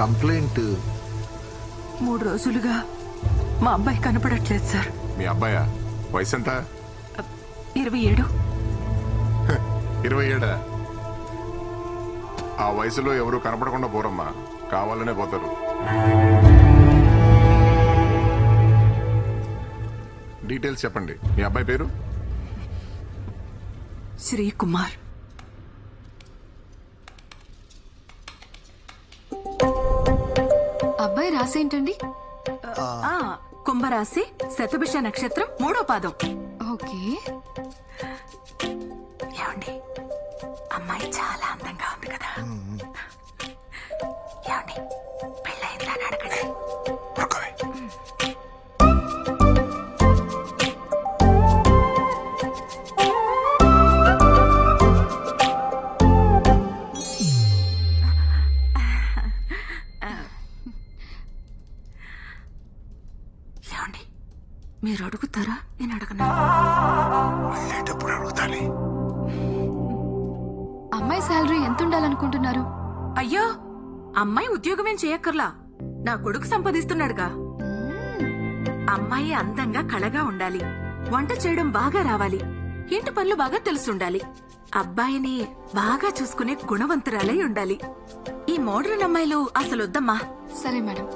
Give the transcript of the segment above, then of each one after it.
Complaint 3 రోజులుగా మా అబ్బాయి కనపడట్లేదు సార్. మీ అబ్బాయా? వయసు ఎంత? 27. 27. ఆ వయసులో ఎవరు కనపడకుండా పోరమ్మా, కావాలనే పోతారు. డీటెయిల్స్ చెప్పండి. మీ అబ్బాయి పేరు? శ్రీకుమార్. అబ్బాయి రాసేంటండి? కుంభరాశి, శతభిష నక్షత్రం, 3వ పాదం. ఓకే. ఏమండి, అమ్మాయి చాలా అందంగా ఉంది కదా. ఏమండి, పెళ్ళయిందని అడగండి. ఏమండి, మీరు అడుగుతారా? నేను అడగనా? వెళ్ళేటప్పుడు అడుగుతాలి. అమ్మాయి శాలరీ ఎంత ఉండాలనుకుంటున్నారు? అయ్యో, అమ్మాయి ఉద్యోగమేం చేయక్కర్లా, నా కొడుకు సంపాదిస్తున్నాడుగా. అమ్మాయి అందంగా కళగా ఉండాలి, వంట చేయడం బాగా రావాలి, ఇంటి పనులు బాగా తెలుసుండాలి, అబ్బాయిని బాగా చూసుకునే గుణవంతురాలై ఉండాలి. ఈ మోడర్న్ అమ్మాయిలు అసలొద్దమ్మా. సరే మేడం.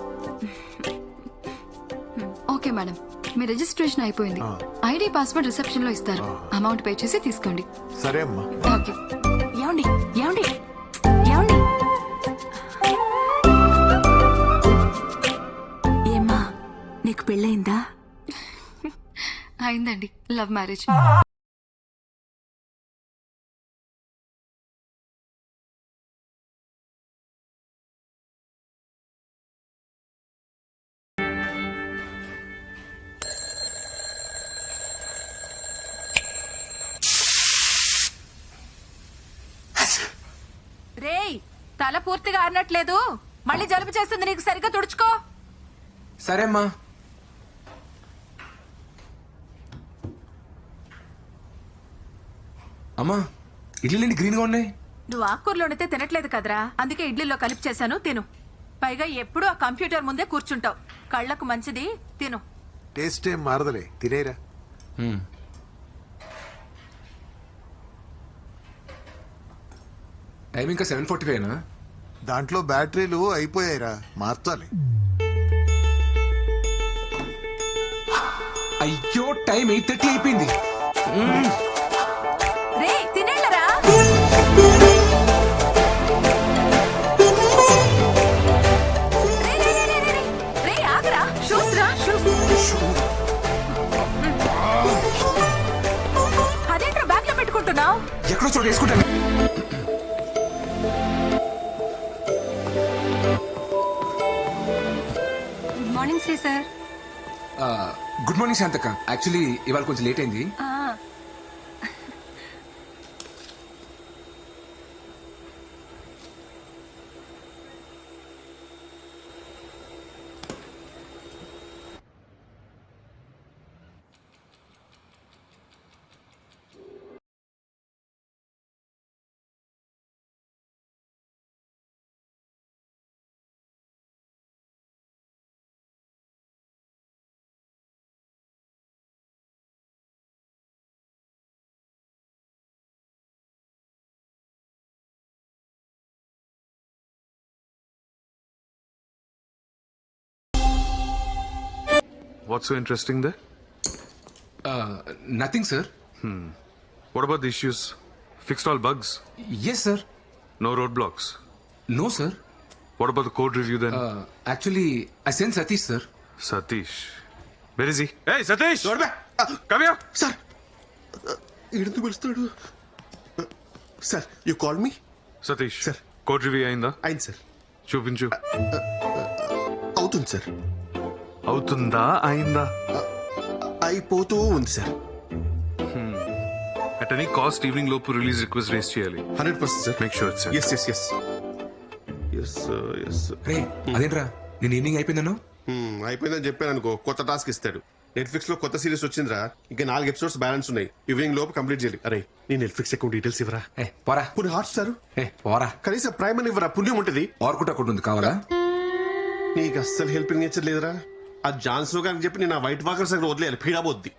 ఓకే మేడం, మీ రిజిస్ట్రేషన్ అయిపోయింది. ఐడి పాస్వర్డ్ రిసెప్షన్ లో ఇస్తారు. అమౌంట్ పే చేసి తీసుకోండి. సరే అమ్మా. ఓకే. ఏమండి ఏమండి ఏమండి, ఏమ్మా, నీకు పెళ్ళయిందా? అయిందండి, లవ్ మ్యారేజ్. రేయ్, తల పూర్తిగా ఆరినట్లేదు, మళ్ళీ జలుబు చేస్తుంది, నీకు సరిగ్గా తుడుచుకో. సరే అమ్మా. అమ్మా, ఇడ్లీలు గ్రీన్గా ఉన్నాయి. నువ్వు ఆకుకూరలు వండితే తినట్లేదు కదరా, అందుకే ఇడ్లీలో కలిపి చేశాను, తిను. పైగా ఎప్పుడూ ఆ కంప్యూటర్ ముందే కూర్చుంటావు, కళ్ళకు మంచిది, తిను. టేస్ట్ ఏం మారదలే, తినేరా. టైం ఇంకా 7:45నా? దాంట్లో బ్యాటరీలు అయిపోయాయిరా, మార్చాలి. అయ్యో, టైం 8:30 అయిపోయింది. రే, తినేళ్ళరా. రే, ఆగరా, షూస్ రా, షూస్. అదేంట్రా బ్యాగ్ లో పెట్టుకుంటున్నావు? ఎక్కడో చోటు వేసుకుంటాను. Good morning Sri sir. Good morning శాంతక్క. యాక్చువల్లీ ఇవాళ కొంచెం లేట్ అయింది. What's so interesting there? Nothing sir. What about the issues? Fixed all bugs? Yes sir. No roadblocks? No sir. What about the code review then? Actually I send Satish sir. Satish. Where is he? Hey, Satish! Come here! Sir, ఎందుకు పిలుస్తాడు? Sir, you call me? Satish. Sir. Code review అయిందా? అయింది sir. చూపించు. అవుతుంది sir. అవుతుందా అయిందా? అయిపోతూ ఉంది సార్. At any cost ఈవినింగ్ లోపు రిలీజ్ రిక్వెస్ట్ రేస్ చేయాలి. 100% sir. Make sure it's set. Yes yes yes yes yes. రే, అదేంట్రా నేను ఈవినింగ్ అయిపోయిందను? అయిపోయిందని చెప్పాను అనుకో, కొత్త టాస్క్ ఇస్తాడు. నెట్ఫ్లిక్స్ లో కొత్త సిరీస్ వచ్చిందిరా, ఇంకా 4 ఎపిసోడ్స్ బ్యాలెన్స్ ఉన్నాయి. ఈవినింగ్ లోపు కంప్లీట్ చేయాలి. అరే, నీ నెట్ఫ్లిక్స్ అకౌంట్ డీటెయిల్స్ ఇవ్వరా? ఏ పోరా. పుణ్య హాట్ స్టార్ ఏ పోరా. కనీసం ప్రైమ్ అని ఇవ్వరా, పుణ్యం ఉంటది. ఆర్కుట్ అకౌంట్ ఉంది, కావాలా? నీకు అస్సలు హెల్పింగ్ నేచర్ లేదురా. ఆ జాన్సన్ గారికి చెప్పి నేను ఆ వైట్ వాకర్స్ అక్కడ వదిలేయాలి, పీడాబోద్ది.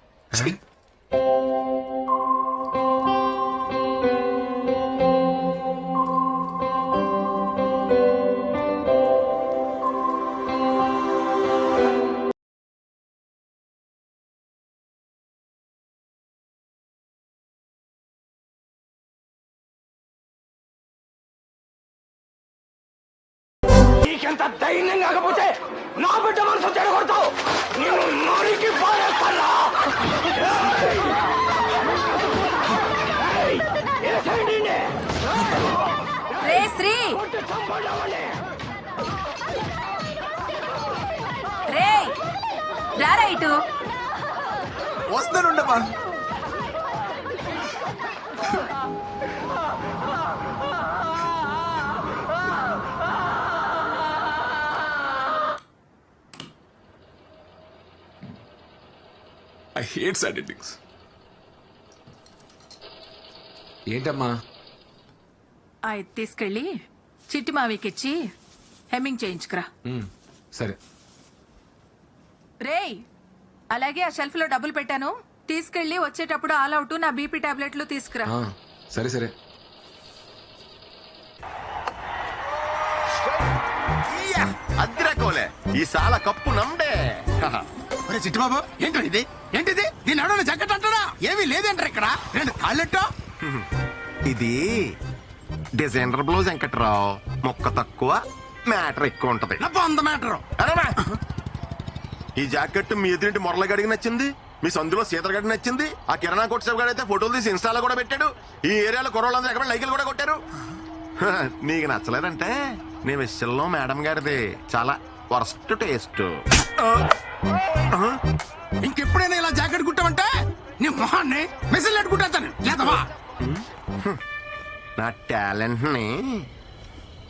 నీకెంత ధైర్యం కాకపోతే నా బిడ్డ మనసు చెడగొడతావు. నేను నరికి పారేస్తానా? రే శ్రీ, రే రారా ఇటు. వస్తానుండమ్మా. I hate sad endings. ఏంటమ్మా? అది తీసుకెళ్ళి చిట్టి మావికిచ్చి హెమ్మింగ్ చేయించుకురా. సరే. రేయ్, అలాగే ఆ షెల్ఫ్ లో డబ్బులు పెట్టాను, తీసుకెళ్ళి వచ్చేటప్పుడు ఆల్ అవుట్ నా బీపీ టాబ్లెట్లు తీసుకురా. సరే సరే. అద్దిరకోలే ఈ సాల కప్పు నమ్డే. చిట్టుబాబు, ఏంటో ఇది? ఏంటిది? దీని ఎవడన్నా జగ్గట్ అంటారా? ఏమీ లేదంటారు ఇక్కడ. రెండు కాళ్ళెట్టో. ఇది డిజైనర్ బ్లౌజ్ వెంకట్రావు. మొక్క తక్కువ, మ్యాటర్ ఎక్కువ ఉంటది. వంద మీటరు. అరేమా! ఈ జాకెట్ మీ ఎదురింటి మురళగడికి నచ్చింది, మీ సందులో సీతరగడికి నచ్చింది, ఆ కిరాణా కొట్టు గడి అయితే ఫోటోలు తీసి ఇన్స్టాలో కూడా పెట్టాడు. ఈ ఏరియాలో కుర్రోళ్ళందరూ ఎక్కడ లైకులు కూడా కొట్టారు. నీకు నచ్చలేదంటే నీ విషయంలో మేడం గారిది చాలా వర్స్ట్ టేస్ట్. ఇంకెప్పుడైనా ఇలా జాకెట్ కుట్టామంటే నీ మొహాన్ని మెసేజ్ పెట్టుకుంటాను లేదవా? నా టాలెంట్ ని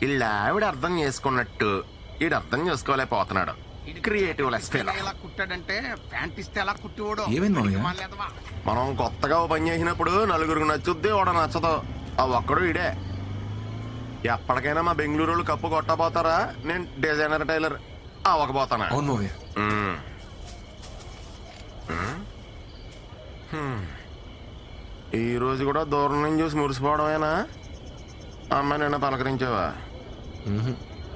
ఇలా ఆవిడ అర్థం చేసుకున్నట్టు ఈడు అర్థం చేసుకోలేకపోతున్నాడు. Creative less fellow. ఇలా కుట్టాడంటే ప్యాంట్ ఇస్తే ఎలా కుట్టివాడు? ఏమైంది మామయ్య? మనం కొత్తగా ఓ పని చేసినప్పుడు నలుగురికి నచ్చుద్ది, వాడు నచ్చదు. ఆ ఒక్కడు ఇడే. ఎప్పటికైనా మా బెంగళూరు వాళ్ళు కప్పు కొట్టబోతారా? నేను డిజైనర్ టైలర్ అవ్వకపోతానా? అవును మామయ్య. ఈ రోజు కూడా దూరం నుంచి చూసి మురిసిపోవడమేనా? అమ్మాయి నిన్న పలకరించావా?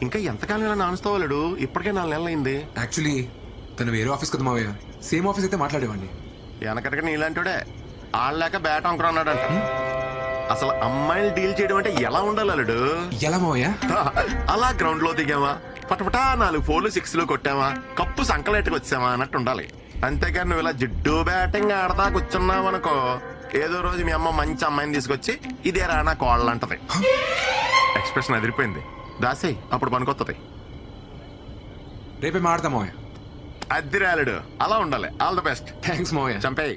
ఇంకా ఎంతకాలం ఇలా నానుస్తావాలేడు? ఇప్పటికే 4 నెలలు అయింది. యాక్చువల్లీ తను వేరే ఆఫీస్ కదా మావయ్య. సేమ్ ఆఫీస్ అయితే మాట్లాడేవాడిని. వెనకటికి నీలాంటిడే ఆడలేక బ్యాట్ అంకుర అన్నాడంట. అసలు అమ్మాయిలు డీల్ చేయడం అంటే ఎలా ఉండాలి అల్లుడు? ఎలా మావయ్య? అలా గ్రౌండ్ లో దిగామా, పటపటా 4 4 6 కొట్టామా, కప్పు సంకలెట్టుకు వచ్చామా అన్నట్టు ఉండాలి. అంతేగాని నువ్వు ఇలా జిడ్డు బ్యాటింగ్ ఆడతా కూర్చున్నావు అనుకో, ఏదో రోజు మీ అమ్మ మంచి అమ్మాయిని తీసుకొచ్చి ఇదే రానా కోళ్ళు అంటది. ఎక్స్ప్రెషన్ అదిరిపోయింది. దాసేయ్, అప్పుడు పనికొత్తది. రేపే మాడతా మావయ్య. అద్దిరాలుడు అలా ఉండాలి. All the best. థ్యాంక్స్ మావయ్య. చంపేయి.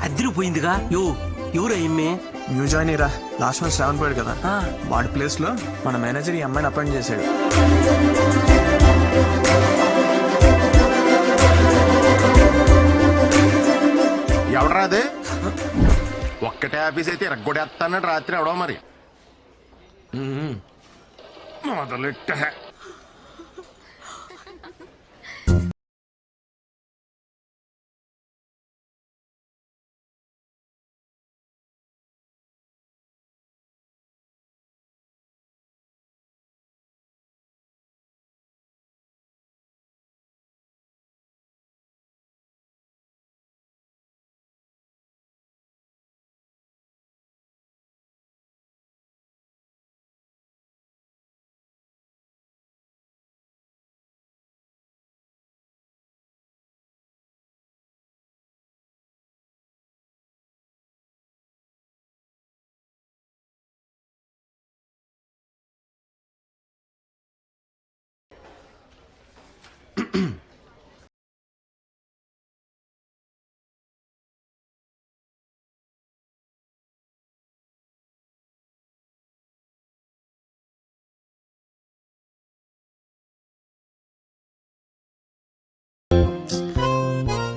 అదిరిపోయిందిగా. ఎవరు అమ్మే? న్యూ జాయిన్ రా. లాస్ట్ మంత్ శ్రావణ్ పోయాడు కదా, వాడి ప్లేస్ లో మన మేనేజర్ ఈ అమ్మాయిని అపాయింట్ చేశాడు. ఎవడరా అదే? ఒక్కటే ఆఫీస్ అయితే ఇరగ్గొడేస్తానని రాత్రి ఎవడో మరి మొదలెట్ట.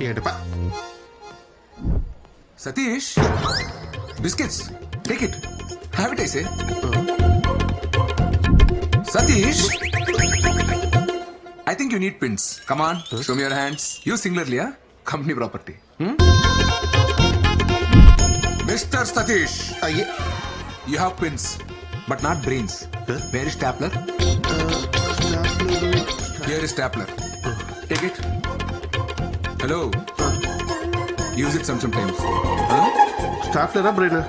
ఏంటప్పా Satish biscuits take it have it I say Satish I think you need pins come on show me your hands you singularly company property mister Satish అయ్యే you have pins but not brains where is stapler here is stapler take it hello use it sometimes staff లేదా brain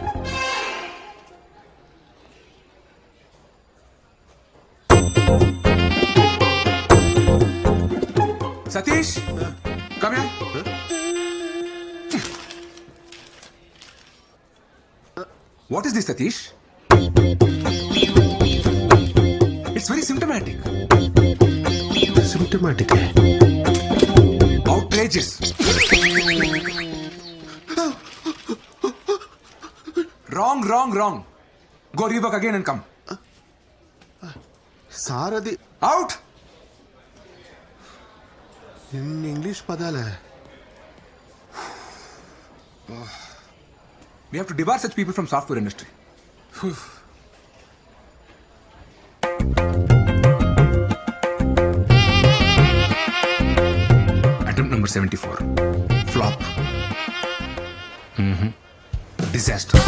Satish, come here. What is this, Satish? It's very symptomatic. Symptomatic Outrageous. Wrong, wrong, wrong. Go rework again and come. Sir అది Out. ఇన్ని English పదాలే We have to debar such people from software industry. Attempt number 74. Flop. Disaster.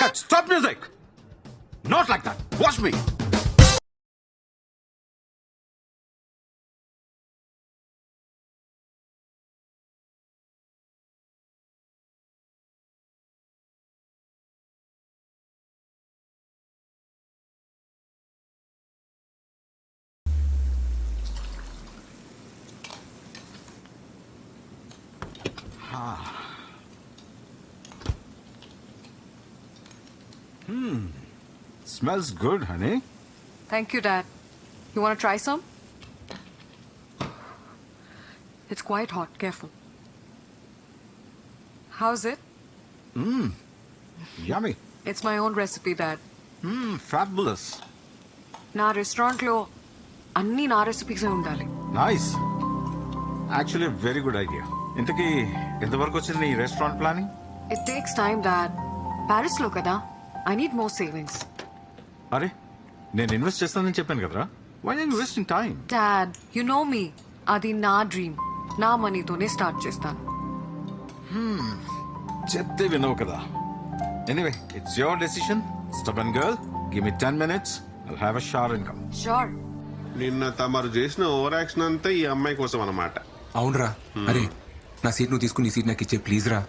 Cut. Stop music. Not like that. Watch me. Smells good, honey. Thank you, Dad. You want to try some? It's quite hot. Careful. How's it? Yummy. It's my own recipe, Dad. Fabulous. నా రెస్టారెంట్లో అన్ని నా రెసిపీసే ఉండాలి. Nice. Actually, very good idea. ఇంతకీ ఎంతవరకు వచ్చింది నీ restaurant planning? It takes time, Dad. ప్యారిస్లో కదా. I need more savings. అరే నేను ఇన్వెస్ట్ చేస్తానని చెప్పాను కదరా. Why are you wasting time? Dad, you know me. అది నా డ్రీమ్. నా మనీతోనే స్టార్ట్ చేస్తాను. చెప్తే వినవు కదా. Anyway, it's your decision. Stubborn girl. Give me 10 minutes. I'll have a shower and come. Sure. నిన్న తమరు చేసిన ఓవర్ యాక్షన్ అంతా ఈ అమ్మాయి కోసం అన్నమాట. అవునరా. అరే నా సీట్ నువ్వు తీసుకుని నీ సీట్ నాకు ఇచ్చే ప్లీజ్ రా.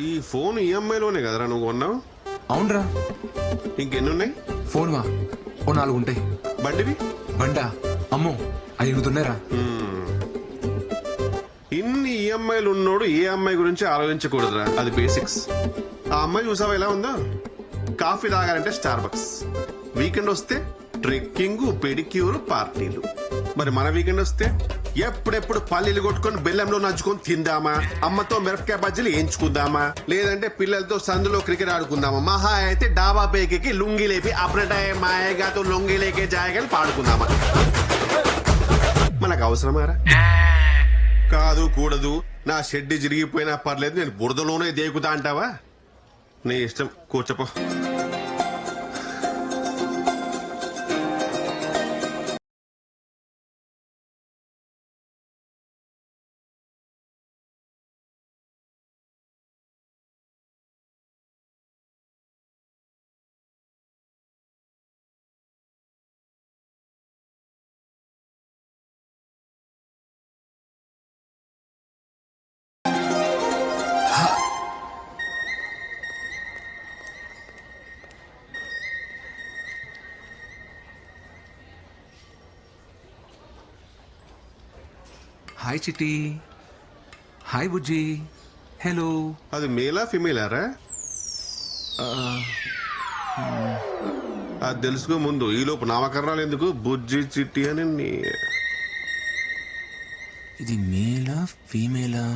ఈ ఫోన్ ఈఎంఐలోనే కదరా నువ్వు కొన్నావు? అవునరా. ఇంకెన్ని ఉన్నాయి? ఫోన్ వా ఓ 4 ఉంటాయి. బండివి? బండా అమ్మో 5 ఉన్నాయిరా. ఇన్ని ఈఎంఐలు ఉన్నోడు ఏ అమ్మాయి గురించి ఆలోచించకూడదురా. అది బేసిక్స్. ఆ అమ్మాయి చూసావా ఎలా ఉందో? కాఫీ తాగాలంటే స్టార్ బక్స్, వీకెండ్ వస్తే ట్రెక్కింగ్, పెడిక్యూర్, పార్టీలు. మరి మన వీకెండ్ వస్తే ఎప్పుడెప్పుడు పల్లీలు కొట్టుకొని బెల్లంలో నంచుకొని తిందామా, అమ్మతో మిరపకాయ బజ్జీలు వేయించుకుందామా, లేదంటే పిల్లలతో సందులో క్రికెట్ ఆడుకుందామా, మహా అయితే డాబా పేకి లుంగి లేపి అప్రటాయ మాయగాతో లొంగి లేకే జాయగాని పాడుకుందామా. మనకు అవసరమారా? కాదు కూడదు, నా షెడ్ జరిగిపోయినా పర్లేదు, నేను బురదలోనే దేకుతా అంటావా? నీ ఇష్టం, కూర్చోపో. హాయ్ చిట్టి, హాయ్ బుజ్జి, హలో. అది మేలా ఫిమేలారా? అది తెలుసుకో ముందు. ఈలోపు నామకరణాలు ఎందుకు? బుజ్జి చిట్టి అని ఇది మేలా ఫీమేలా?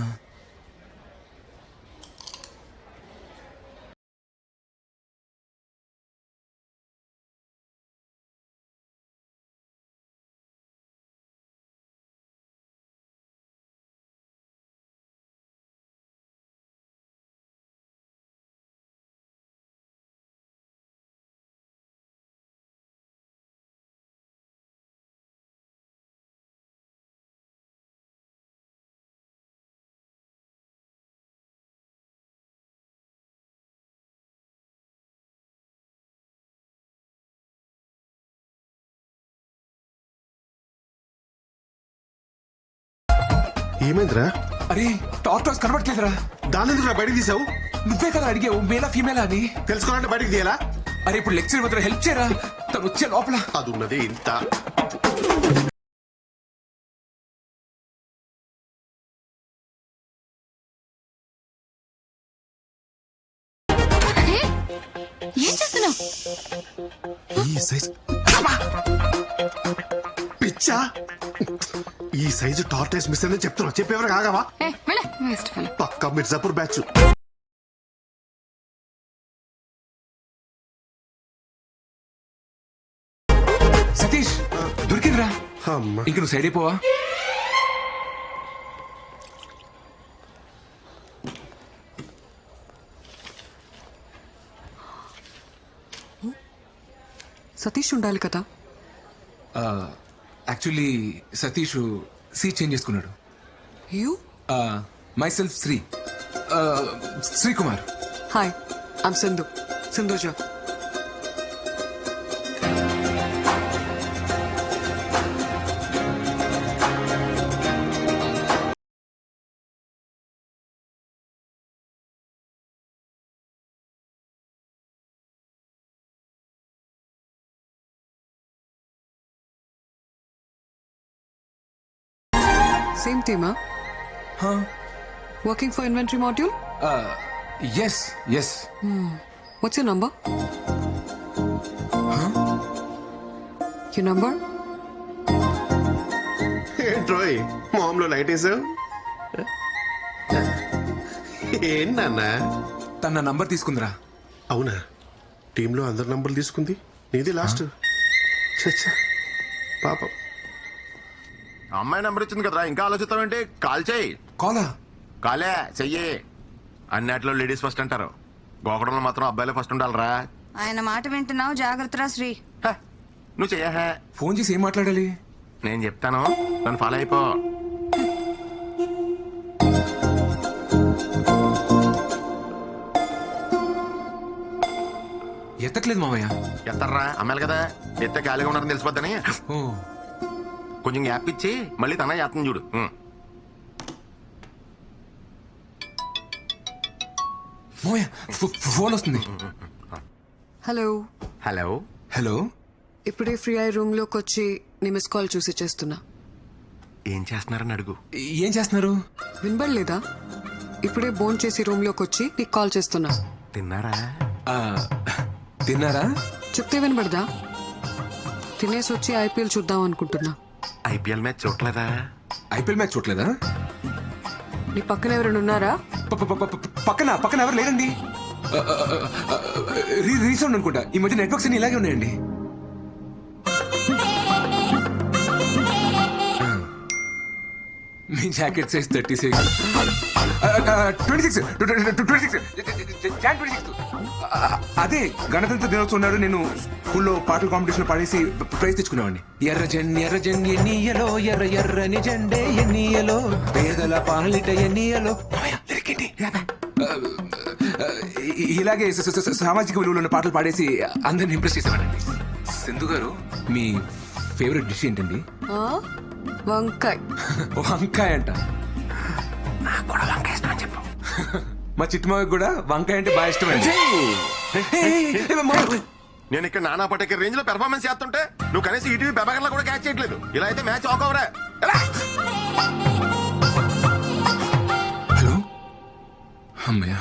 ఏమైందిరా? అరే టార్టాస్ కనబడట్లేదురా. దాని ఎందుకు బయటకు తీసావు? నువ్వే కదా అడిగావు మేలా ఫీమేలా అని. తెలుసుకోవాలంటే బయటకు తీయాలా? అరే ఇప్పుడు లెక్చర్ వద్ద హెల్ప్ చేయరా, తను వచ్చే లోపల. అది ఉన్నదే ఇంత. ఏం చేస్తున్నావు? ఈ సైజ్ పిచ్చా? ఈ సైజు టార్టైస్ మిస్ అని చెప్తున్నా. చెప్పేవరకు కాగవా? పక్కా మిర్జాపూర్ బ్యాచ్. సతీష్ దొరికిందిరా. అమ్మా ఇంక నువ్వు సైడ్ అయిపోవా? సతీష్ ఉండాలి కదా. యాక్చువల్లీ సతీష్ సీట్ చేంజ్ చేసుకున్నాడు. You? My self Srikumar. Hi, I'm Sindhuja. Same team, huh? Huh? Working for inventory module? Yes. What's your number? Huh? Your number? ఏంట్రోయ్ మామ్లో లైట్ వేసావు? ఏంటన్నా? తన నంబర్ తీసుకుందిరా. అవునా? టీంలో అందరి నంబర్లు తీసుకుంది, నీది లాస్ట్. చచ్చా పాపం. అమ్మాయి నెంబర్ ఇచ్చింది కదరా, ఇంకా ఆలోచిస్తావేంటి? కాల్ చేయి. కాలా? కాలే చెయ్యి. అన్నిట్లో లేడీస్ ఫస్ట్ అంటారు, గోకడంలో మాత్రం అబ్బాయిలే ఫస్ట్ ఉండాలరా. ఆయన మాట వింటున్నావు, జాగ్రత్తరా శ్రీ. నువ్వు చెయ్యా. ఫోన్ చేసి ఏం మాట్లాడాలి? నేను చెప్తాను, నన్ను ఫాలో అయిపో. ఎత్తట్లేదు మామయ్య. ఎత్తారా, అమ్మాయిలు కదా, ఎత్తే ఖాళీగా ఉన్నారని తెలిసిపోద్దని కొంచెం గ్యాప్ ఇచ్చి మళ్ళీ తన యాత్న చూడు. మామయ్య ఫోన్ వస్తుంది. హలో. హలో. ఇప్పుడే ఫ్రీ అయ్యి రూమ్ లోకి వచ్చి నీ మిస్ కాల్ చూసి చేస్తున్నా. ఏం చేస్తున్నారని అడుగు. ఏం చేస్తున్నారు? వినబడలేదా? ఇప్పుడే బోన్ చేసి రూమ్ లోకి వచ్చి నీకు కాల్ చేస్తున్నా. తిన్నారా? తిన్నారా? చెప్తే వినబడదా? తినేసి వచ్చి ఐపీఎల్ చూద్దాం అనుకుంటున్నా. ఐపీఎల్ మ్యాచ్ చూడలేదా? ఐపీఎల్ మ్యాచ్ చూడలేదా? నీ పక్కన ఎవరైనా ఉన్నారా? పక్కన ఎవరు లేరండి. రీసౌండ్ అనుకుంటా. ఈ మధ్య నెట్వర్క్స్ అన్ని ఇలాగే ఉన్నాయండి. మీ జాకెట్ సైజ్ 36. 26. అదే గణతంత్ర దినోత్సవం నాడు నేను స్కూల్లో పాటల కాంపిటీషన్ పాడేసి ప్రైజ్ తెచ్చుకున్నామండి. ఎర్ర జెండి ఎన్నియలో, ఎర్ర ఎర్రని జెండే ఎన్నియలో, పేదల పాలిట ఎన్నియలో. ఇలాగే సామాజిక విలువలు ఉన్న పాటలు పాడేసి అందరిని ఇంప్రెస్ చేసేవాడండి. సింధు గారు, మీ ఫేవరెట్ డిష్ ఏంటండి? వంకాయ అంట. నాకు కూడా వంకాయ ఇష్టం అని చెప్పు. మా చిట్టుమావి కూడా వంకాయ అంటే బాగా ఇష్టం అండి. నేను ఇక్కడ నానా పటేకర్ రేంజ్ లో పెర్ఫార్మెన్స్ చేస్తుంటే నువ్వు కనీసం ఈటీవీ పెబాగర్లో కూడా క్యాచ్ చేయట్లేదు. ఇలా అయితే మ్యాచ్ ఆఫ్ అవరా. హలో అమ్మయ్యా.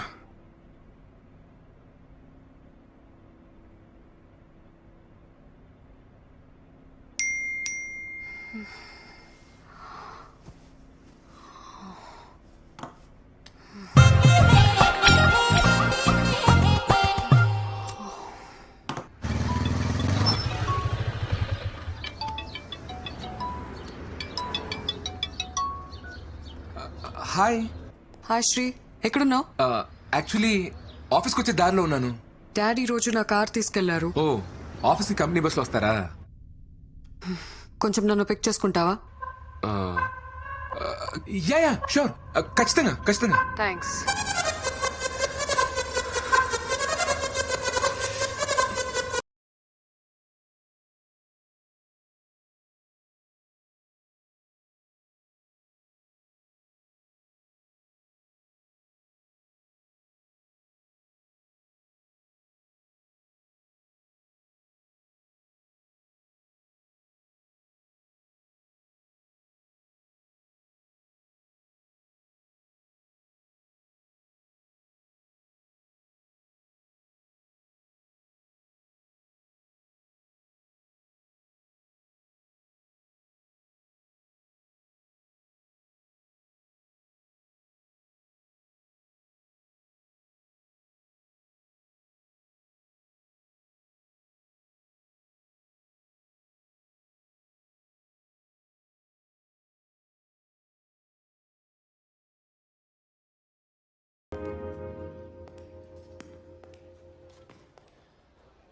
హాయ్. హాయ్ శ్రీ, ఎక్కడున్నావు? యాక్చువల్లీ ఆఫీస్కి వచ్చే దారిలో ఉన్నాను. డాడీ రోజు నా కార్ తీసుకెళ్లారు. ఓ, ఆఫీస్కి కంపెనీ బస్సులో వస్తారా? కొంచెం నన్ను పిక్ చేసుకుంటావా? యా షూర్, ఖచ్చితంగా ఖచ్చితంగా. థ్యాంక్స్.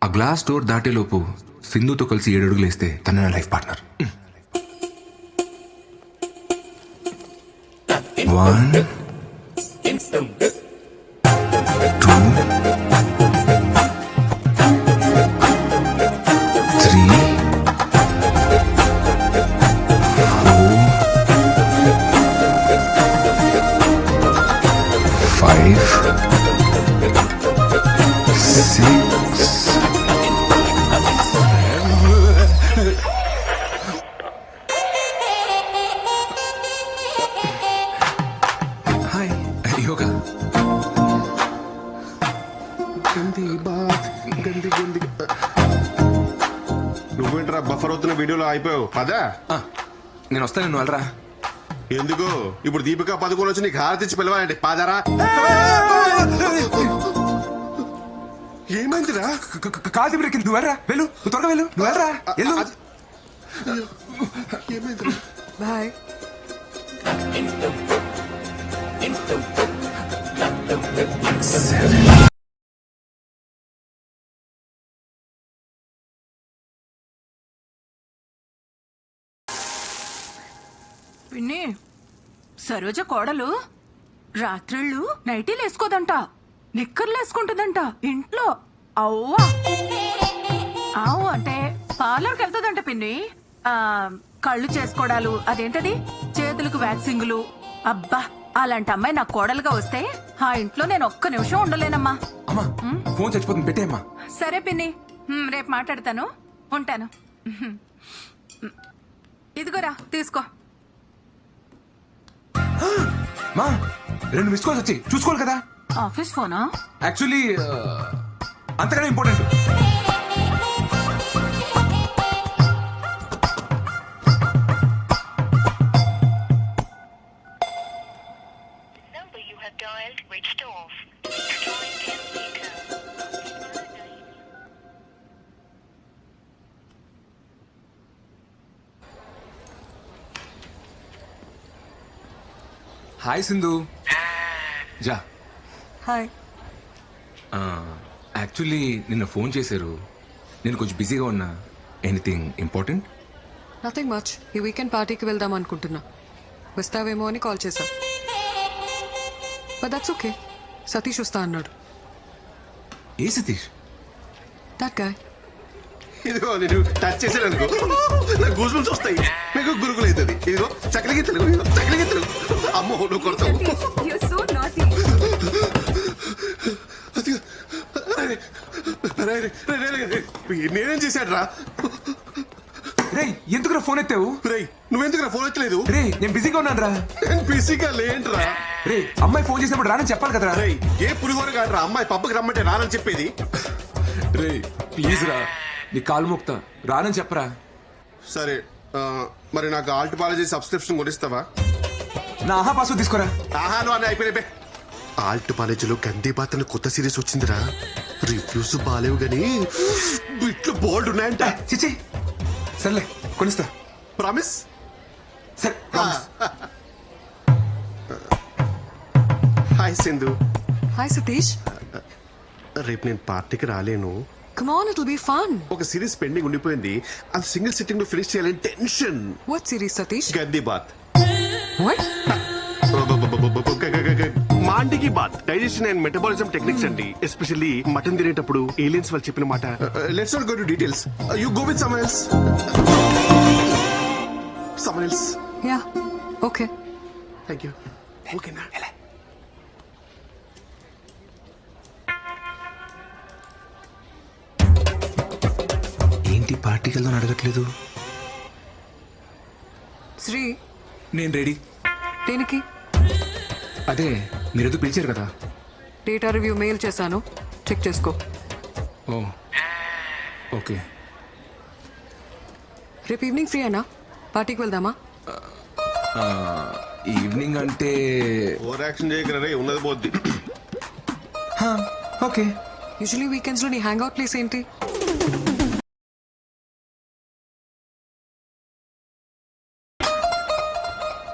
ఆ గ్లాస్ డోర్ దాటేలోపు సింధుతో కలిసి 7 అడుగులు వేస్తే తన నా లైఫ్ పార్ట్నర్. 1 హాయ్ యోగా. నువ్వేంట్రా బఫర్ అవుతున్న వీడియోలో అయిపోయావు? పదా నేను వస్తాను, నువ్వు వెళ్ళరా. ఎందుకు? ఇప్పుడు దీపికా పదుకోలు వచ్చి నీకు హారతిచ్చి పిలవాలండి. పాదారా. ఏమైందిరా? కాదు బ్రేక్, నువ్వు వెళ్ళరా, వెళ్ళు, నువ్వు త్వరగా వెళ్ళు, నువ్వు వెళ్ళరా, వెళ్ళు. ఏమైందిరా? బాయ్. పిన్ని, సరోజ కోడలు రాత్రిళ్ళు నైటీలు వేసుకోదంట, నిక్కర్లు వేసుకుంటుందంట ఇంట్లో. అవ్వా అవు అంటే పార్లర్కి వెళ్తుందంట పిన్ని. కళ్ళు చేసుకోవడాలు, అదేంటది చేతులకు వ్యాక్సింగులు. అబ్బా, అలాంటి అమ్మాయి నా కోడలుగా వస్తే ఆ ఇంట్లో నేను ఒక్క నిమిషం ఉండలేనమ్మా. అమ్మా ఫోన్ చచ్చిపోతుంది, పెట్టేయమ్మా. సరే పిన్ని, రేపు మాట్లాడతాను, ఉంటాను. ఇదిగోరా తీసుకో. మా 2 మిస్ కాల్స్ వచ్చి చూసుకోవాలి కదా. ఆఫీస్ ఫోనా? యాక్చువల్లీ అంతకన్నా ఇంపార్టెంట్. హాయ్ సింధు. జా. హాయ్. యాక్చువల్లీ నిన్న ఫోన్ చేశారు, నేను కొంచెం బిజీగా ఉన్నా. Anything important? Nothing much. ఈ వీకెండ్ పార్టీకి వెళ్దాం అనుకుంటున్నా, వస్తావేమో అని కాల్ చేశా. But that's okay. సతీష్ వస్తా అన్నాడు. ఏ సతీష్? That guy. ఇదిగో నేను టచ్ చేశాను అనుకో, నాకు గూసులు వస్తాయి, మీకు గురుకులు అవుతుంది. ఇదిగో చక్కలకి తెలుగు, చక్కలకి తెలుగు. అమ్మో నువ్వు కొడతావు. నేనేం చేశాడు రా? రే ఎందుకురా ఫోన్ ఎత్తావు? రే నువ్వెందుకురా ఫోన్ ఎత్తలేదు? రే నేను బిజీగా ఉన్నాను రా. నేను బిజీగా లేంట్రా. రే అమ్మాయి ఫోన్ చేసినప్పుడు రానని చెప్పాలి కదరా. రే ఏ పులిహోర కాదురా అమ్మాయి పబ్బకి రమ్మంటే రానని చెప్పేది. రే ప్లీజ్ రా, నీ కాలు మోక్తా, రానని చెప్పరా. సరే మరి నాకు ఆల్ట్ పాలజీ సబ్స్క్రిప్షన్ కొనిస్తావా? నా ఆహా పాస్వర్డ్ తీసుకోరా. ఆహాను అని అయిపోయినాయి. ఆల్ట్ కాలేజీలో గందే పాత్రలు కొత్త సిరీస్ వచ్చిందిరా. రివ్యూస్ బాలేవు గానీ బిట్లు బోల్డ్ ఉన్నాయంట. చిచి సర్లే కొనిస్తా. ప్రామిస్? సరే. హాయ్ సింధు. హాయ్ సతీష్. రేపు నేను పార్టీకి రాలేను. Come on, it'll be fun. ఒక సిరీస్ పెండింగ్ ఉండిపోయింది, అది సింగిల్ సిట్టింగ్ లో ఫినిష్ చేయాలని టెన్షన్. What series, Satish? గంది బాత్. What? మాండికి బాత్ డైజెషన్ అండ్ మెటబాలిజం టెక్నిక్స్ అండి. ఎస్పెషల్లీ మటన్ తినేటప్పుడు ఏలియన్స్ వాళ్ళు చెప్పిన మాట. Let's not go to details. You go with someone else. Someone else. Yeah. Okay. Thank you. ఓకేనా? ఏంటి పార్టీకి వెళ్దాం అడగట్లేదు? శ్రీ నేను రెడీ. దేనికి? అదే మీరేదో పిలిచారు కదా. డేటా రివ్యూ మెయిల్ చేశాను, చెక్ చేసుకో. ఓ ఓకే. రేపు ఈవినింగ్ ఫ్రీ అయినా పార్టీకి వెళ్దామా? ఈవినింగ్ అంటే ఓవర్ యాక్షన్ చేయగలరా, ఉన్నది పోద్ది. ఓకే. యూజువలీ వీకెండ్స్ లో నీ హ్యాంగ్ అవుట్ ప్లేస్ ఏంటి?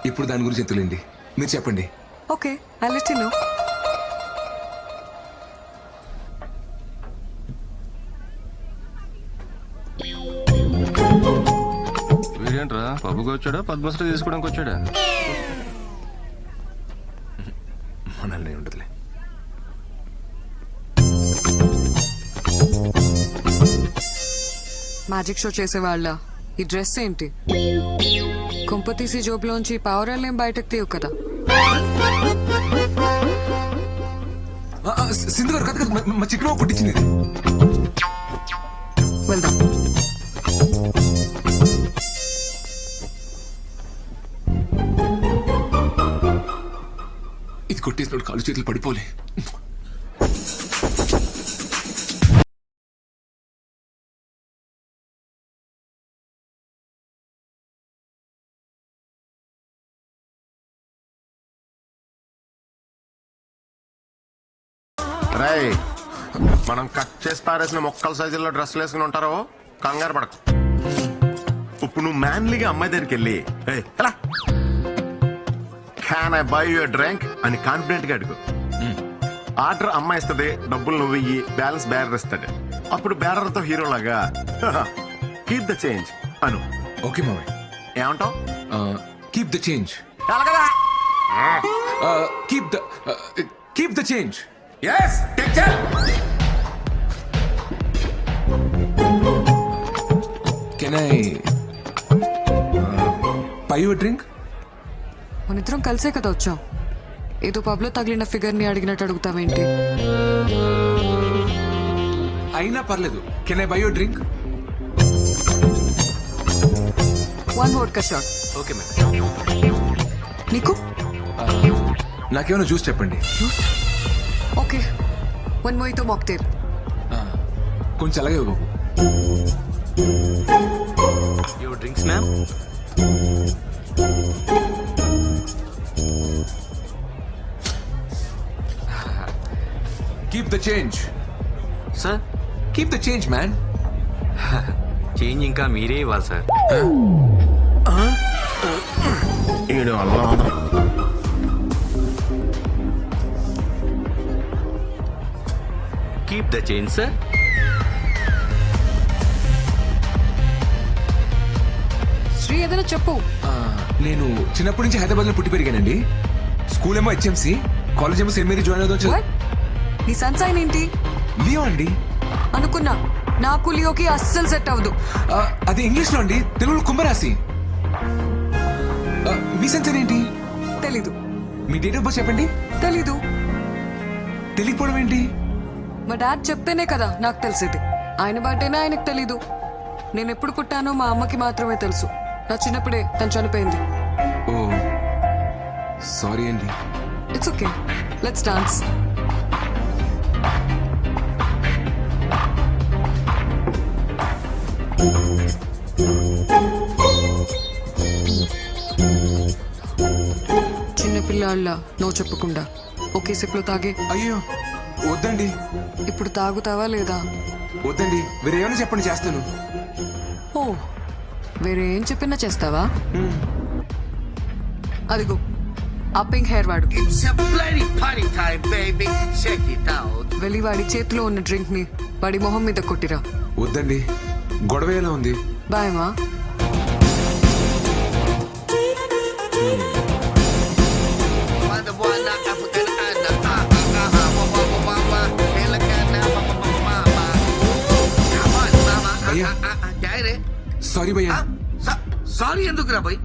ఇప్పుడు దాని గురించి ఎత్తులేండి, మీరు చెప్పండి. Okay, I let you know. వీడేంట్రా పబ్బుకి వచ్చాడా పద్మశ్రీ తీసుకోవడానికి వచ్చాడా? మనల్ని ఉండదులే. మ్యాజిక్ షో చేసేవాళ్ళ ఈ డ్రెస్ ఏంటి? కుంపతీసి జోబులోంచి పావురాలేం బయటకు తీయవు కదా. సింధు గారు కథ మా చిక్కులో కుట్టించింది. వెళ్దాం. ఇది కొట్టేసినప్పుడు కాలు చేతులు పడిపోలే. రై మనం కట్ చేసి పారేసిన మొక్కల సైజుల్లో డ్రెస్సులు వేసుకుని ఉంటారో కంగారు పడకు. ఇప్పుడు నువ్వు మ్యాన్లీగా అమ్మాయి దగ్గరికి వెళ్ళి can I by your drink అని కాన్ఫిడెంట్ గా అడుగు. ఆర్డర్ అమ్మాయి ఇస్తుంది, డబ్బులు నువ్వు ఇయ్యి, బ్యాలెన్స్ బ్యారర్ ఇస్తాడు. అప్పుడు బ్యారర్ తో హీరోలాగా కీప్ ద చేంజ్ అను. ఓకే మామయ్య. ఏమంటావు? Keep the change. Keep the change. Yes, take care. Can I buy you a drink? మనిద్దరం కలిసే కదా వచ్చాం, ఏదో పబ్ లో తగిలిన ఫిగర్ ని అడిగినట్టు అడుగుతావేంటి? అయినా పర్లేదు. Can I buy you a drink? One vodka shot. Okay madam. నీకు? నాకేమైనా జ్యూస్ చెప్పండి. Okay, one mojito mocktail. కొంచెం అలాగే బాబు. Your drinks ma'am. Keep the change. Sir keep the change man. Change ఇంకా మీరే ఇవ్వాలి sir. Keep the change sir. Sri ఏదైనా చెప్పు. నేను చిన్నప్పటి నుంచి హైదరాబాద్ లో పుట్టి పెరిగానండి. స్కూల్ ఏమో HMC, కాలేజ్ ఏమో సెయింట్ మేరీ జాయిన్ అవుదాం. What? నీ సన్సైన్ ఏంటి? లియో అండి. అనుకున్నా, నాకు లియోకి అస్సలు సెట్ అవ్వదు. అది ఇంగ్లీష్ లో అండి, తెలుగులో కుంభరాశి. మీ సన్సైన్ ఏంటి? తెలీదు. మీ డేట్ ఆఫ్ బర్త్ చెప్పండి. తెలీదు. తెలియకపోవడం ఏంటి? మా డాడ్ చెప్తేనే కదా నాకు తెలిసేది. ఆయన బర్త్డేనే ఆయనకు తెలీదు. నేను ఎప్పుడు పుట్టానో మా అమ్మకి మాత్రమే తెలుసు. నా చిన్నప్పుడే తను చనిపోయింది. ఓ సారీ అండి. It's okay, let's dance. చిన్నపిల్లాళ్ళ నో చెప్పకుండా ఒకే సిప్లో తాగే. అయ్యో వద్దండి. ఇప్పుడు తాగుతావా లేదా? వద్దండి, వేరే ఏమైనా చెప్పండి చేస్తాను. ఓ వేరే ఏం చెప్పినా చేస్తావా? అదిగో ఆ పింక్ హెయిర్ వాడు. వెళ్ళి వాడి చేతిలో ఉన్న డ్రింక్ ని వాడి మొహం మీద కొట్టిరా. వద్దండి, గొడవ ఎలా ఉంది? బాయమా? సారీ భయ్యా. సారీ ఎందుకురా భయ్?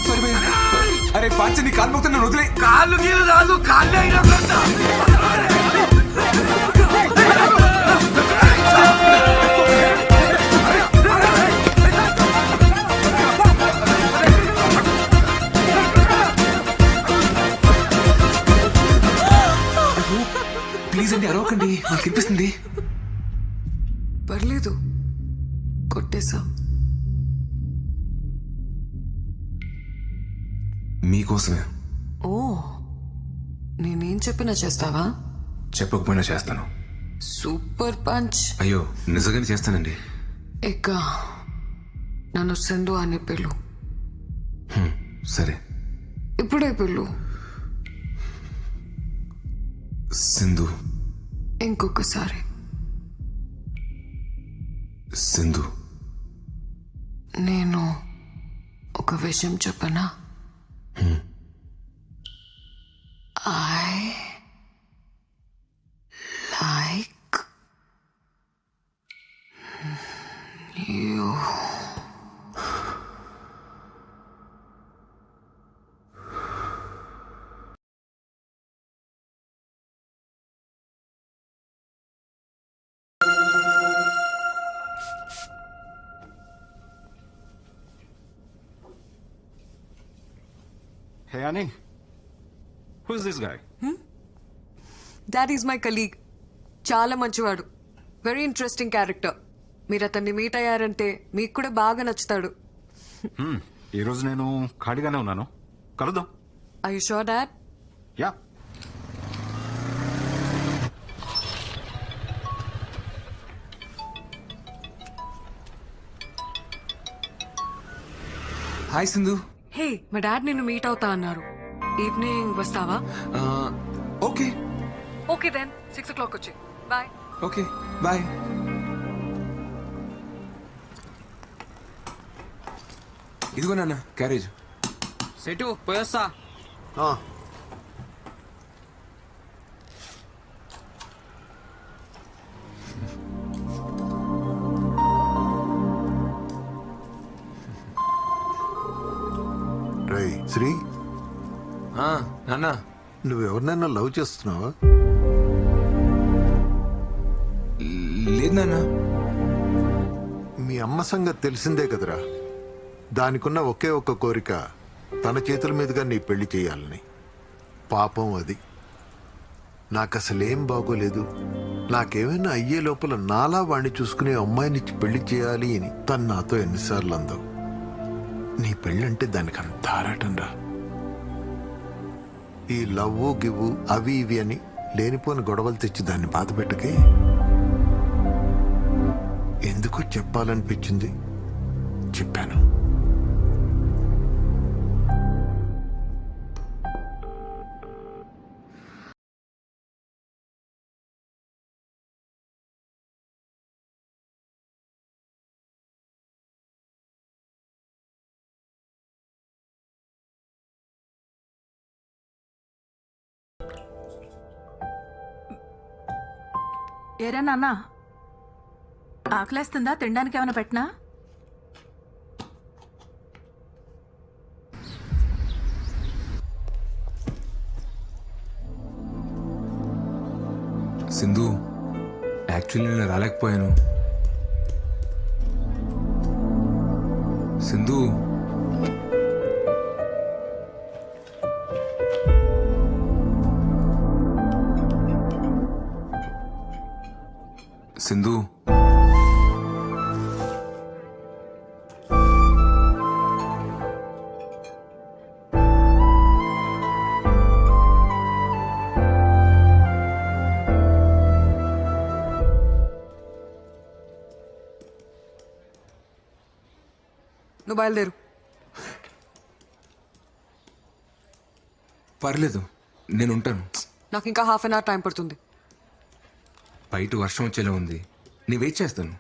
సారీ భయ్యా. అరే పాచని కాలు మొక్కుతా, నన్ను వదిలే. కాళ్ళు గీలు రాదు, కాళ్ళే అయినా ప్లీజ్ అండి అరవకండి, నాకు అనిపిస్తుంది. పర్లేదు, కొట్టేశా. మీకోసమే. ఓ నేనేం చెప్పినా చేస్తావా? చెప్పకపోయినా చేస్తాను. Super punch. అయ్యో నిజంగానే చేస్తానండి. ఇక నన్ను సింధు అని పిలు. సరే ఇప్పుడే పిలు. సింధు. ఇంకొకసారి. సింధు. నేను ఒక విషయం చెప్పనా? I like you. Hey, Annie. Who's this guy? That is my colleague. చాలా మంచివాడు. Very interesting character. మీరు అతన్ని మీట్ అయ్యారంటే మీకు కూడా బాగా నచ్చుతాడు. ఈరోజు నేను ఖాళీగానే ఉన్నాను, కలుద్దాం. Are you sure, Dad? Yeah. Hi Sindhu. Hey, మా డాడ్ నిన్ను మీట్ అవుతా అన్నారు. ఈవినింగ్ వస్తావా? ఓకే. ఓకే దెన్ 6 o'clock వచ్చి. బాయ్. Okay bye. ఇదిగో నాన్న క్యారేజ్. సెటు పోయొస్తా. రేయ్ శ్రీ, నాన్న నువ్వెవరినైనా లవ్ చేస్తున్నావా? లేదు నాన్న. మీ అమ్మ సంగతి తెలిసిందే కదరా. దానికున్న ఒకే ఒక్క కోరిక తన చేతుల మీదుగా నీ పెళ్లి చేయాలని. పాపం అది. నాకసలేం బాగోలేదు, నాకేమైనా అయ్యే లోపల నాలా వాణ్ణి చూసుకునే అమ్మాయినిచ్చి పెళ్లి చేయాలి అని తను నాతో ఎన్నిసార్లు అందో. నీ పెళ్ళంటే దానికి అంత ఆరాటం రా. ఈ లవ్వు గివ్వు అవి ఇవి అని లేనిపోని గొడవలు తెచ్చి దాన్ని బాధ పెట్టకే. ఎందుకో చెప్పాలనిపించింది, చెప్పాను. ఏరా నాన్న, ఆకలేస్తుందా? తినడానికి ఏమైనా పెట్టినా? సింధు, యాక్చువల్లీ నేను రాలేకపోయాను. సింధు సింధు నువ్వు బయలుదేరు. పర్లేదు నేను ఉంటాను. నాకు ఇంకా హాఫ్ అన్ అవర్ టైం పడుతుంది. బయట వర్షం వచ్చేలా ఉంది, నీ వెయిట్ చేస్తాను.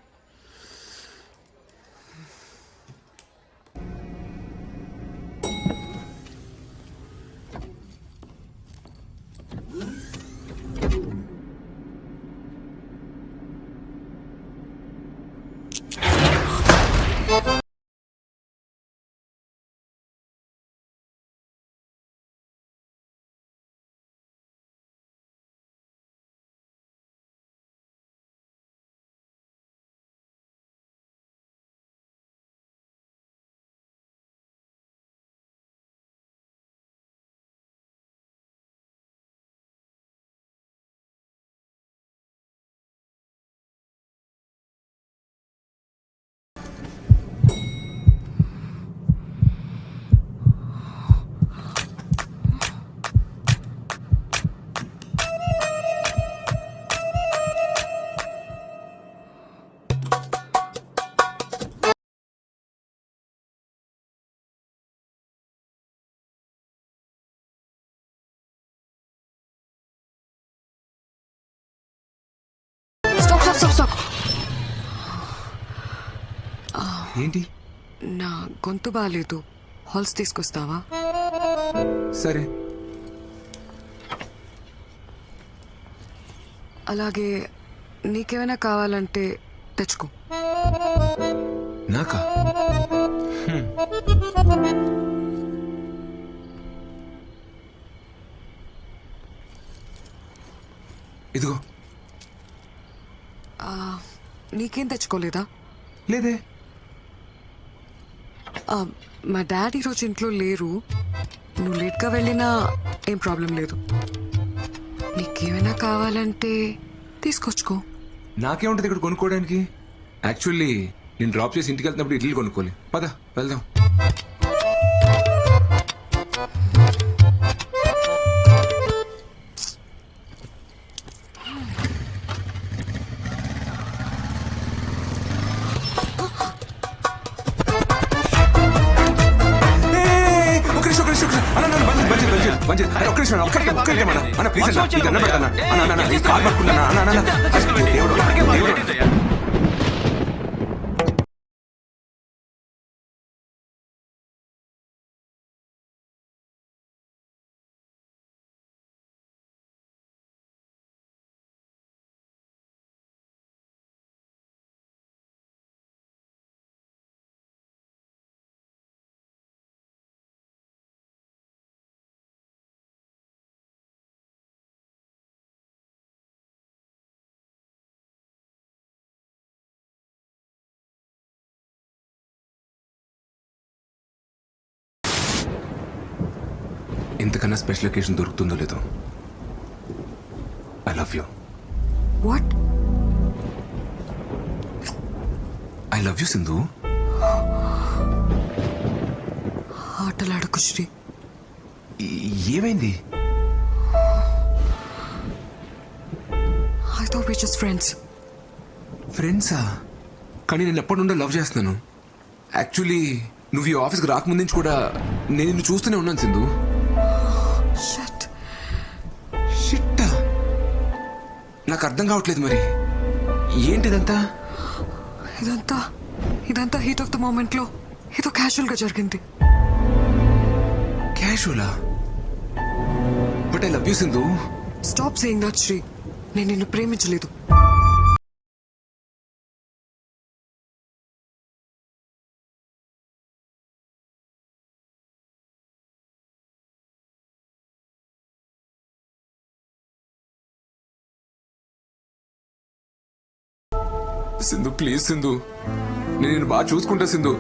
స్టాప్. ఏంటి? నా గొంతు బాగాలేదు, హాల్స్ తీసుకొస్తావా? సరే. అలాగే నీకేమైనా కావాలంటే తెచ్చుకో. నాకా? ఇదిగో. నీకేం తెచ్చుకోలేదా? లేదే. మా డాడీ ఈరోజు ఇంట్లో లేరు, నువ్వు లేట్గా వెళ్ళినా ఏం ప్రాబ్లం లేదు. నీకేమైనా కావాలంటే తీసుకొచ్చుకో. నాకేముంటది ఇక్కడ కొనుక్కోవడానికి? యాక్చువల్లీ నేను డ్రాప్ చేసి ఇంటికి వెళ్తున్నప్పుడు ఇడ్లీ కొనుక్కోవాలి. పద వెళ్దాం. ఇంతకన్నా స్పెషల్ ఒకేషన్ దొరుకుతుందో లేదో. I love you. What? I love you Sindhu. ఆటలాడకు శ్రీ. ఏమైంది? I thought we just friends. ఫ్రెండ్సా? కానీ నేను ఎప్పటి నుండో లవ్ చేస్తున్నాను. యాక్చువల్లీ నువ్వు ఈ ఆఫీస్కి రాకముందు నుంచి కూడా నేను నిన్ను చూస్తూనే ఉన్నాను సింధు. షిట్. నాకు అర్థం కావట్లేదు మరి ఏంటిదంతా? ఇదంతా హీట్ ఆఫ్ ద మూమెంట్ లో ఏదో క్యాజువల్ గా జరిగింది. క్యాజువలా? But I love you Sindhu. Stop saying that Sri. నేను నిన్ను ప్రేమించలేదు. సింధు ప్లీజ్ సింధు, నేను బాగా చూసుకుంటా సింధు.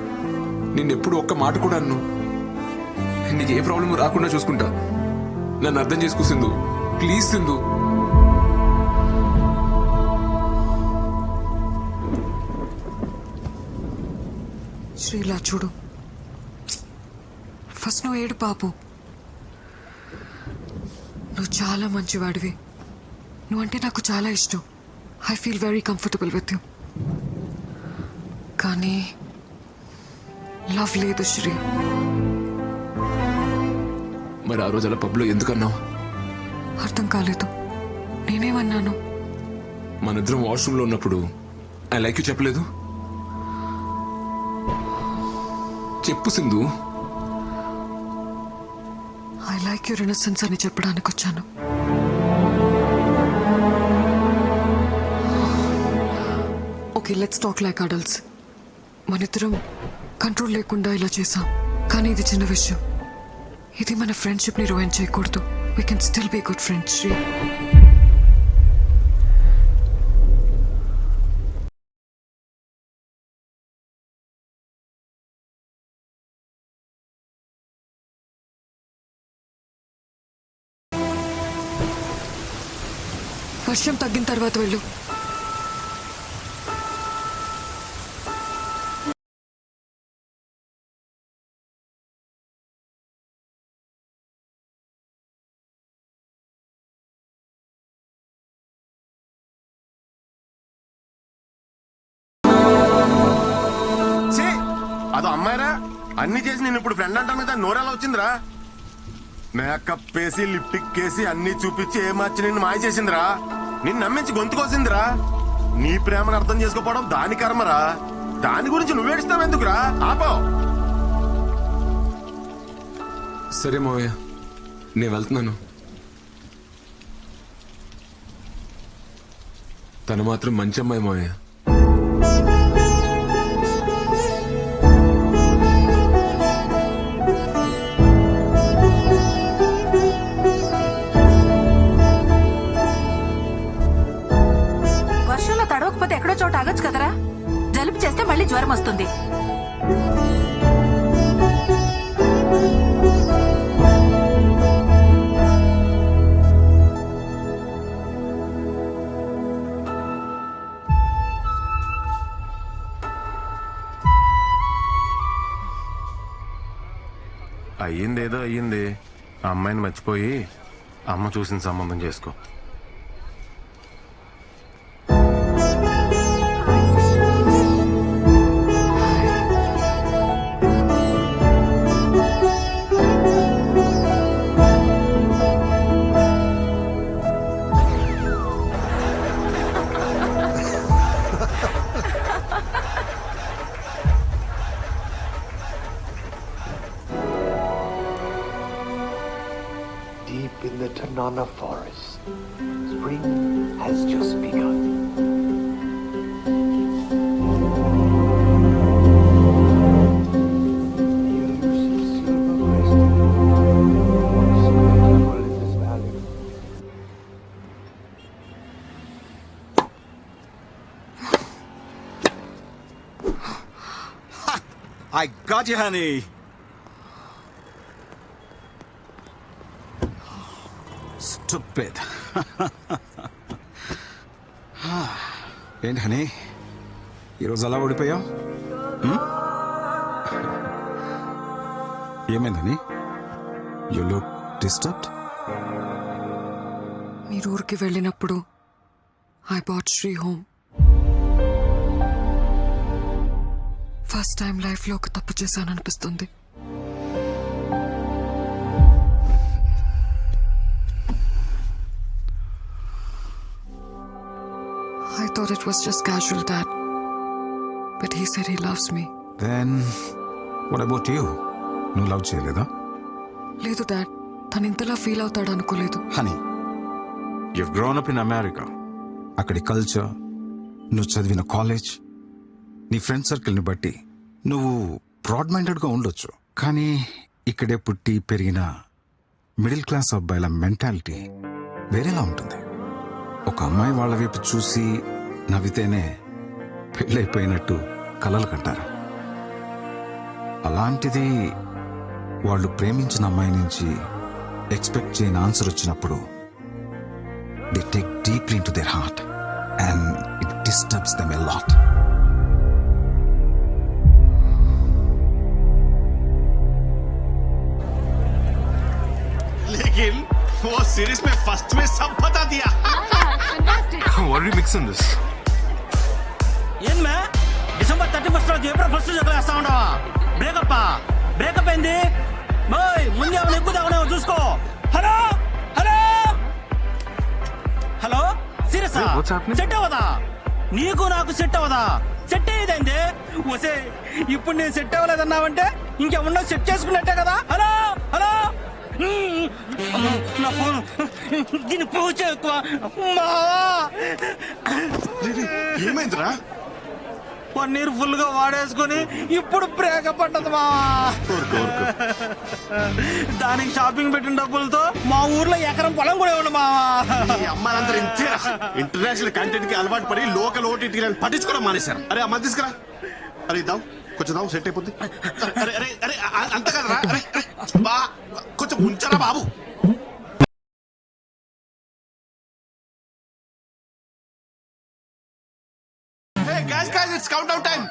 నిన్నెప్పుడు ఒక్క మాట కూడా అన్ను. నీకు ఏ ప్రాబ్లం రాకుండా చూసుకుంటా. నన్ను అర్థం చేసుకో సింధు, ప్లీజ్ సింధు. శ్రీలా చూడు, ఫస్ట్ నువ్వు ఏడు పాపు. నువ్వు చాలా మంచివాడివి. నువ్వంటే నాకు చాలా ఇష్టం. I feel very comfortable with you. కానీ లవ్ లేదు శ్రీ. మరి ఆ రోజు అలా పబ్లో ఎందుకన్నావు? అర్థం కాలేదు. నేనేమన్నాను? మనిద్దరం వాష్రూమ్లో ఉన్నప్పుడు ఐ లైక్ యూ చెప్పలేదు? చెప్పు Sindhu. I like your innocence అని చెప్పడానికి వచ్చాను. Okay, let's talk like adults. మనిద్దరం కంట్రోల్ లేకుండా ఇలా చేసాం, కానీ ఇది చిన్న విషయం. ఇది మన ఫ్రెండ్షిప్ ని రూయిన్ చేయకూడదు. We can still be good friends Sri. వర్షం తగ్గిన తర్వాత వెళ్ళు. అదో అమ్మాయిరా, అన్ని చేసి నేను ఇప్పుడు ఫ్రెండ్ అంటాను కదా, నోరెలా వచ్చిందిరా? మేకప్ వేసి లిప్టిక్ వేసి అన్ని చూపించి ఏ మార్చి నిన్ను మాయ చేసిందిరా. నిన్ను నమ్మించి గొంతుకోసిందిరా. నీ ప్రేమను అర్థం చేసుకోవడం దాని కర్మరా. దాని గురించి నువ్వేడుస్తావు ఎందుకురా? ఆపో. సరే మావయ్య, నేను వెళ్తున్నాను. తను మాత్రం మంచి అమ్మాయి మావయ్య. వర్షంలో తడవకపోతే ఎక్కడో చోట ఆగొచ్చు కదరా. జలుబు చేస్తే మళ్ళీ జ్వరం వస్తుంది. అయ్యిందేదో అయ్యింది. ఆ అమ్మాయిని మర్చిపోయి అమ్మ చూసిన సంబంధం చేసుకో. Deep in the Tanana forest, spring has just begun. I got you, honey. Stupid. ఏంటి హనీ, ఈరోజు అలా ఓడిపోయావు? ఏమైందని? You look disturbed. మీరు ఊరికి వెళ్ళినప్పుడు I bought Sri home. First time life లో ఒక తప్పు చేశాననిపిస్తుంది. I thought it was just casual, Dad. But he said he loves me. Then, what about you? నువ్వు లవ్ చేయలేదా? లేదు డాడ్, తను ఇంతలా ఫీల్ అవుతాడు అనుకోలేదు. Honey, you've grown up in America. అక్కడి కల్చర్, నువ్వు చదివిన కాలేజ్, నీ ఫ్రెండ్ సర్కిల్ని బట్టి నువ్వు బ్రాడ్ మైండెడ్గా ఉండొచ్చు. కానీ ఇక్కడే పుట్టి పెరిగిన మిడిల్ క్లాస్ అబ్బాయిల మెంటాలిటీ వేరేలా ఉంటుంది. ఒక అమ్మాయి వాళ్ళ వైపు చూసి నవ్వితేనే పెళ్ళైపోయినట్టు కలలు కంటారు. అలాంటిది వాళ్ళు ప్రేమించిన అమ్మాయి నుంచి ఎక్స్పెక్ట్ చేయని ఆన్సర్ వచ్చినప్పుడు they take deeply in to their heart and it disturbs them a lot. लेकिन वो सीरीज में फर्स्ट में सब बता दिया. What are you mixing this? ఏం మే డిసెంబర్ 31 రోజు ఏప్రిల్ 1 జగలేస్తా ఉండవా? బ్రేకప్ అయింది. బాయ్ ముందు ఏమైనా ఎక్కుదామనేమో చూసుకో. Hello hello hello serious set అవ్వదా? నీకు నాకు సెట్ అవ్వదా? సెట్ అయ్యేదండి. వసే ఇప్పుడు నేను సెట్ అవ్వలేదన్నావంటే ఇంకేమన్నా సెట్ చేసుకున్నట్టే కదా. హలో హలో నా ఫోన్ దీని పూజ ఎక్కువ. ఏమైందిరా? పన్నీర్ ఫుల్ గా వాడేసుకుని ఇప్పుడు బ్రేకప్ పట్టదు మా. దానికి షాపింగ్ పెట్టిన డబ్బులతో మా ఊర్లో ఎకరం పొలం కూడా ఇవ్వండి మా. అమ్మాయిలందరూ ఇంతేరా. ఇంటర్నేషనల్ కంటెంట్ కి అలవాటు పడి లోకల్ ఓటీటీలను పట్టించుకోవడం మానేశారు. అరే అమ్మ తీసుకురా. అరే ఇద్దాం కొంచెం దాం సెట్ అయిపోద్ది. అరే అరే అరే అంత కదరా. అరే బా కొంచెం ఉంచరా బాబు. Hey guys, it's countdown time.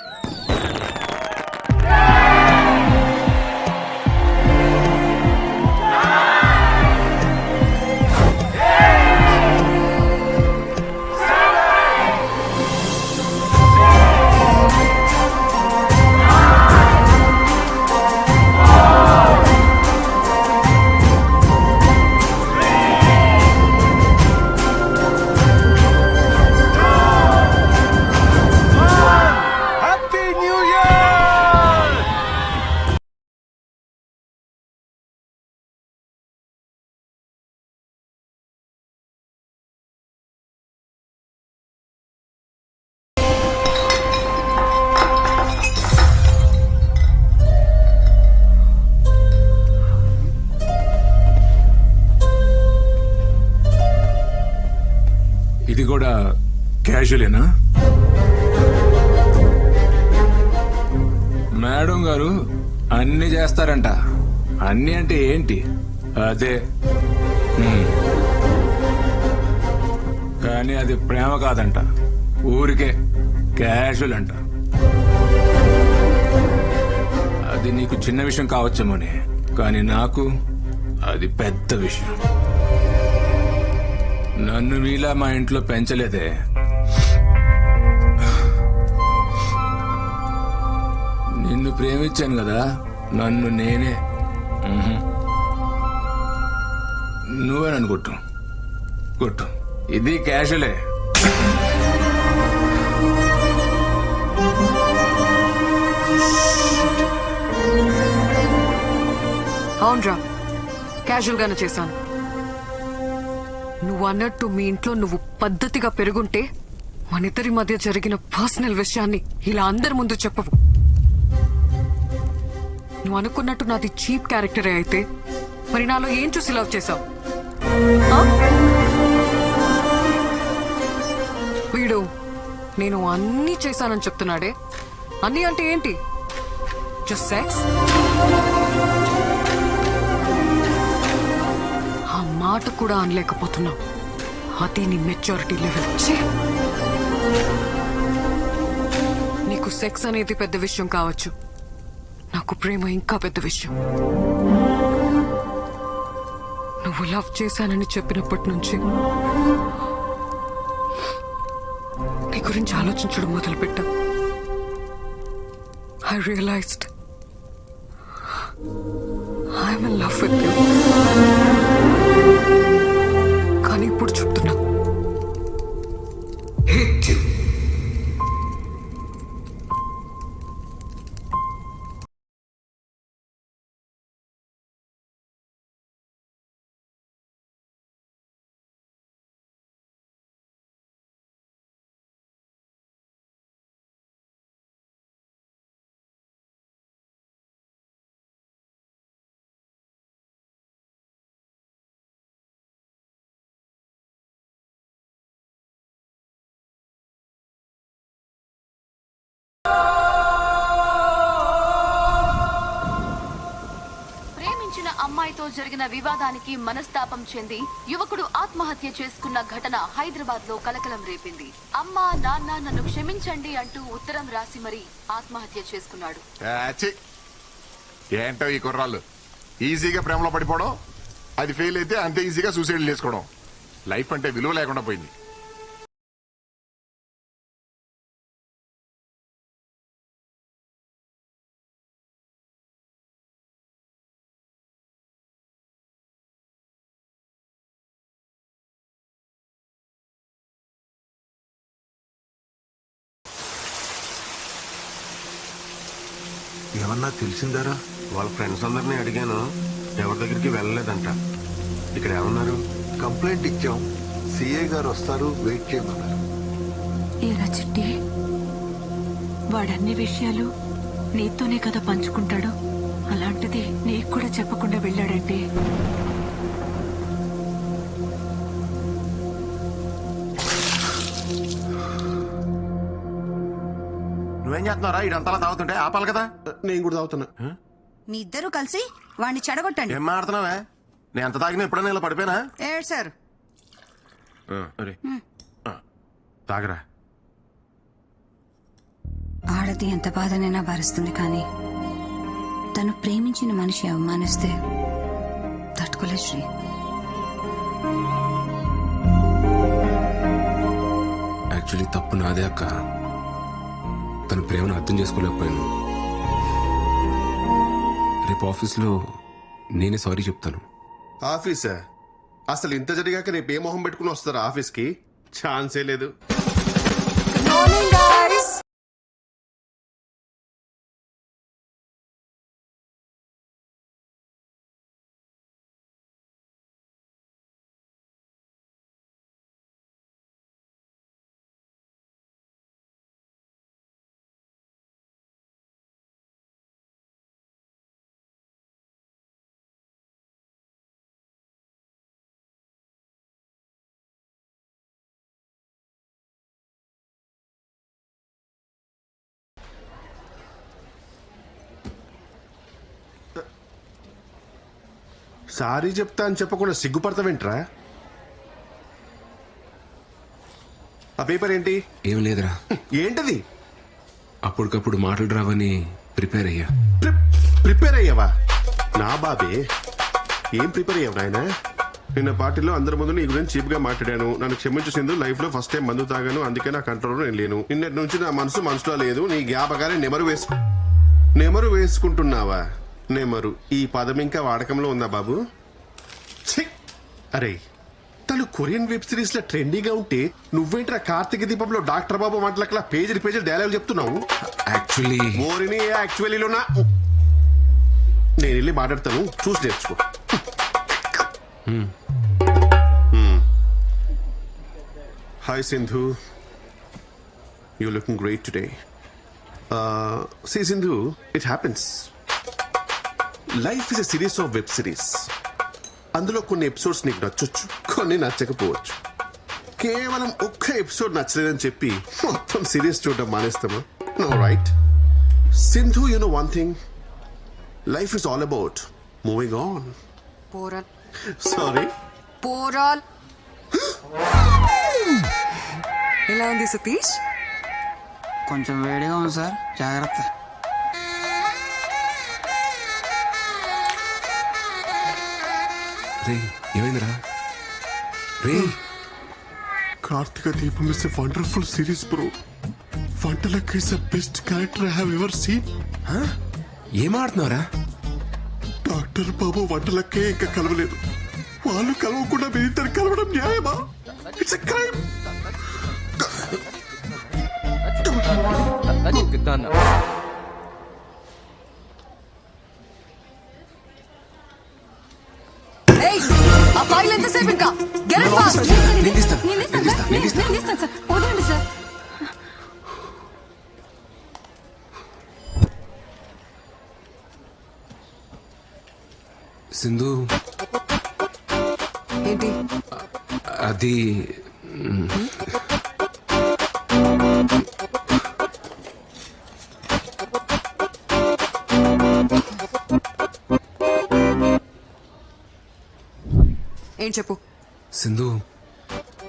ఇది కూడా క్యాజువలేనా? మేడం గారు అన్ని చేస్తారంట. అన్ని అంటే ఏంటి? అదే కానీ అది ప్రేమ కాదంట, ఊరికే క్యాజువల్ అంట. అది నీకు చిన్న విషయం కావచ్చేమోనే, కానీ నాకు అది పెద్ద విషయం. నన్ను మీలా మా ఇంట్లో పెంచలేదే. నిన్ను ప్రేమించాను కదా, నన్ను నేనే. నువ్వే నన్ను కొట్టు కొట్టు, ఇది క్యాషువలే. అవునరా, క్యాజువల్ గానే చేశాను. నువ్వు అన్నట్టు మీ ఇంట్లో నువ్వు పద్ధతిగా పెరుగుంటే మనిద్దరి మధ్య జరిగిన పర్సనల్ విషయాన్ని ఇలా అందరి ముందు చెప్పవు. నువ్వు అనుకున్నట్టు నాది చీప్ క్యారెక్టరే అయితే మరి నాలో ఏం చూసి లవ్ చేశావు? వీడు నేను అన్నీ చేశానని చెప్తున్నాడే. అన్నీ అంటే ఏంటి? Just sex? మాట కూడా అనలేకపోతున్నావు. అది నీ మెచ్యూరిటీ లెవెల్. నీకు సెక్స్ అనేది పెద్ద విషయం కావచ్చు, నాకు ప్రేమ ఇంకా పెద్ద విషయం. నువ్వు లవ్ చేశానని చెప్పినప్పటి నుంచి నీ గురించి ఆలోచించడం మొదలుపెట్టా. I realised I'm in love with you. కానీ ఇప్పుడు చెప్తున్నా, hate you. అమ్మాయితో జరిగిన వివాదానికి మనస్తాపం చెంది యువకుడు ఆత్మహత్య చేసుకున్న ఘటన హైదరాబాద్ లో కలకలం రేపింది. అమ్మా నాన్న నన్ను క్షమించండి అంటూ ఉత్తరం రాసి మరీ ఆత్మహత్య చేసుకున్నాడు. ఏంటో ఈ కుర్రాళ్ళు ఈజీగా ప్రేమలో పడిపోవడం, అది ఫెయిల్ అయితే అంతే ఈజీగా సూసైడ్ చేసుకోవడం. లైఫ్ అంటే విలువ లేకుండా పోయింది. ఏమన్నా తెలిసిందారా? వాళ్ళ ఫ్రెండ్స్ అందరినీ అడిగాను, ఎవరి దగ్గరికి వెళ్ళలేదంట. ఇక్కడ ఏమన్నారు? కంప్లైంట్ ఇచ్చాం, సిఏ గారు వస్తారు, వెయిట్ చేయమన్నారు. ఏరా చిట్టి, వాడన్ని విషయాలు నీతోనే కదా పంచుకుంటాడు. అలాంటిది నీకు కూడా చెప్పకుండా వెళ్ళాడంటే నువ్వేం చేస్తున్నారా? ఇడంతలా తాగుతుంటే ఆపాలి కదా. నేను కూడా తాగుతున్నా. మీ ఇద్దరు కలిసి వాడిని చెడగొట్టండి. ఏం మాడుతున్నావే? నేను ఎంత తాగినా ఎప్పుడైనా ఇలా పడిపోయినా? సార్ తాగరా. ఆడది ఎంత బాధనైనా భరిస్తుంది, కానీ తను ప్రేమించిన మనిషి అవమానిస్తే తట్టుకోలేదు శ్రీ. యాక్చువల్లీ తప్పు నాదే అక్క. తన ప్రేమను అర్థం చేసుకోలేకపోయాను. రేపు ఆఫీస్లో నేనే సారీ చెప్తాను. ఆఫీసా? అసలు ఇంత జరిగాక రేపు ఏ మొహం పెట్టుకుని వస్తారా ఆఫీస్కి? ఛాన్సే లేదు. సారీ చెప్తా అని చెప్పకుండా సిగ్గుపడతావేంట్రా? ఆ పేపర్ ఏంటి? ఏం లేదురా. ఏంటది? అప్పటికప్పుడు మాటలు రావని ప్రిపేర్ అయ్యా. ప్రిపేర్ అయ్యావా? నా బాబే, ఏం ప్రిపేర్ అయ్యావు నాయన? నిన్న పార్టీలో అందరి ముందు నీ గురించి చీప్ గా మాట్లాడాను. నన్ను క్షమించేసిందు. లైఫ్ లో ఫస్ట్ టైం మందు తాగాను, అందుకే నా కంట్రోల్లో నేను లేను. నిన్నటి నుంచి నా మనసులో లేదు. నీ జ్ఞాపకాలే నెమరు వేసుకుంటున్నావా? నెమరు ఈ పదం ఇంకా వాడకంలో ఉందా బాబు? అరే, తను కొరియన్ వెబ్ సిరీస్ లో ట్రెండీగా ఉంటే నువ్వేంట్రా కార్తీక దీపంలో డాక్టర్ బాబు మాటలకలా పేజీలు డైలాగ్ చెప్తున్నావు? యాక్చువల్లీలోనా? నేను వెళ్ళి మాట్లాడతాను, చూసి నేర్చుకో. Hi Sindhu, you looking great today. See Sindhu, it happens. Life is a series of web series. అందులో కొన్ని ఎపిసోడ్స్ నీకు నచ్చొచ్చు, కొన్ని నచ్చకపోవచ్చు. కేవలం ఒక్క ఎపిసోడ్ నచ్చలేదని చెప్పి మొత్తం సిరీస్ చూడడం మానేస్తామా? No, right? Sindhu, you know one thing, life is all about moving on. Sorry, పోరాల్. ఎలా ఉంది సతీష్? కొంచెం వేడిగా ఉంది సార్, జాగ్రత్త. రే, ఏమైందిరా? రే, కార్తీక దీపం is a wonderful series bro. వంటలక్ is the best character I have ever seen. ఏం ఆడుతున్నారా? డాక్టర్ బాబు వంటలక్కే ఇంకా కలవలేదు. వాళ్ళు కలవకుండా మీ ఇద్దరు కలవడం న్యాయమా? It's a crime. ఆ ఫైల్ ఎంతసేపు ఇంకా? వదలండి సార్. సింధు, ఏంటి అది ఏం చెప్పు. సింధు,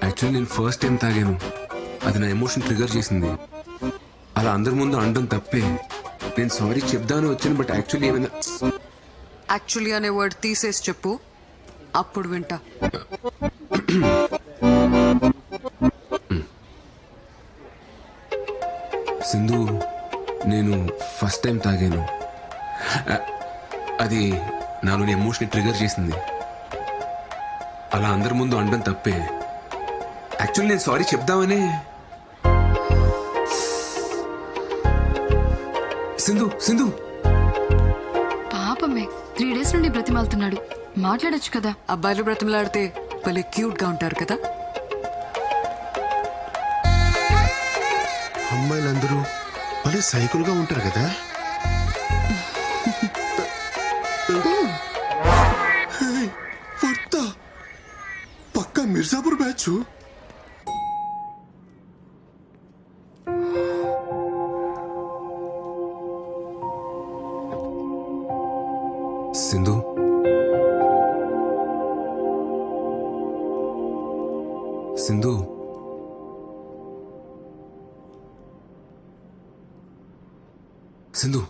యాక్చువల్లీ నేను ఫస్ట్ టైం తాగాను. అది నా ఎమోషన్ ట్రిగర్ చేసింది. అలా అందరి ముందు అనడం తప్పే. నేను సారీ చెప్దాను వచ్చాను, బట్ యాక్చువల్లీ ఏమైందా. యాక్చువల్లీ అనే వర్డ్ తీసేసి చెప్పు, అప్పుడు వింటా. సింధు, నేను ఫస్ట్ టైం తాగాను. అది నాలోని ఎమోషన్ ట్రిగర్ చేసింది. అలా అందరి ముందు అనడం తప్పే. యాక్చువల్లీ నేను సారీ చెప్దామనే. సింధు సింధు పాపమే 3 days నుండి బ్రతిమాలుతున్నాడు. మాట్లాడొచ్చు కదా. అబ్బాయిలు బ్రతిమలాడితే భలే క్యూట్ గా ఉంటారు కదా. అమ్మాయిలందరూ భలే సైకిల్ గా ఉంటారు కదా. పక్కా మిర్జాపూర్ బ్యాచ్. సింధు, సింధు, సింధు.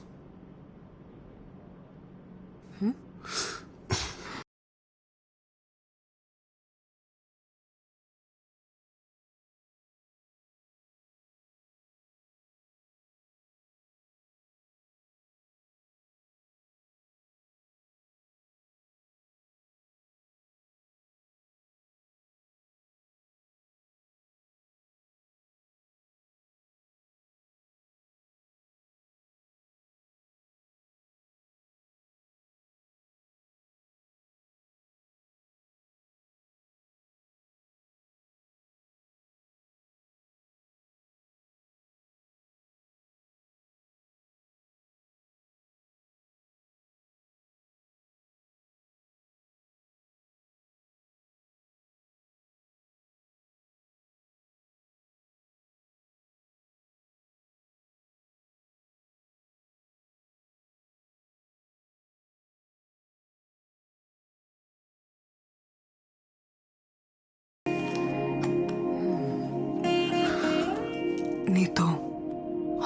నీతో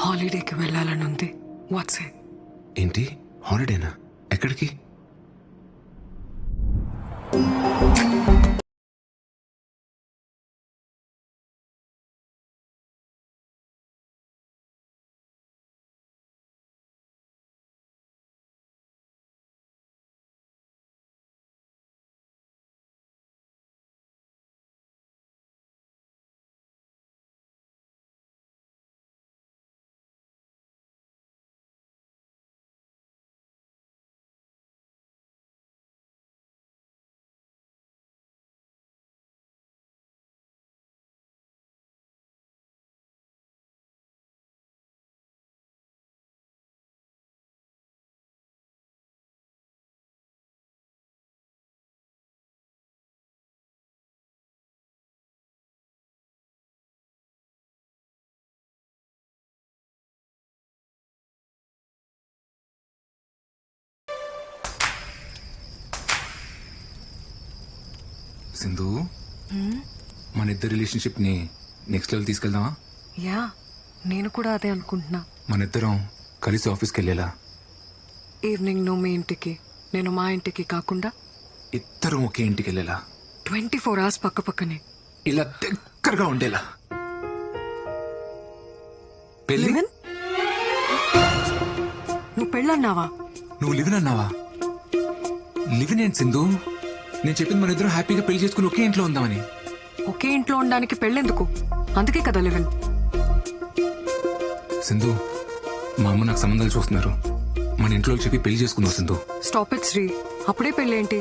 హాలిడేకి వెళ్ళాలనుంది. What's it? ఏంటి హాలిడేనా? ఎక్కడికి? సింధు, మన ఇద్దరు రిలేషన్షిప్ ని నెక్స్ట్ లెవెల్ తీసుకెళ్దామా? యా, నేను కూడా అదే అనుకుంటున్నా. మన ఇద్దరం కలిసి ఆఫీస్కి వెళ్ళేలా. ఈవినింగ్ నువ్వు మీ ఇంటికి, నేను మా ఇంటికి కాకుండా ఇద్దరం ఒకే ఇంటికి వెళ్ళేలా. 24 hours పక్క పక్కనే ఇలా దగ్గరగా ఉండేలా. పెళ్ళి? నువ్వు పెళ్ళన్నావా? నువ్వు లివిన్ అన్నావా? లివిన్ ఏంటి సింధు? నేను చెప్పింది మన ఇద్దరం హ్యాపీగా పెళ్లి చేసుకుని ఒకే ఇంట్లో ఉందామని. ఒకే ఇంట్లో ఉండడానికి పెళ్ళెందుకు? అందుకే కదా లివిన్. సింధు, మా అమ్మ నాకు సంబంధాలు చూస్తున్నారు. మన ఇంట్లో చెప్పి పెళ్లి చేసుకుందాం సింధు. Stop it Shri. అప్పుడే పెళ్ళేంటి?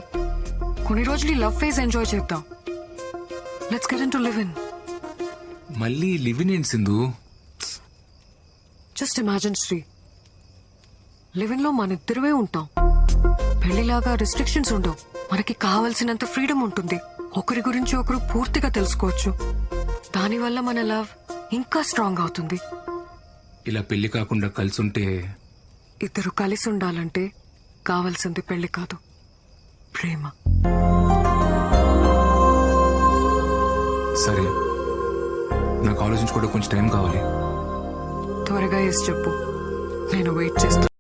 కొన్ని రోజులు ఈ లవ్ ఫేజ్ ఎంజాయ్ చేద్దాం. Let's get into live in. మళ్ళీ లివిన్ ఏంటి Sindhu? Just imagine Sri, live in లో మన ఇద్దరువే ఉంటాం. పెళ్లిలాగా రిస్ట్రిక్షన్స్ ఉండవు. మనకి కావలసినంత ఫ్రీడమ్ ఉంటుంది. ఒకరి గురించి ఒకరు పూర్తిగా తెలుసుకోవచ్చు. దానివల్ల మన లవ్ ఇంకా స్ట్రాంగ్ అవుతుంది. ఇలా పెళ్లి కాకుండా కలిసి ఉంటే? ఇద్దరు కలిసి ఉండాలంటే కావాల్సింది పెళ్లి కాదు, ప్రేమ. సరే, నాకు ఆలోచించుకోవడం కొంచెం టైం కావాలి. త్వరగా వేసి చెప్పు, నేను వెయిట్ చేస్తాను.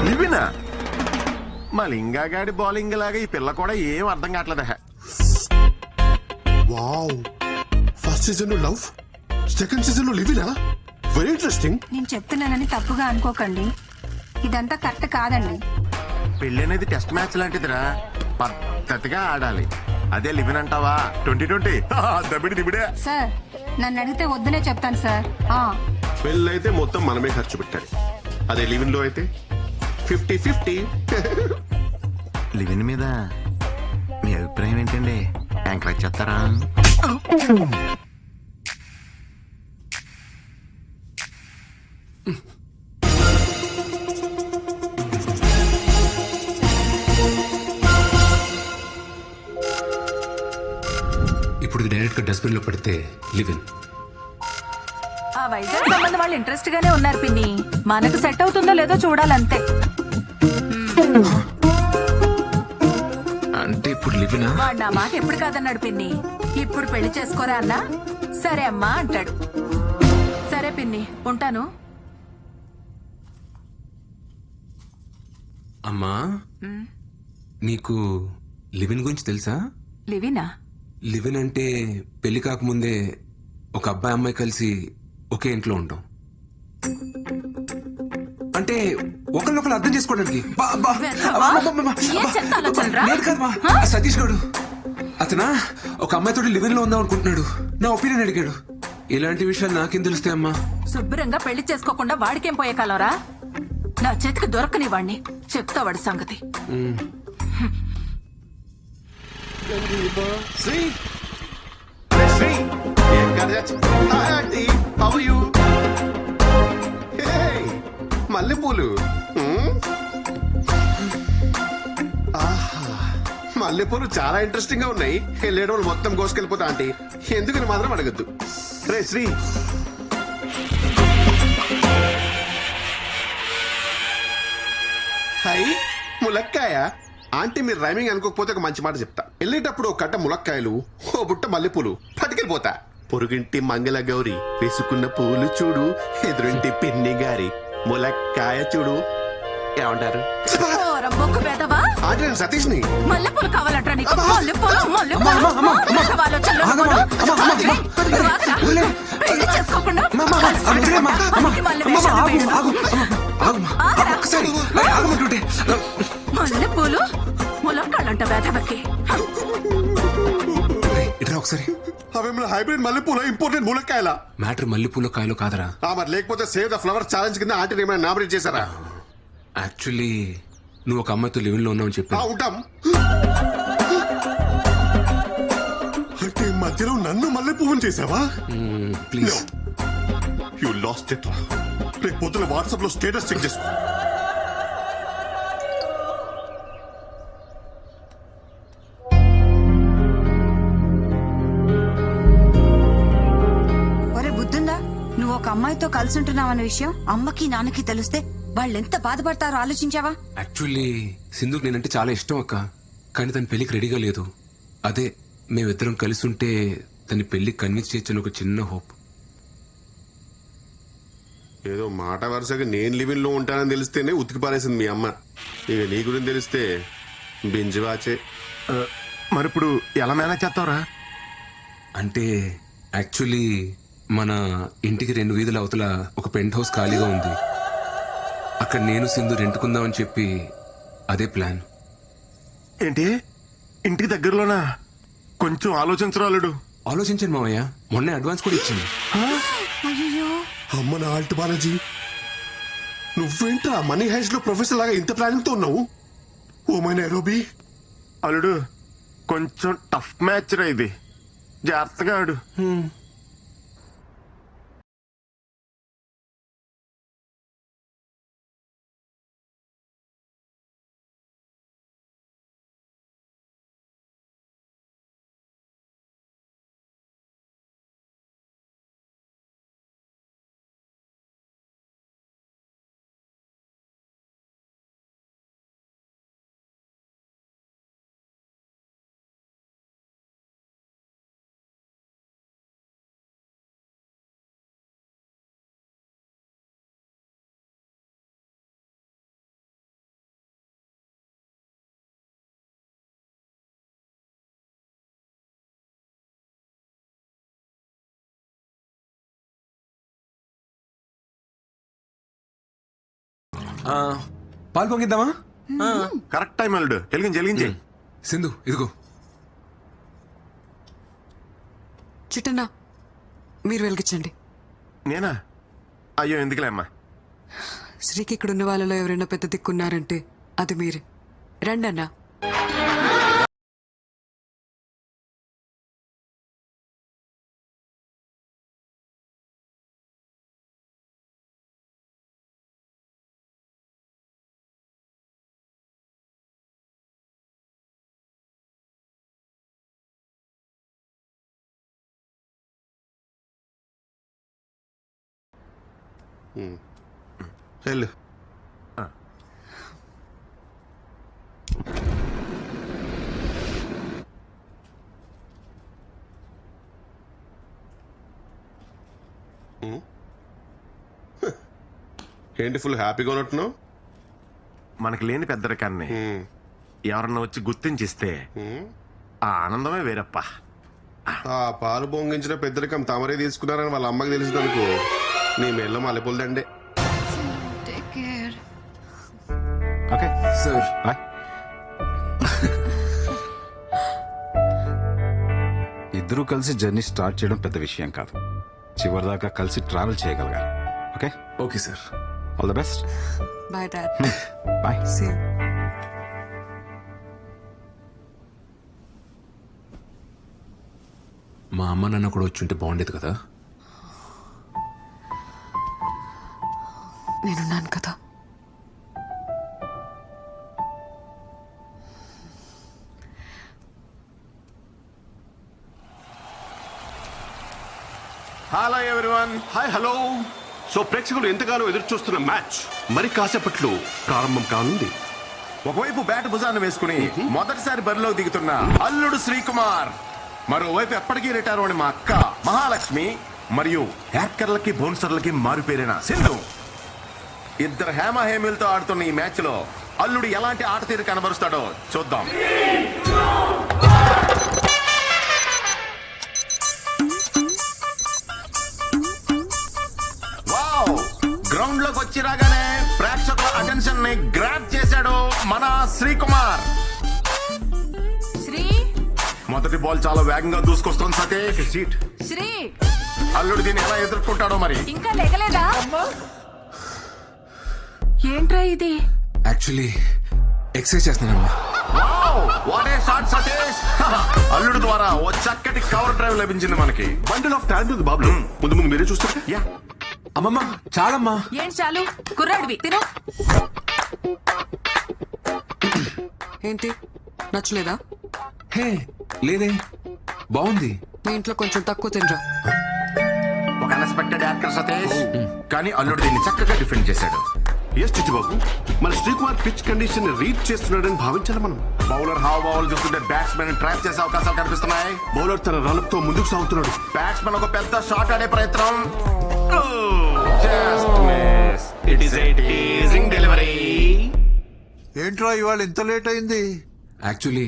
లివినా మా లింగాగాడి బౌలింగ్ లాగా ఈ పిల్ల కూడా ఏం అర్థం కావట్లేదు. వావ్, ఫస్ట్ సీజన్ లో లవ్, సెకండ్ సీజన్ లో లివినా. Very interesting. నేను చెప్తున్నానని తప్పుగా అనుకోకండి, ఇదంతా కరెక్ట్ కాదండి. పెళ్లి అనేది టెస్ట్ మ్యాచ్ లాంటిదిరా, పద్ధతిగా ఆడాలి. అదే లివిన్ అంటావా 2020 దబిడి దిబిడే. సార్ నన్ను అడిగితే వద్దనే చెప్తాను సార్. పెళ్ళైతే మొత్తం మనమే ఖర్చు పెట్టాలి. అదే లివిన్ లో అయితే 50-50. లివిన్ మీద మీ అభిప్రాయం ఏంటండి? ఎంకరేజ్ చేస్తారా? ఇప్పుడు డైరెక్ట్ గా డస్ట్బిన్ లో పడితే లివిన్. ఆ వైజాగ్ సంబంధం వాళ్ళు ఇంట్రెస్ట్ గానే ఉన్నారు పిన్ని. మనకు సెట్ అవుతుందో లేదో చూడాలంతే. అంటే ఇప్పుడు లివినా? వాడు నా మాట ఎప్పుడు కాదన్నాడు పిన్ని. ఇప్పుడు పెళ్లి చేసుకోరా అన్నా సరే అమ్మా అంటాడు. సరే పిన్ని ఉంటాను. అమ్మా, నీకు లివిన్ గురించి తెలుసా? లివినా? లివిన్ అంటే పెళ్లి కాకముందే ఒక అబ్బాయి అమ్మాయి కలిసి ఒకే ఇంట్లో ఉంటాం. అంటే ఒకరినొకరు అర్థం చేసుకోవడానికి. సతీష్ గడు అతనా ఒక అమ్మాయితో లివిన్ లో ఉందాం అనుకుంటున్నాడు. నా ఒపీనియన్ అడిగాడు. ఇలాంటి విషయాలు నాకేం తెలుస్తాయి అమ్మా? శుభ్రంగా పెళ్లి చేసుకోకుండా వాడికేం పోయే కాలవరా? నా చేతికి దొరకని వాడిని చెప్తా వాడి సంగతి. మల్లెపూలు, మల్లెపూలు చాలా ఇంట్రెస్టింగ్ గా ఉన్నాయి. వెళ్ళేడు వాళ్ళు మొత్తం కోసుకెళ్ళిపోతా అంటే ఎందుకని మాత్రం అడగద్దు. రే శ్రీ, హై ములక్కాయ. ఆంటీ మీరు రైమింగ్ అనుకోకపోతే ఒక మంచి మాట చెప్తా. వెళ్ళేటప్పుడు ఒక కట్ట ములక్కాయలు, ఓ బుట్ట మల్లెపూలు పట్టుకెళ్ళిపోతా. పొరుగింటి మంగళ గౌరి వేసుకున్న పూలు చూడు, ఎదురింటి పిన్ని గారి ములక్కాయ చూడు. ఏమంటారు? సతీష్ ని మల్లెపూలు కావాలంటారా నీకు? పెళ్లి చేసుకోకుండా మల్లెపూలు ములక్కాళ్ళంట వేదవకి. ఒకసారి అవేమో హైబ్రిడ్ మల్లెపూల ఇంపోర్టెడ్ ములక్కాయల. మ్యాటర్ మల్లెపూల కాయలు కాదరా. మరి లేకపోతే సేవ్ ద ఫ్లవర్ ఛాలెంజ్ కింద ఆంటీని ఏమైనా నామినేట్ చేశారా? యాక్చువల్లీ నువ్వు ఒక అమ్మాయితో లివిన్ లో ఉన్నావు చెప్పి ఉంటాం. అంటే మధ్యలో నన్ను మల్లె పువ్వుని చేసావా? Please, you lost it. రేపు పొద్దున వాట్సాప్ లో స్టేటస్ చెక్ చేసుకో. ఒరే బుద్ధుందా, నువ్వు ఒక అమ్మాయితో కలిసి ఉంటున్నావన్న విషయం అమ్మకి నాన్నకి తెలిస్తే వాళ్ళెంత బాధపడతారో ఆలోచించావా? యాక్చువల్లీ సింధుకు నేనంటే చాలా ఇష్టం అక్క, కానీ తన పెళ్లికి రెడీగా లేదు. అదే మేమిద్దరం కలిసి ఉంటే తన పెళ్లి కన్విన్స్ చేయొచ్చని ఒక చిన్న హోప్. ఏదో మాట వరుసగా నేను లివిన్ లో ఉంటానని తెలిస్తేనే ఉతికి పారేసింది మీ అమ్మ. ఇక నీ గురించి తెలిస్తే బింజవాచే. మరి ఇప్పుడు ఎలా మేనేజ్ చేస్తావురా? అంటే యాక్చువల్లీ మన ఇంటికి 2 వీధుల అవతల ఒక పెంట్ హౌస్ ఖాళీగా ఉంది. అక్కడ నేను సింధు రెంటుకుందామని చెప్పి అదే ప్లాన్. ఏంటి ఇంటికి దగ్గరలోనా? కొంచెం ఆలోచించరాలుడు. ఆలోచించాను మావయ్య, మొన్నే అడ్వాన్స్ కూడా ఇచ్చింది. అమ్మ నా ఆల్ట్ బాలాజీ, నువ్వేంట్రా మనీ హైస్ట్ లో ప్రొఫెసర్ లాగా ఇంత ప్లానింగ్ తో ఉన్నావు? Oh my Nairobi. అల్లుడు కొంచెం టఫ్ మ్యాచ్ రా ఇది, జాగ్రత్తగా ఆడు. పాలు పొంగిద్దామా? కరెక్ట్ టైం అల్లుడు. వెలిగించి సింధు ఇదిగో. చిట్టన్నా మీరు వెలిగించండి. నేనా? అయ్యో ఎందుకులే అమ్మా. శ్రీకి ఇక్కడ ఉన్న వాళ్ళలో ఎవరైనా పెద్ద దిక్కున్నారంటే అది మీరే. రండి అన్నా. వెళ్ళు. ఏంటి ఫుల్ హ్యాపీగా ఉన్నట్టున్నావు? మనకి లేని పెద్దరికాన్ని ఎవరన్నా వచ్చి గుర్తించిస్తే ఆ ఆనందమే వేరప్ప. ఆ పాలు పొంగించిన పెద్దరికం తమరే తీసుకున్నారని వాళ్ళ అమ్మకి తెలిసిందనుకో, నీ మెల్ల మల్లెపూలదండే. Okay sir. ఇద్దరూ కలిసి జర్నీ స్టార్ట్ చేయడం పెద్ద విషయం కాదు. చివరిదాకా కలిసి ట్రావెల్ చేయగలగాలి. Okay okay sir. All the best. Bye dad. Bye. Same. మా అమ్మ నాన్న కూడా వచ్చి ఉంటే బాగుండేది కదా. నేనున్నాను కదా. Hello everyone. Hi hello. So ప్రేక్షకులు ఎంతగానో ఎదురు చూస్తున్న మ్యాచ్ మరి కాసేపట్లో ప్రారంభం కానుంది. ఒకవైపు బ్యాట్ భుజాన్ని వేసుకుని మొదటిసారి బరిలోకి దిగుతున్న అల్లుడు శ్రీకుమార్, మరోవైపు ఎప్పటికీ రిటైర్ అని మా అక్క మహాలక్ష్మి, మరియు హ్యాకర్లకి బౌన్సర్లకి మారుపేరిన సింధు. ఇద్దరు హేమహేమిలతో ఆడుతున్న ఈ మ్యాచ్ లో అల్లుడు ఎలాంటి ఆట తీరు కనబరుస్తాడో చూద్దాం. గ్రౌండ్ లోకి వచ్చి రాగానే ప్రేక్షకుల అటెన్షన్ ని గ్రాప్ చేశాడు మన శ్రీకుమార్. శ్రీ మొదటి బాల్ చాలా వేగంగా దూసుకొస్తుంది సతీష్. సీట్ శ్రీ అల్లుడు దీన్ని ఎలా ఎదుర్కొంటాడో మరి. ఇంకా లేగలేదా? ఏంట్రా ఇది? యాక్చువల్లీ ఎక్సర్సైజ్ చేస్తున్నానమ్మా. What a shot Satish. అల్లుడు ద్వారా ఓ చక్కటి కవర్ డ్రైవ్ లభించింది మనకి. బండిల్ ఆఫ్ టాలెంట్ ఉంది బాబు. ముందు ముందు మీరే చూస్తారు. యా అమ్మమ్మ చాలమ్మా. ఏం చాలు? కుర్రాడివి తిను. ఏంటి నచ్చలేదా? హే లేదే, బాగుంది. మీ ఇంట్లో కొంచెం తక్కువ తినరా. ఒక అన్ఎక్స్పెక్టెడ్ యాక్టర్ సతీష్, కానీ అల్లుడు దీన్ని చక్కగా డిఫెండ్ చేశాడు. ఎస్ చిట్టిబాబు, మన శ్రీకుమార్ పిచ్ కండిషన్ రీడ్ చేస్తున్నాడని భావించాలి మనం. బౌలర్ హావభావాలు చూస్తుంటే బ్యాట్స్మెన్ ట్రాప్ చేసే అవకాశాలు కనిపిస్తున్నాయి. బౌలర్ తన రన్అప్ ముందుకు సాగుతున్నాడు. బ్యాట్స్మెన్ ఒక పెద్ద షాట్ ఆడే ప్రయత్నం. Just miss. It is a teasing delivery. ఏంట్రా ఇవాళ ఇంత లేట్ అయింది? యాక్చువల్లీ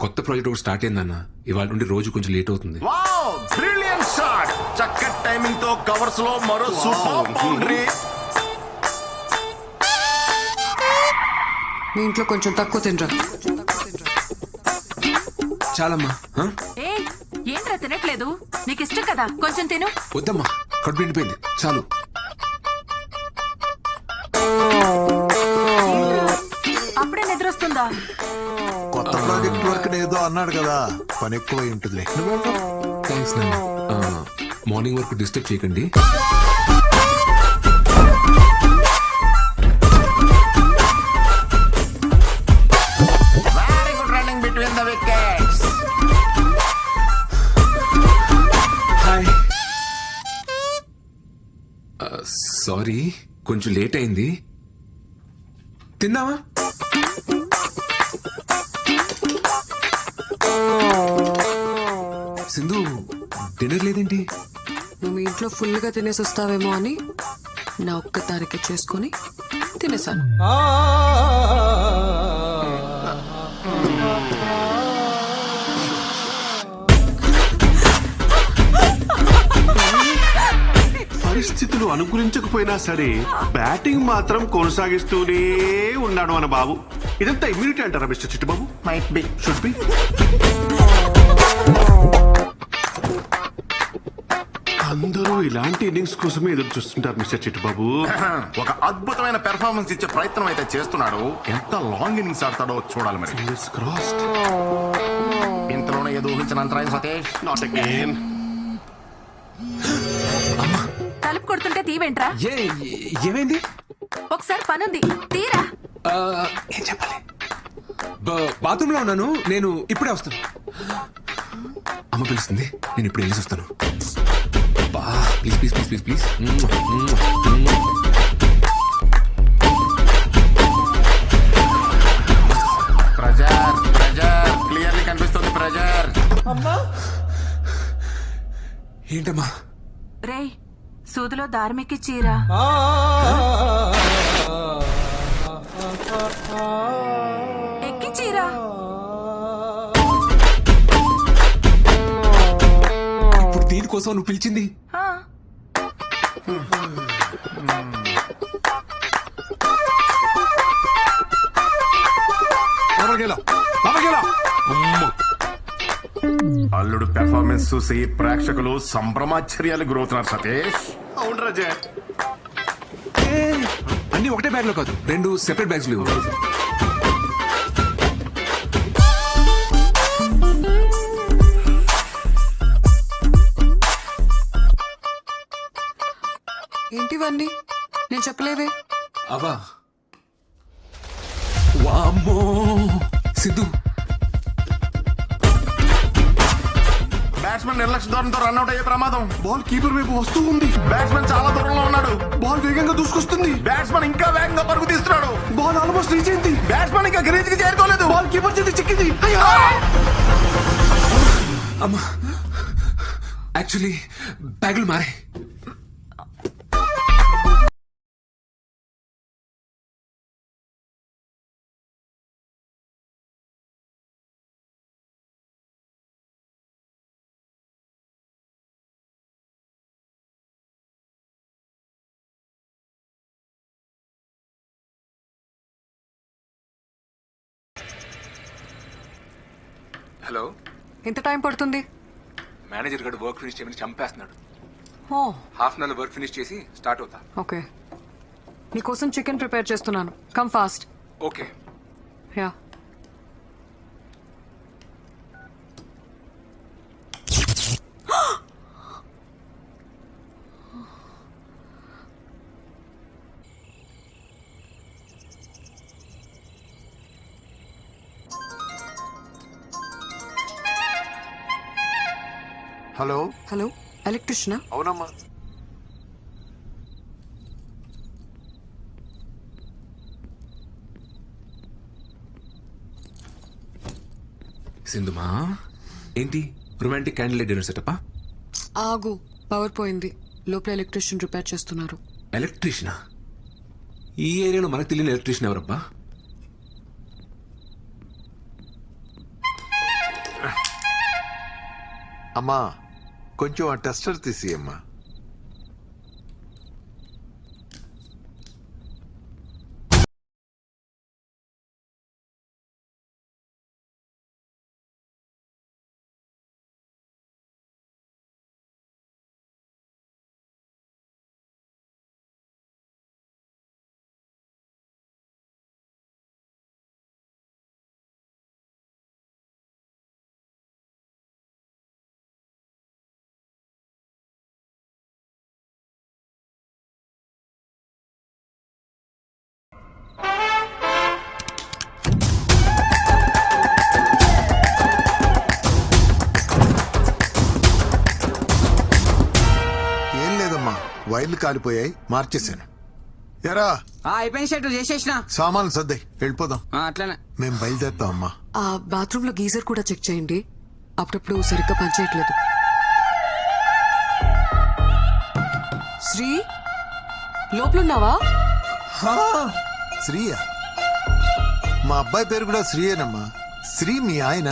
కొత్త ప్రాజెక్ట్ ఒకటి స్టార్ట్ అయిందన్న. ఇవాళ నుండి రోజు కొంచెం లేట్ అవుతుంది. Wow, brilliant shot. చక్కటి టైమింగ్ తో కవర్స్ లో మరో సూపర్ బౌండరీ. మీ ఇంట్లో కొంచెం తక్కువ తినరా. చాలమ్మా. ఏ ఏంట్రా తినట్లేదు? నీకు ఇష్టం కదా, కొంచెం తిను. వద్దమ్మా, కడుపు నిండిపోయింది, చాలు. అప్పుడే నిద్రొస్తుందా? కొత్త ప్రాజెక్ట్ వర్క్ ఏదో అన్నాడు కదా, పని ఎక్కువ ఉంటుందిలే. థ్యాంక్స్ నాన్న. మార్నింగ్ వరకు డిస్టర్బ్ చేయకండి. Very good running between the wickets. Hi. Sorry, కొంచెం లేట్ అయింది. తిన్నావా? సింధు డిన్నర్ లేదేంటి? నువ్వు మీ ఇంట్లో ఫుల్గా తినేసి వస్తావేమో అని నా ఒక్క తారీఖు చేసుకొని తినేసాను. పరిస్థితులు అనుకూలించకపోయినా సరే బ్యాటింగ్ మాత్రం కొనసాగిస్తూనే ఉన్నాడు మన బాబు. ఇదంతా ఇమ్యూనిటీ అంటారా mister Chittubabu? Might be. Should be. అందరూ ఇలాంటి ఇన్నింగ్స్ కోసమే ఎదురు చూస్తుంటారు మిస్టర్ చిట్టుబాబు. ఒక అద్భుతమైన పెర్ఫార్మెన్స్ ఇచ్చే ప్రయత్నం అయితే చేస్తున్నాడు. ఎంత లాంగ్ ఇన్నింగ్స్ ఆడతాడో చూడాలి మరి. ఇంతలోనే ఏదో ఊహించిన అంతరాయం సతీష్. Not again. తలుపు కొడుతుంటే తీవేంట్రా? ఏమైంది? ఒకసారి పనుంది, తీరా. ఏం చెప్పాలి? బాత్రూమ్ లో ఉన్నాను, నేను ఇప్పుడే వస్తాను. అమ్మ పిలుస్తుంది, నేను ఇప్పుడు వెళ్ళేసి వస్తాను. Please please please please please. Pressure pressure clearly కనిపిస్తుంది. ప్రెజర్. ఏంటమ్మా? రే, సూదిలో దారిమెక్కి చీరా. ఎక్కి చీరా. ఇప్పుడు దీనికోసం నువ్వు పిలిచింది? అల్లుడు పెర్ఫార్మెన్స్ చూసి ప్రేక్షకులు సంభ్రమాశ్చర్యాలు గురవుతున్నారు సతీష్. అవును రాజా. అన్ని ఒకటే బ్యాగ్ లో కాదు, 2 సెపరేట్ బ్యాగ్స్ లేవు. ఏంటివన్నీ? నేను చెప్పలేవే. అవా వామ్మో సిద్ధు. బ్యాట్స్మెన్ నిర్లక్ష్య ధోరణితో రన్అట్ అయ్యే ప్రమాదం. బాల్ కీపర్ వైపు వస్తూ ఉంది. బ్యాట్స్మెన్ చాలా దూరంలో ఉన్నాడు. బాల్ వేగంగా దూసుకొస్తుంది. బ్యాట్స్మెన్ ఇంకా వేగంగా పరుగు తీస్తున్నాడు. బాల్ ఆల్మోస్ట్ రీచ్ అయింది. బ్యాట్స్మెన్ ఇంకా గ్రీజ్ కి చేరుకోలేదు. బాల్ కీపర్ చేతి చిక్కింది. అమ్మా, యాక్చువల్లీ బ్యాగులు మారే. హలో, ఎంత టైం పడుతుంది? మేనేజర్ గడు వర్క్ ఫినిష్ చేయమని చంపేస్తున్నాడు. Oh, half an hour work finish చేసి స్టార్ట్ అవుతా. ఓకే, నీకోసం చికెన్ ప్రిపేర్ చేస్తున్నాను. Come fast. Okay. Yeah. Hello. Hello, ఎలక్ట్రిషియనా? అవునమ్మా. సింధుమా, ఏంటి రొమాంటిక్ క్యాండిల్ డిన్నర్ సెటప్పా? ఆగు, పవర్ పోయింది. లోపల ఎలక్ట్రిషియన్ రిపేర్ చేస్తున్నారు. ఎలక్ట్రీషియనా? ఈ ఏరియాలో మనకు తెలియని ఎలక్ట్రీషియన్ ఎవరబ్బా? అమ్మా, కొంచెం ఆ టెస్టర్ తీసి అమ్మా. వైర్లు కాలిపోయాయి, మార్చేశాను. ఎరా అయిపోయింది షర్టు చేసేసిన సామాన్లు సర్దాయి, వెళ్ళిపోదాం. అట్లానే మేము బయలుదేరుతాం. అమ్మా, ఆ బాత్రూమ్ లో గీజర్ కూడా చెక్ చేయండి, అప్పుడప్పుడు సరిగ్గా పనిచేయట్లేదు. శ్రీ, లోపలున్నావా? శ్రీయా? మా అబ్బాయి పేరు కూడా శ్రీయేనమ్మా. శ్రీ మీ ఆయన?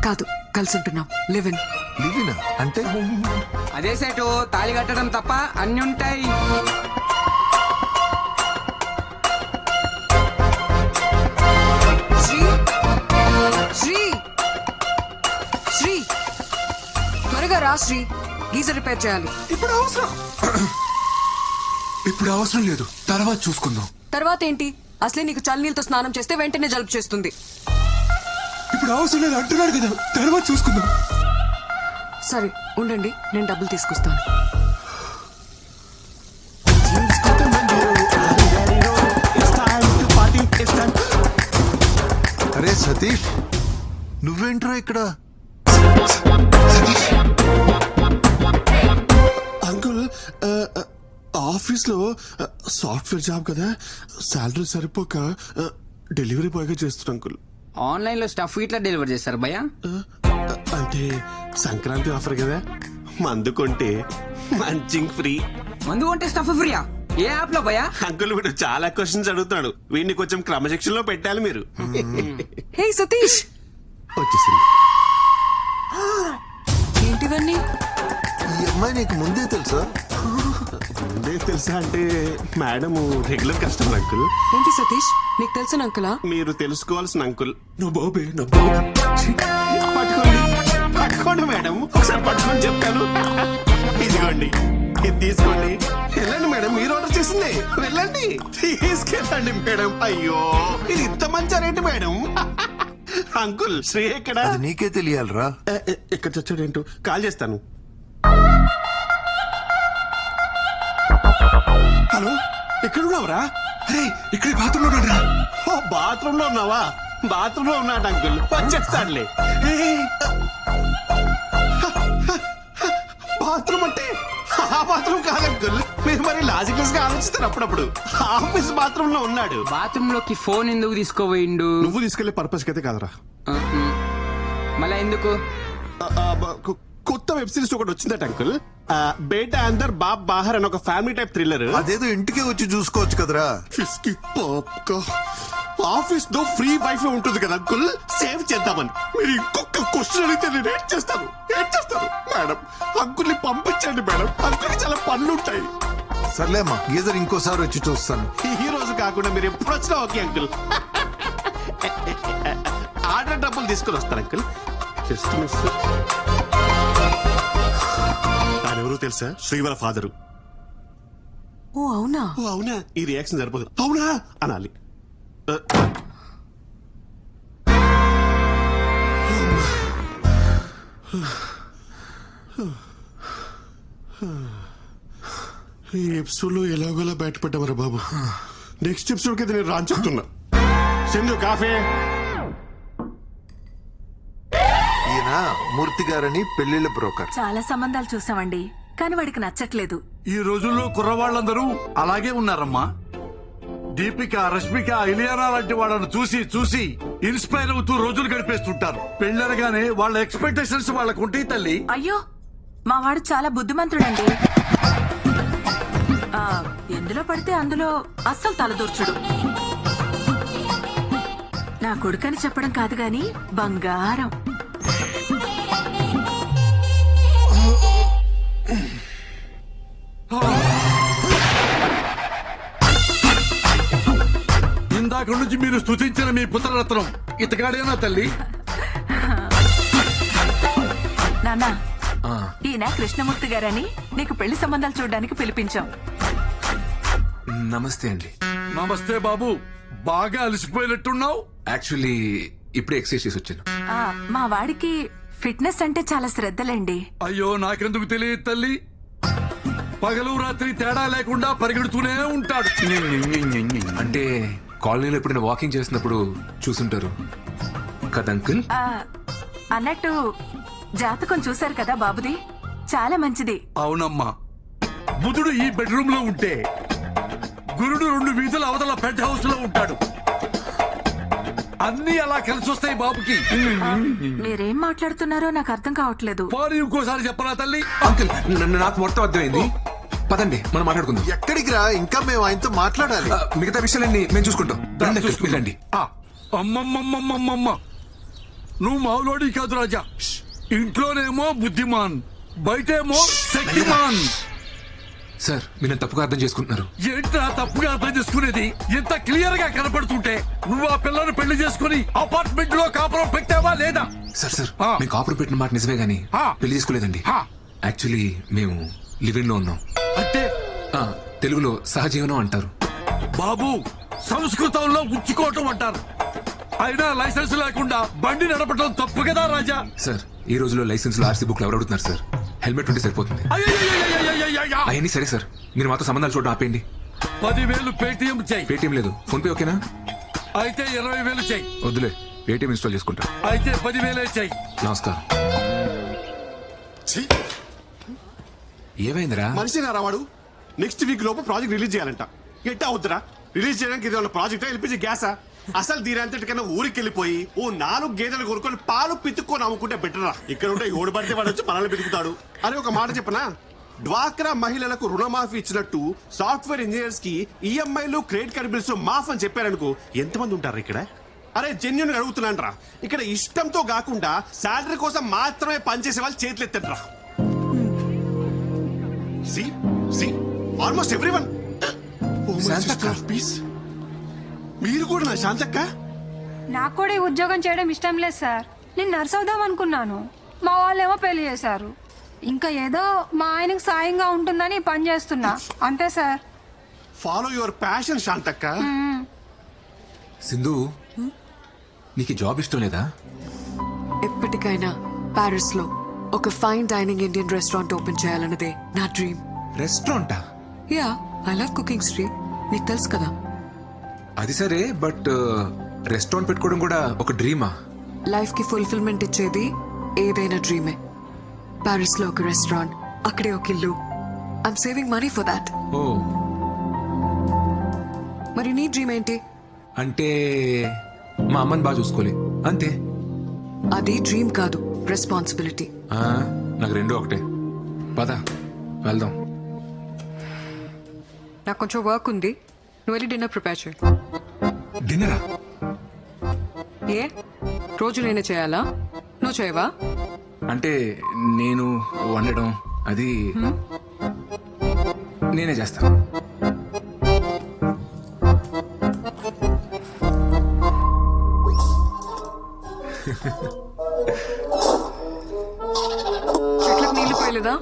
కాదు, కలిసి ఉంటున్నాం. లివిన్. లివినా అంటే? అదే సేటు తాళి కట్టడం తప్ప అన్ని ఉంటాయి. శ్రీ శ్రీ శ్రీ త్వరగా రా శ్రీ, గీజర్ రిపేర్ చేయాలి. ఇప్పుడు అవసరం లేదు, తర్వాత చూసుకుందాం. తర్వాత ఏంటి? అసలే నీకు చల్లనీళ్ళతో స్నానం చేస్తే వెంటనే జలుబు చేస్తుంది. ఇప్పుడు అవసరం లేదు అంటున్నాడు కదా, తర్వాత చూసుకుందాం. సరే ఉండండి, నేను డబ్బులు తీసుకొస్తాను. అరే సతీష్, నువ్వేంట్రా ఇక్కడ? అంకుల్ ఆఫీస్ లో సాఫ్ట్వేర్ జాబ్ కదా, శాలరీ సరిపోక డెలివరీ బాయ్ గా చేస్తున్నా అంకుల్. ఆన్లైన్ లో స్టఫ్ ఇట్లా డెలివర్ చేస్తారు భయ్యా. అంటే సంక్రాంతి ఆఫర్ కదా, మందు కొంటే మంచింగ్ ఫ్రీ. మందు కొంటే స్టఫ్ ఫ్రీయా? ఏ యాప్ లో భయ్యా? అంకుల్ వీడు చాలా క్వశ్చన్స్ అడుగుతున్నాడు, వీడిని కొంచెం క్రమశిక్షణ లో పెట్టాలి మీరు. హే సతీష్, వచ్చేసింది. ఏంటివన్నీ? ఈ అమ్మాయి నీకు ముందే తెలుసా? ముందే తెలుసా అంటే మేడం రెగ్యులర్ కస్టమర్ అంకుల్. ఏంటి సతీష్, నీకు తెలిసిన అంకులా? మీరు తెలుసుకోవాల్సిన అంకుల్. నో బాబే, నో బాబే. పట్టుకోండి పట్టుకోండి మేడం, ఒకసారి పట్టుకొని చెప్తాను. ఇదిగోండి, ఇది తీసుకోండి. వెళ్ళండి మేడం, మీరు ఆర్డర్ చేసింది. వెళ్ళండి, తీసుకెళ్ళండి మేడం. అయ్యో, ఇది ఇంత మంచి రేటు మేడం. అంకుల్ శ్రీ ఎక్కడ? నీకే తెలియాలరా. ఎక్కడ చచ్చాడు ఏంటో, కాల్ చేస్తాను. హలో, ఎక్కడున్నావురా? అరే ఇక్కడ బాత్రూమ్ లో రా. ఓ బాత్రూమ్ లో ఉన్నావా? బాత్రూమ్ లో ఉన్నాడు అంకుల్, వచ్చేస్తాడులే. బాత్రూమ్ అంటే ఆ బాత్రూమ్ కాదు అంకుల్, మీరు మరి లాజికల్స్ గా ఆలోచిస్తారు అప్పుడప్పుడు. ఆఫీస్ బాత్రూమ్ లో ఉన్నాడు. బాత్రూమ్ లోకి ఫోన్ ఎందుకు తీసుకోపోయిండు? నువ్వు తీసుకెళ్లే పర్పస్ అయితే కాదరా. మళ్ళా ఎందుకు? కొత్త వెబ్ సిరీస్ ఒకటి వచ్చిందట అంకుల్, బేటా అందర్ బాబ్ బాహర్ అని ఒక ఫ్యామిలీ టైప్ థ్రిల్లర్. అదేదో ఇంటికే వచ్చి చూసుకోవచ్చు కదరా. ఆఫీస్ లో ఫ్రీ వైఫై ఉంటుంది కదా అంకుల్, సేవ్ చేద్దామని. మీరు ఇంకొక క్వశ్చన్ అడిగితే నేను ఏం చేస్తాను మేడం. అంకుల్ ని పంపించండి మేడం, అంకుల్ చాలా పనులు ఉంటాయి. సర్లేమ్మా, గీజర్ ఇంకోసారి వచ్చి చూస్తాను. ఈ రోజు కాకుండా మీరు ఎప్పుడు వచ్చినా ఓకే అంకుల్. ఆర్డర్ డబ్బులు తీసుకొని వస్తాను అంకుల్. Just miss. ఎవరు తెలుసా? శ్రీవర ఫాదరు. ఓ అవునా? ఓ అవునా, ఈ రియాక్షన్ సరిపోదు. అవునా అనాలి. ఈ ఎపిసోడ్ లో ఎలాగోలా బయటపడ్డామరా బాబు. నెక్స్ట్ ఎపిసోడ్ కి నేను రాని చెప్తున్నా. సింధు కాఫీ. ఈయన మూర్తి గారని పెళ్లిళ్ళ బ్రోకర్. చాలా సంబంధాలు చూసామండి, కానీ వాడికి నచ్చట్లేదు. ఈ రోజుల్లో కుర్రవాళ్ళందరూ అలాగే ఉన్నారమ్మా. దీపిక, రష్మిక, ఇలియానా లాంటి వాళ్ళను చూసి చూసి ఇన్స్పైర్ అవుతూ రోజులు గడిపేస్తుంటారు. పెళ్ళనగానే వాళ్ళ ఎక్స్పెక్టేషన్స్ వాళ్ళకు ఉంటాయి తల్లి. అయ్యో, మా వాడు చాలా బుద్ధిమంతుడండి. ఎందులో పడితే అందులో అస్సలు తలదూర్చుడు. నా కొడుకని చెప్పడం కాదు గాని బంగారం. ఇందాక నుంచి మీరు స్తుతించిన మీ పుత్రరత్నం ఇతగాడేనా తల్లి? నాన్న, ఈయన కృష్ణమూర్తి గారని నీకు పెళ్లి సంబంధాలు చూడడానికి పిలిపించాం. నమస్తే అండి. నమస్తే బాబు, బాగా అలసిపోయినట్టున్నావు. యాక్చువల్లీ ఇప్పుడే ఎక్సర్సైజ్ చేసి వచ్చాను. మా వాడికి ఫిట్నెస్ అంటే చాలా శ్రద్ధలేండి. అయ్యో, నాకెందుకు తెలియదు తల్లి. పగలు రాత్రి తేడా లేకుండా పరిగెడుతూనే ఉంటాడు. అంటే కాలనీలో ఎప్పుడైనా వాకింగ్ చేసినప్పుడు చూసుంటారు కదా అంకుల్. అన్నట్టు జాతకం చూశారు కదా బాబుది, చాలా మంచిది. అవునమ్మా, బుధుడు ఈ బెడ్రూమ్ లో ఉంటే గురుడు 2 వీధుల అవతల పెంట్ హౌస్ లో ఉంటాడు. అన్ని అలా కలిసి వస్తాయి బాబుకి. మీరేం మాట్లాడుతున్నారో నాకు అర్థం కావట్లేదు. పోనీ ఇంకోసారి చెప్పరా తల్లి? అంకుల్, నాకు మొత్తం అర్థమైంది. పదండి మనం మాట్లాడుకుందాం. ఎక్కడికి రా, ఇంకా మేము ఆయనతో మాట్లాడాలి. మిగతా విషయాలన్నీ మేము చూసుకుంటాం. వెళ్ళండి. అమ్మమ్మమ్మమ్మమ్మ, నువ్వు మావులోడి కాదు రాజా. ఇంట్లోనేమో బుద్ధిమాన్, బయటేమో శక్తిమాన్. సార్ మీరు తప్పుగా అర్థం చేసుకుంటున్నారు. ఏంట్రా తప్పుగా అర్థం చేసుకునేది? ఎంత క్లియర్ గా కనపడుతుంటే నువ్వు ఆ పిల్లను పెళ్లి చేసుకుని అపార్ట్మెంట్ లో కాపురం పెట్టావా లేదా? సార్ సార్ మేము కాపురం పెట్టిన మాట నిజమే గానీ పెళ్లి చేసుకోలేదండి. యాక్చువల్లీ మేము లివింగ్ లో ఉన్నాం. అంటే తెలుగులో సహజీవనం అంటారు. బాబు, సంస్కృతంలో ఉంచుకోవటం అంటారు. అయినా లైసెన్స్ లేకుండా బండి నడపడం తప్పు కదా రాజా. సార్ ఈ రోజుల్లో లైసెన్స్ లో ఆర్సీ బుక్ ఎవరు అడుగుతున్నారు సార్? హెల్మెట్ ఉంటే సరిపోతుంది. అవన్నీ సరే సార్, మీరు మాతో సంబంధాలు చూడడం ఆపేయండి. 10,000 పేటిఎం చెయ్యి. పేటిఎం లేదు, ఫోన్ పే ఓకేనా? అయితే 20,000 చెయ్యి. వద్దులే, పేటిఎం ఇన్స్టాల్ చేసుకుంటా. అయితే 10,000 చెయ్యి. నమస్కారం. ఏమైందిరా? మనిషి వాడు నెక్స్ట్ వీక్ లోపు ప్రాజెక్ట్ రిలీజ్ చేయాలంట. ఎట్టా అవుతురా? రిలీజ్ చేయడానికి ఇది ప్రాజెక్ట్ ఎల్పిజి గ్యాసా? అసలు దీనంతటికన్నా ఊరికి వెళ్ళిపోయి ఓ 4 గేదెలు కొనుక్కొని పాలు పితుక్కొని అమ్ముకుంటే బెటరా. ఇక్కడ ఉంటే ఓడి పడితే వాడు వచ్చి మనల్ని పితుకుతాడు. అని ఒక మాట చెప్పనా, డ్వాక్రా మహిళలకు రుణమాఫీ ఇచ్చినట్టు సాఫ్ట్వేర్ ఇంజనీర్స్ కి ఈఎంఐలు క్రెడిట్ కార్డ్ బిల్స్ మాఫ్ అని చెప్పారనుకో, ఎంతమంది ఉంటారు ఇక్కడ? అరే జెన్యున్ అడుగుతున్నాను రా. ఇక్కడ ఇష్టంతో కాకుండా శాలరీ కోసం మాత్రమే పనిచేసే వాళ్ళు చేతులు ఎత్తండి రా. Almost everyone. మీరు కూడా నా శాంతక్క? నాకు కూడా ఈ ఉద్యోగం చేయడం ఇష్టం లేదు సార్. నేను నర్స్ అవుదాం అనుకున్నాను. మా వాళ్ళేమో పెళ్లి చేశారు. ఇంకా ఏదో మా ఆయనకు సాయంగా ఉంటుందని పని చేస్తున్నా అంతే సార్. ఫాలో యువర్ ప్యాషన్ శాంతక్క. సింధు, నీకు జాబ్ ఇష్టం లేదా? ఎప్పటికైనా ప్యారిస్ లో ఒక fine dining Indian restaurant open చేయాలన్నదే నా డ్రీమ్. రెస్టారెంటా? Yeah, I love cooking Sri, నీకు తెలుసు కదా. అది సరే, బట్ రెస్టారెంట్ పెట్టుకోవడం కూడా ఒక డ్రీమా? లైఫ్ కి ఫుల్ఫిల్మెంట్ ఇచ్చేది ఏదైనా డ్రీమే. ప్యారిస్ లో ఒక రెస్టారెంట్, అక్కడే ఒక ఇల్లు. I'm saving money for that. Oh, మరి నీ డ్రీమ్ ఏంటి? అంటే మా అమ్మని బాగా చూసుకోలే అంతే. అది డ్రీమ్ కాదు, రెస్పాన్సిబిలిటీ. నాకు రెండు ఒకటే. పద వెళ్దాం. నాకు కొంచెం వర్క్ ఉంది, నువ్వు వెళ్ళి డిన్నర్ ప్రిపేర్ చేయి. డిన్నరా? ఏ రోజు నేనే చేయాలా? నువ్వు చేయవా? అంటే నేను వండడం అది నేనే చేస్తాను. చెట్లకు నీళ్లు పోయలేదా?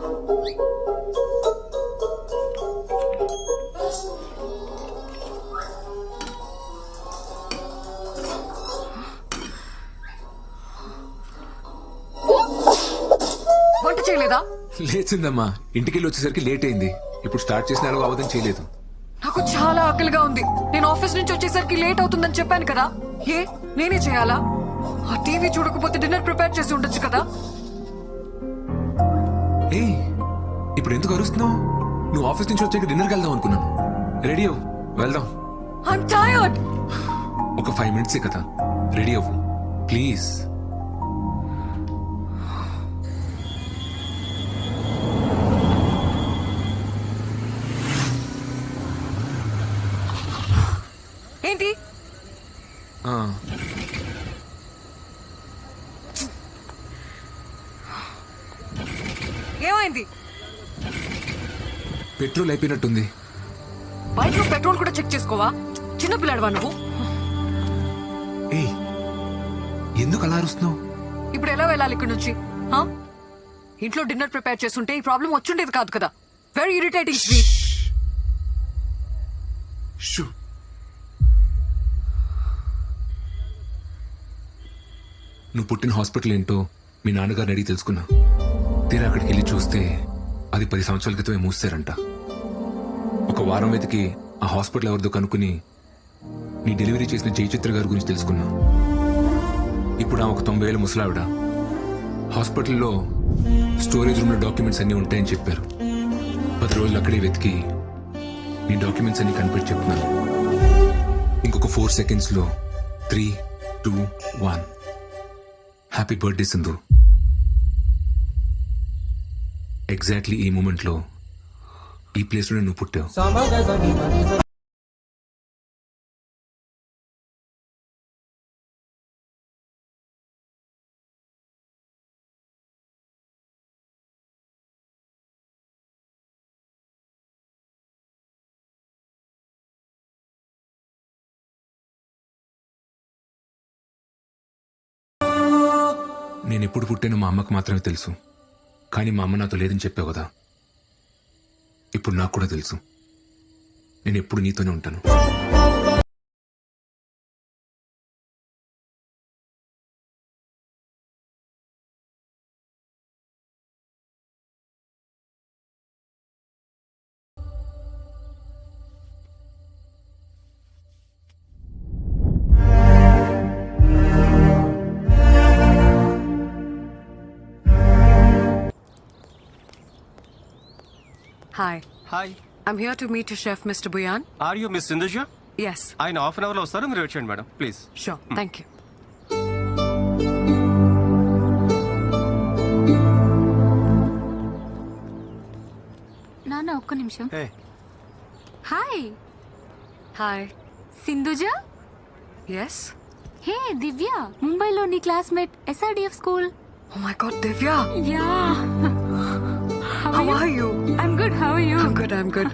వంట చేయలేదా? లేచిందమ్మా, ఇంటికెళ్ళి వచ్చేసరికి లేట్ అయింది. ఇప్పుడు స్టార్ట్ చేసిన అలా అవధం చేయలేదు. నాకు చాలా ఆకలిగా ఉంది. నేను ఆఫీస్ నుంచి వచ్చేసరికి లేట్ అవుతుందని చెప్పాను కదా. ఏ నేనే చేయాలా? ఆ టీవీ చూడకపోతే డిన్నర్ ప్రిపేర్ చేసి ఉండొచ్చు కదా. ఏ ఇప్పుడు ఎందుకు అరుస్తున్నావు? నువ్వు ఆఫీస్ నుంచి వచ్చాక డిన్నర్కి వెళ్దాం అనుకున్నాను. రెడీ అవ్వు, వెళ్దాం. I'm tired. ఒక 5 minutes కదా, రెడీ అవ్వు ప్లీజ్. ఏంటి? ఏమైంది? పెట్రోల్ అయిపోయినట్టుంది. బైక్ లో పెట్రోల్ కూడా చెక్ చేసుకోవా? చిన్నపిల్లాడువా నువ్వు? ఏ ఎందుకు అలా అరుస్తున్నావు? ఇప్పుడు ఎలా వెళ్ళాలి ఇక్కడ నుంచి? ఇంట్లో డిన్నర్ ప్రిపేర్ చేస్తుంటే ఈ ప్రాబ్లం వచ్చుండేది కాదు కదా. Very irritating sweet. నువ్వు పుట్టిన హాస్పిటల్ ఏంటో మీ నాన్నగారిని అడిగి తెలుసుకున్నా. తీరా అక్కడికి వెళ్ళి చూస్తే అది 10 సంవత్సరాల క్రితమే మూసారంట. ఒక వారం వెతికి ఆ హాస్పిటల్ ఎవరిదో కనుక్కుని నీ డెలివరీ చేసిన జయచిత్ర గారి గురించి తెలుసుకున్నా. ఇప్పుడు ఆమె ఒక 90 ఏళ్ళ ముసలావిడ. హాస్పిటల్లో స్టోరేజ్ రూమ్ లో డాక్యుమెంట్స్ అన్ని ఉంటాయని చెప్పారు. 10 రోజులు అక్కడే వెతికి నీ డాక్యుమెంట్స్ అన్ని కనిపెట్టి చెప్తున్నాను. ఇంకొక 4 seconds లో 3, 2, 1. Happy birthday Sindhu. ఎగ్జాక్ట్లీ ఈ మూమెంట్ లో ఈ ప్లేస్ లో నువ్వు పుట్టావు. నేను ఎప్పుడు పుట్టానో మా అమ్మకు మాత్రమే తెలుసు. కానీ మా అమ్మ నాతో లేదని చెప్పావు కదా, ఇప్పుడు నాకు కూడా తెలుసు. నేను ఎప్పుడు నీతోనే ఉంటాను. Hi. Hi. I'm here to meet your chef, Mr. Buyan. Are you Miss Sindhuja? Yes. ఆయన హాఫ్ అన్ అవర్ లో వస్తారు, మీరు వచ్చేయండి madam please. Sure. Thank you. నాన్న ఒక్క నిమిషం. Hey. Hi. Hi. Sindhuja. Yes? హే దివ్య, ముంబైలో నీ classmate SRDF school. Oh my God, Divya. Yeah. How are you? I'm good. How are you? I'm good, I'm good.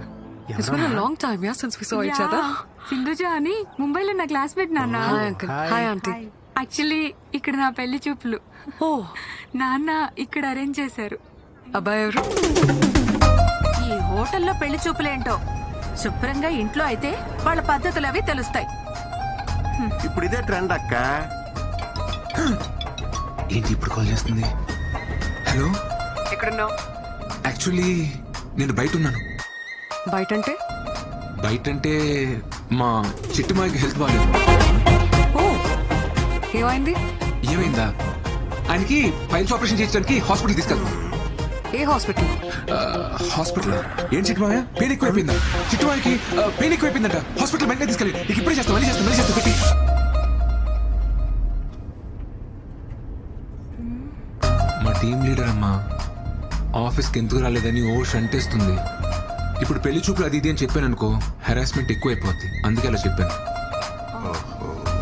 It's been a long time, yeah, since we saw each other. Sindhuja అని ముంబైలో నా classmate నాన్న. Hi, uncle. Hi, auntie. Actually ఇక్కడ నా పెళ్లి చూపులు. ఓ, నాన్న ఇక్కడ అరేంజ్ చేశారు. అబ్బాయి ఎవరు? ఈ హోటల్లో పెళ్లి చూపులేంటో, శుభ్రంగా ఇంట్లో అయితే వాళ్ళ పద్ధతులు అవి తెలుస్తాయి. ఇప్పుడు ఇదే ట్రెండ్ అక్క. ఏంటి ఇప్పుడు కాల్ చేస్తుంది? హలో, ఎక్కడున్నావు? యాక్చువల్లీ నేను బయట ఉన్నాను. బయట అంటే? బయట అంటే మా చిట్టుమాయికి హెల్త్ బాగాలేదు. ఓ, ఏమైంది? ఏమైందా? ఆయనకి పైల్స్ ఆపరేషన్ చేయించడానికి హాస్పిటల్ తీసుకెళ్తాం. ఏ హాస్పిటల్? హాస్పిటల్ ఏం చిట్టుమాయ? పెయిన్ ఎక్కువైపోయిందా? చిట్టుమాయకి పెయిన్ ఎక్కువైపోయిందంట. హాస్పిటల్ వెంటనే తీసుకెళ్ళి. నీకు ఇప్పుడే చేస్తాం, మళ్ళీ చేస్తాం పెట్టి. మా టీం లీడర్ అమ్మా ఆఫీస్కి ఎందుకు రాలేదని ఓ షంటేస్తుంది. ఇప్పుడు పెళ్లి చూపులు అది ఇది అని చెప్పాను అనుకో, హెరాస్మెంట్ ఎక్కువైపోద్ది. అందుకే అలా చెప్పాను.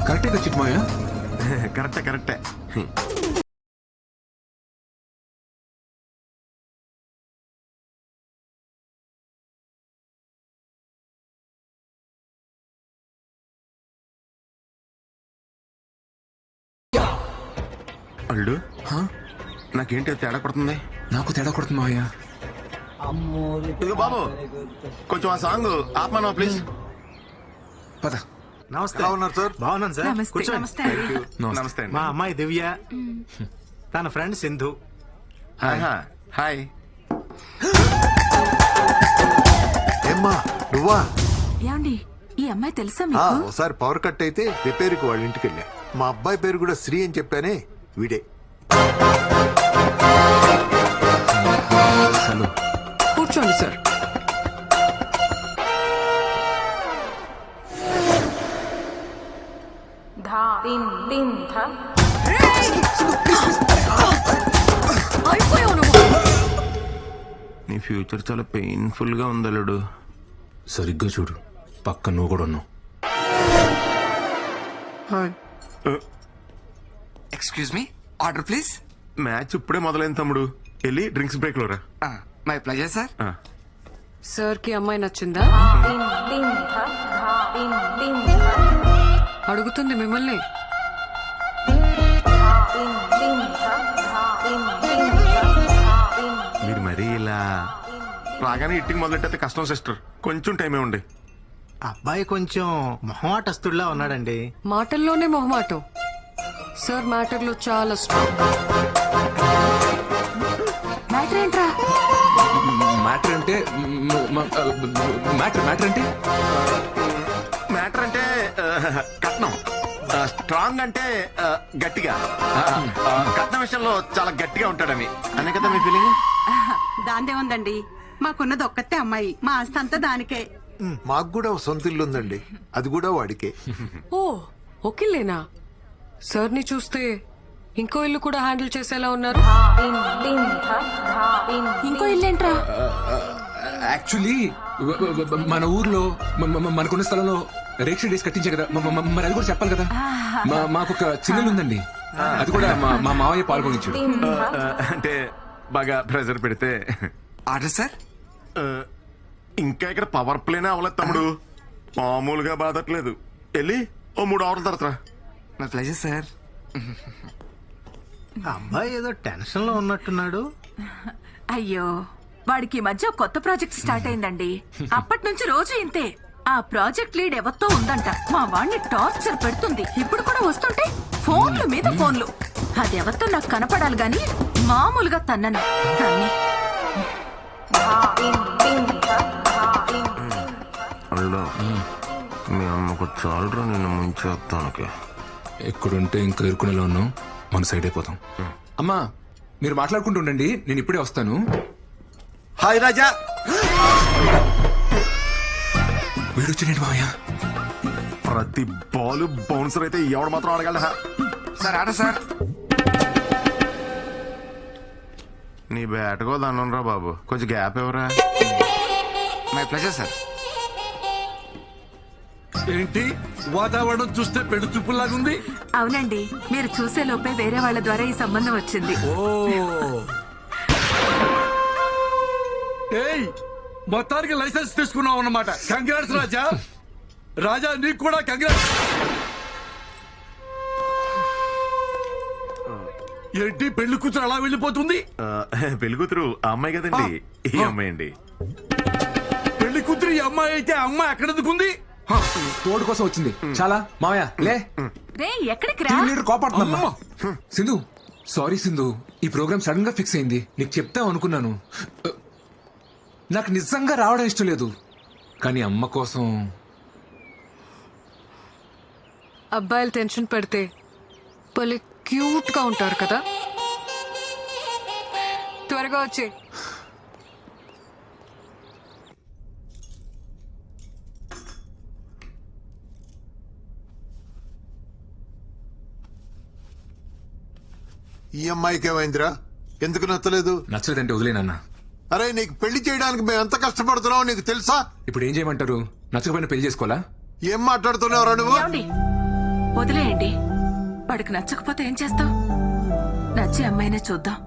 కరెక్టే కదా చిట్టుమాయ? కరెక్టే కరెక్టే. అల్లుడు, నాకేంటి తేడా కొడుతుంది? నాకు తేడా కొడుతుంది మావయ్య. ఇదిగో బాబు, కొంచెం ఆ సాంగ్ ఆపమా ప్లీజ్. పద. నమస్తే. ఎలా ఉన్నారు సార్? బాగున్నాను సార్. నమస్తే. కూర్చోండి. నమస్తే. నమస్తే అండి. మా అమ్మాయి దివ్య, తన ఫ్రెండ్ సింధు. హాయ్. ఏమ్మా నువ్వా? ఏమండి, ఈ అమ్మాయి తెలుసా ఆ, మీకు? ఒకసారి పవర్ కట్ అయితే రిపేర్కి వాళ్ళ ఇంటికి వెళ్ళా. మా అబ్బాయి పేరు కూడా శ్రీ అని చెప్పానే, వీడే. హలో, కూర్చోండి సార్. నీ ఫ్యూచర్ చాలా పెయిన్ఫుల్ గా ఉంది అల్లుడు. సరిగ్గా చూడు, పక్క నువ్వు కూడా ఉన్నావు. Excuse me, order please. Match ఇప్పుడే మొదలైంది తమ్ముడు, వెళ్ళి డ్రింక్స్ బ్రేక్ లో రా. My pleasure sir. సార్ కి అమ్మాయి నచ్చిందా? అడుగుతుంది మిమ్మల్ని. మీరు మరీ ఇలా రాగానే ఇట్టింగ్ మొదలెట్టే కష్టం సిస్టర్, కొంచెం టైమే ఉండి. అబ్బాయి కొంచెం మొహమాటస్తుడిలా ఉన్నాడండి. మాటల్లోనే మొహమాటం. సార్ మ్యాటర్ లో చాలా స్ట్రాంగ్. మ్యాటర్ ఏంట్రా? మ్యాటర్ అంటే మ్యాటర్ అంటే మ్యాటర్ అంటే కట్నం. స్ట్రాంగ్ అంటే గట్టిగా. కట్నం విషయంలో చాలా గట్టిగా ఉంటాడని అనే కదా మీ ఫీలింగ్. దాందే ఉందండి, మాకున్నది ఒక్కతే అమ్మాయి, మా ఆస్తి అంతా దానికే. మాకు కూడా ఒక సొంత ఇల్లు ఉందండి, అది కూడా వాడికే. ఓ, ఓకేలేనా? సార్ ని చూస్తే ఇంకో ఇల్లు కూడా హ్యాండిల్ చేసేలా ఉన్నారు. ఇంకో ఇల్లేంట్రా? యాక్చువల్లీ మన ఊర్లో మనకున్న స్థలంలో రేక్ష డేస్ కట్టించే కదా, మరి అది కూడా చెప్పాలి కదా. మాకు ఒక చిన్నలు ఉందండి, అది కూడా మా మావయ్య పాల్గొనించాడు. అంటే బాగా ప్రెజర్ పెడితే. Order sir. ఇంకా ఇక్కడ పవర్ ప్లేనే అవ్వలేదు తమ్ముడు, మామూలుగా బాధట్లేదు. వెళ్ళి ఓ 3 hours తర్వాత. My pleasure sir. అబ్బాయి ఏదో టెన్షన్ లో ఉన్నట్టున్నాడు. అయ్యో, వాడికి ఈ మధ్య ఒక కొత్త ప్రాజెక్ట్ స్టార్ట్ అయిందండి. అప్పటి నుంచి రోజు ఇంతే. ఆ ప్రాజెక్ట్ లీడ్ ఎవరితో ఉందంట. మా వాడిని టార్చర్ పెడుతుంది. ఇప్పుడు కూడా వస్తుంటే ఫోన్లు మీద ఫోన్లు. అది ఎవరితో నాకు కనపడాలి గాని మామూలుగా తన్నను. తన్ని అల్లుడు, మీ అమ్మకు చాలరా నిన్ను ముంచేస్తానికి. ఎక్కడుంటే ఇంకా ఇరుకునేలా ఉన్నాం, మన సైడ్ అయిపోతాం. అమ్మా, మీరు మాట్లాడుకుంటూ ఉండండి, నేను ఇప్పుడే వస్తాను. హాయ్ రాజా. వీడొచ్చాడు మావయ్య. ప్రతి బాల్ బౌన్సర్ అయితే ఎవడు మాత్రం ఆడగలరా? సార్ ఆడ సార్. నీ బ్యాట్కో దండంరా బాబు, కొంచెం గ్యాప్ ఎవరా? My pleasure sir. ఏంటి వాతావరణం చూస్తే పెళ్లి చూపులాగుంది? అవునండి, మీరు చూసే లోపే వేరే వాళ్ళ ద్వారా ఈ సంబంధం వచ్చింది. ఏయ్, మొత్తానికి లైసెన్స్ తీసుకున్నావు అన్నమాట. కంగ్రాట్స్ రాజా. రాజా, నీకు కూడా కంగ్రాట్స్. ఏంటి పెళ్లి కూతురు అలా వెళ్ళిపోతుంది? పెళ్లి కూతురు ఆ అమ్మాయి కదండి, ఈ అమ్మాయి అండి. పెళ్లి కూతురు ఈ అమ్మాయి అయితే ఆ అమ్మాయి ఎక్కడ ఎందుకుంది? తోడు కోసం వచ్చింది. చాలా మావయ్య లే. రే, ఎక్కడికి రా? టీం లీడర్ కోపడుతుందమ్మా. సింధు, సారీ సింధు, ఈ ప్రోగ్రామ్ సడన్ గా ఫిక్స్ అయింది. నీకు చెప్తాం అనుకున్నాను. నాకు నిజంగా రావడం ఇష్టం లేదు, కానీ అమ్మ కోసం. అబ్బాయిలు టెన్షన్ పడితే భలే క్యూట్ గా ఉంటారు కదా. త్వరగా వచ్చే. ఈ అమ్మాయికి ఏమైందిరా? ఎందుకు నచ్చలేదు? నచ్చలేదంటే వదిలేనన్నా. అరే, నీకు పెళ్లి చేయడానికి మేము ఎంత కష్టపడుతున్నావు నీకు తెలుసా? ఇప్పుడు ఏం చేయమంటారు? నచ్చకపోయినా పెళ్లి చేసుకోవాలా? ఏం మాట్లాడుతున్నావురా నువ్వు? వదిలేయండి. వాడికి నచ్చకపోతే ఏం చేస్తావు? నచ్చే అమ్మాయినే చూద్దాం.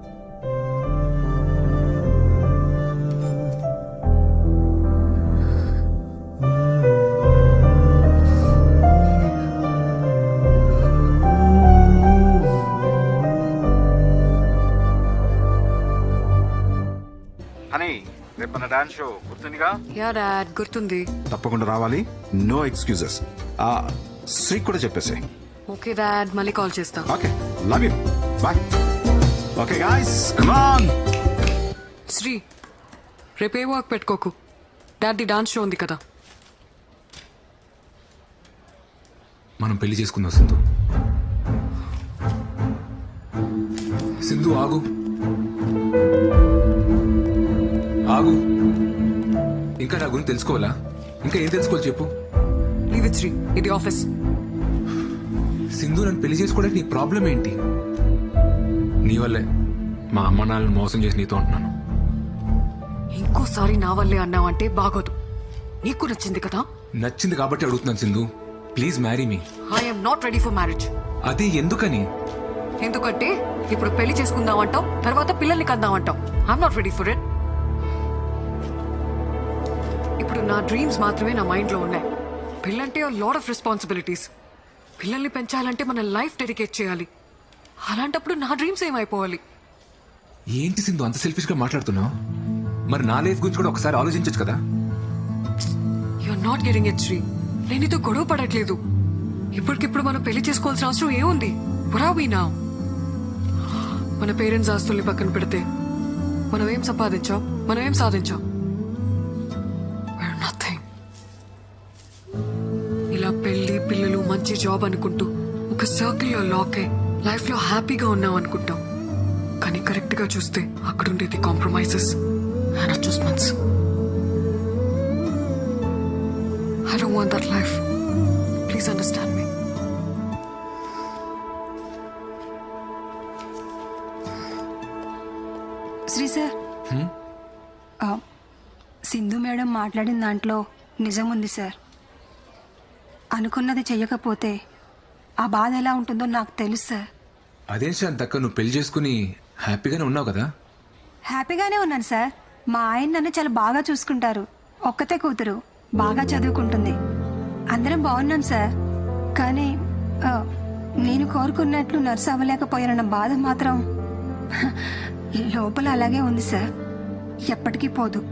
అని రేపు మన డాన్స్ షో గుర్తుందిగా? యా డాడ్, గుర్తుంది. తప్పకుండా రావాలి, నో ఎక్స్క్యూజెస్. శ్రీ కూడా చెప్పేసి. ఓకే డాడ్, మళ్ళీ కాల్ చేస్తా. Okay, love you, bye. Okay guys, come on. Sri, రేపే వర్క్ పెట్టుకోకు. డాడీ డాన్స్ షో ఉంది కదా. మనం పెళ్లి చేసుకుందాం సింధు. సింధు ఆగు, ఆగు. ఇంకా నా గురించి తెలుసుకోవాలా? ఇంకా ఏం తెలుసుకోవాలి చెప్పు. లీవ్ ఇట్ శ్రీ, ఇది ఆఫీస్. సింధు, నన్ను పెళ్లి చేసుకోవడానికి నీ ప్రాబ్లం ఏంటి? నీ వల్లే మా అమ్మ నాన్నని మోసం చేసి నీతో ఉంటున్నాను. ఇంకోసారి నా వల్లే అన్నావంటే బాగోదు. నీకు నచ్చింది కదా? నచ్చింది కాబట్టి అడుగుతున్నాను Sindhu, please marry me. I'm not ready for marriage. అది ఎందుకని? ఎందుకంటే ఇప్పుడు పెళ్లి చేసుకుందామంటావు, తర్వాత పిల్లల్ని కందామంటావు. I'm not ready for it. ఇప్పుడు నా డ్రీమ్స్ మాత్రమే నా మైండ్ లో ఉన్నాయి. పిల్లంటే లాట్ ఆఫ్ రెస్పాన్సిబిలిటీస్. పిల్లల్ని పెంచాలంటే మన లైఫ్ డెడికేట్ చేయాలి. అలాంటప్పుడు నా డ్రీమ్స్ ఏమైపోవాలి? ఏంటి సింధు అంత సెల్ఫిష్ గా మాట్లాడుతున్నావు? మరి నా లైఫ్ గురించి కూడా ఒకసారి ఆలోచించచ్చు కదా. You're not getting it Sri. నేను నీతో గొడవ పడట్లేదు. ఇప్పటికిప్పుడు మనం పెళ్లి చేసుకోవాల్సిన అవసరం ఏముంది? వరావీనా మన పేరెంట్స్ ఆస్తుల్ని పక్కన పెడితే మనం ఏం సంపాదించాం, మనం ఏం సాధించాం? నథింగ్. ఇలా పెళ్లి పిల్లలు మంచి జాబ్ అనుకుంటూ ఒక సర్కిల్లో లాక్ అయి లైఫ్ లో హ్యాపీగా ఉన్నాం అనుకుంటాం. కానీ కరెక్ట్ గా చూస్తే అక్కడ ఉండేది compromises and adjustments. I don't want that life. Please understand me. Sri sir, Sindhu madam మాట్లాడిన దాంట్లో నిజం ఉంది సార్. అనుకున్నది చెయ్యకపోతే ఆ బాధ ఎలా ఉంటుందో నాకు తెలుసు సార్. అదేం శాంతక్క, నువ్వు పెళ్లి చేసుకుని హ్యాపీగానే ఉన్నావు కదా? హ్యాపీగానే ఉన్నాను సార్. మా ఆయన నన్ను చాలా బాగా చూసుకుంటారు. ఒక్కతే కూతురు, బాగా చదువుకుంటుంది. అందరం బాగున్నాం సార్. కానీ నేను కోరుకున్నట్లు నర్సు అవ్వలేకపోయానన్న బాధ మాత్రం లోపల అలాగే ఉంది సార్. ఎప్పటికీ పోదు.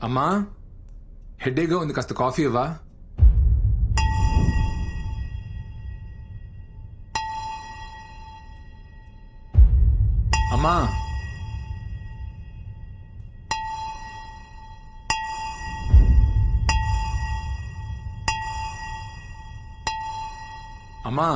అమ్మా, హెడేక్గా ఉంది, కాస్త కాఫీ ఇవ్వా? అమ్మా, అమ్మా,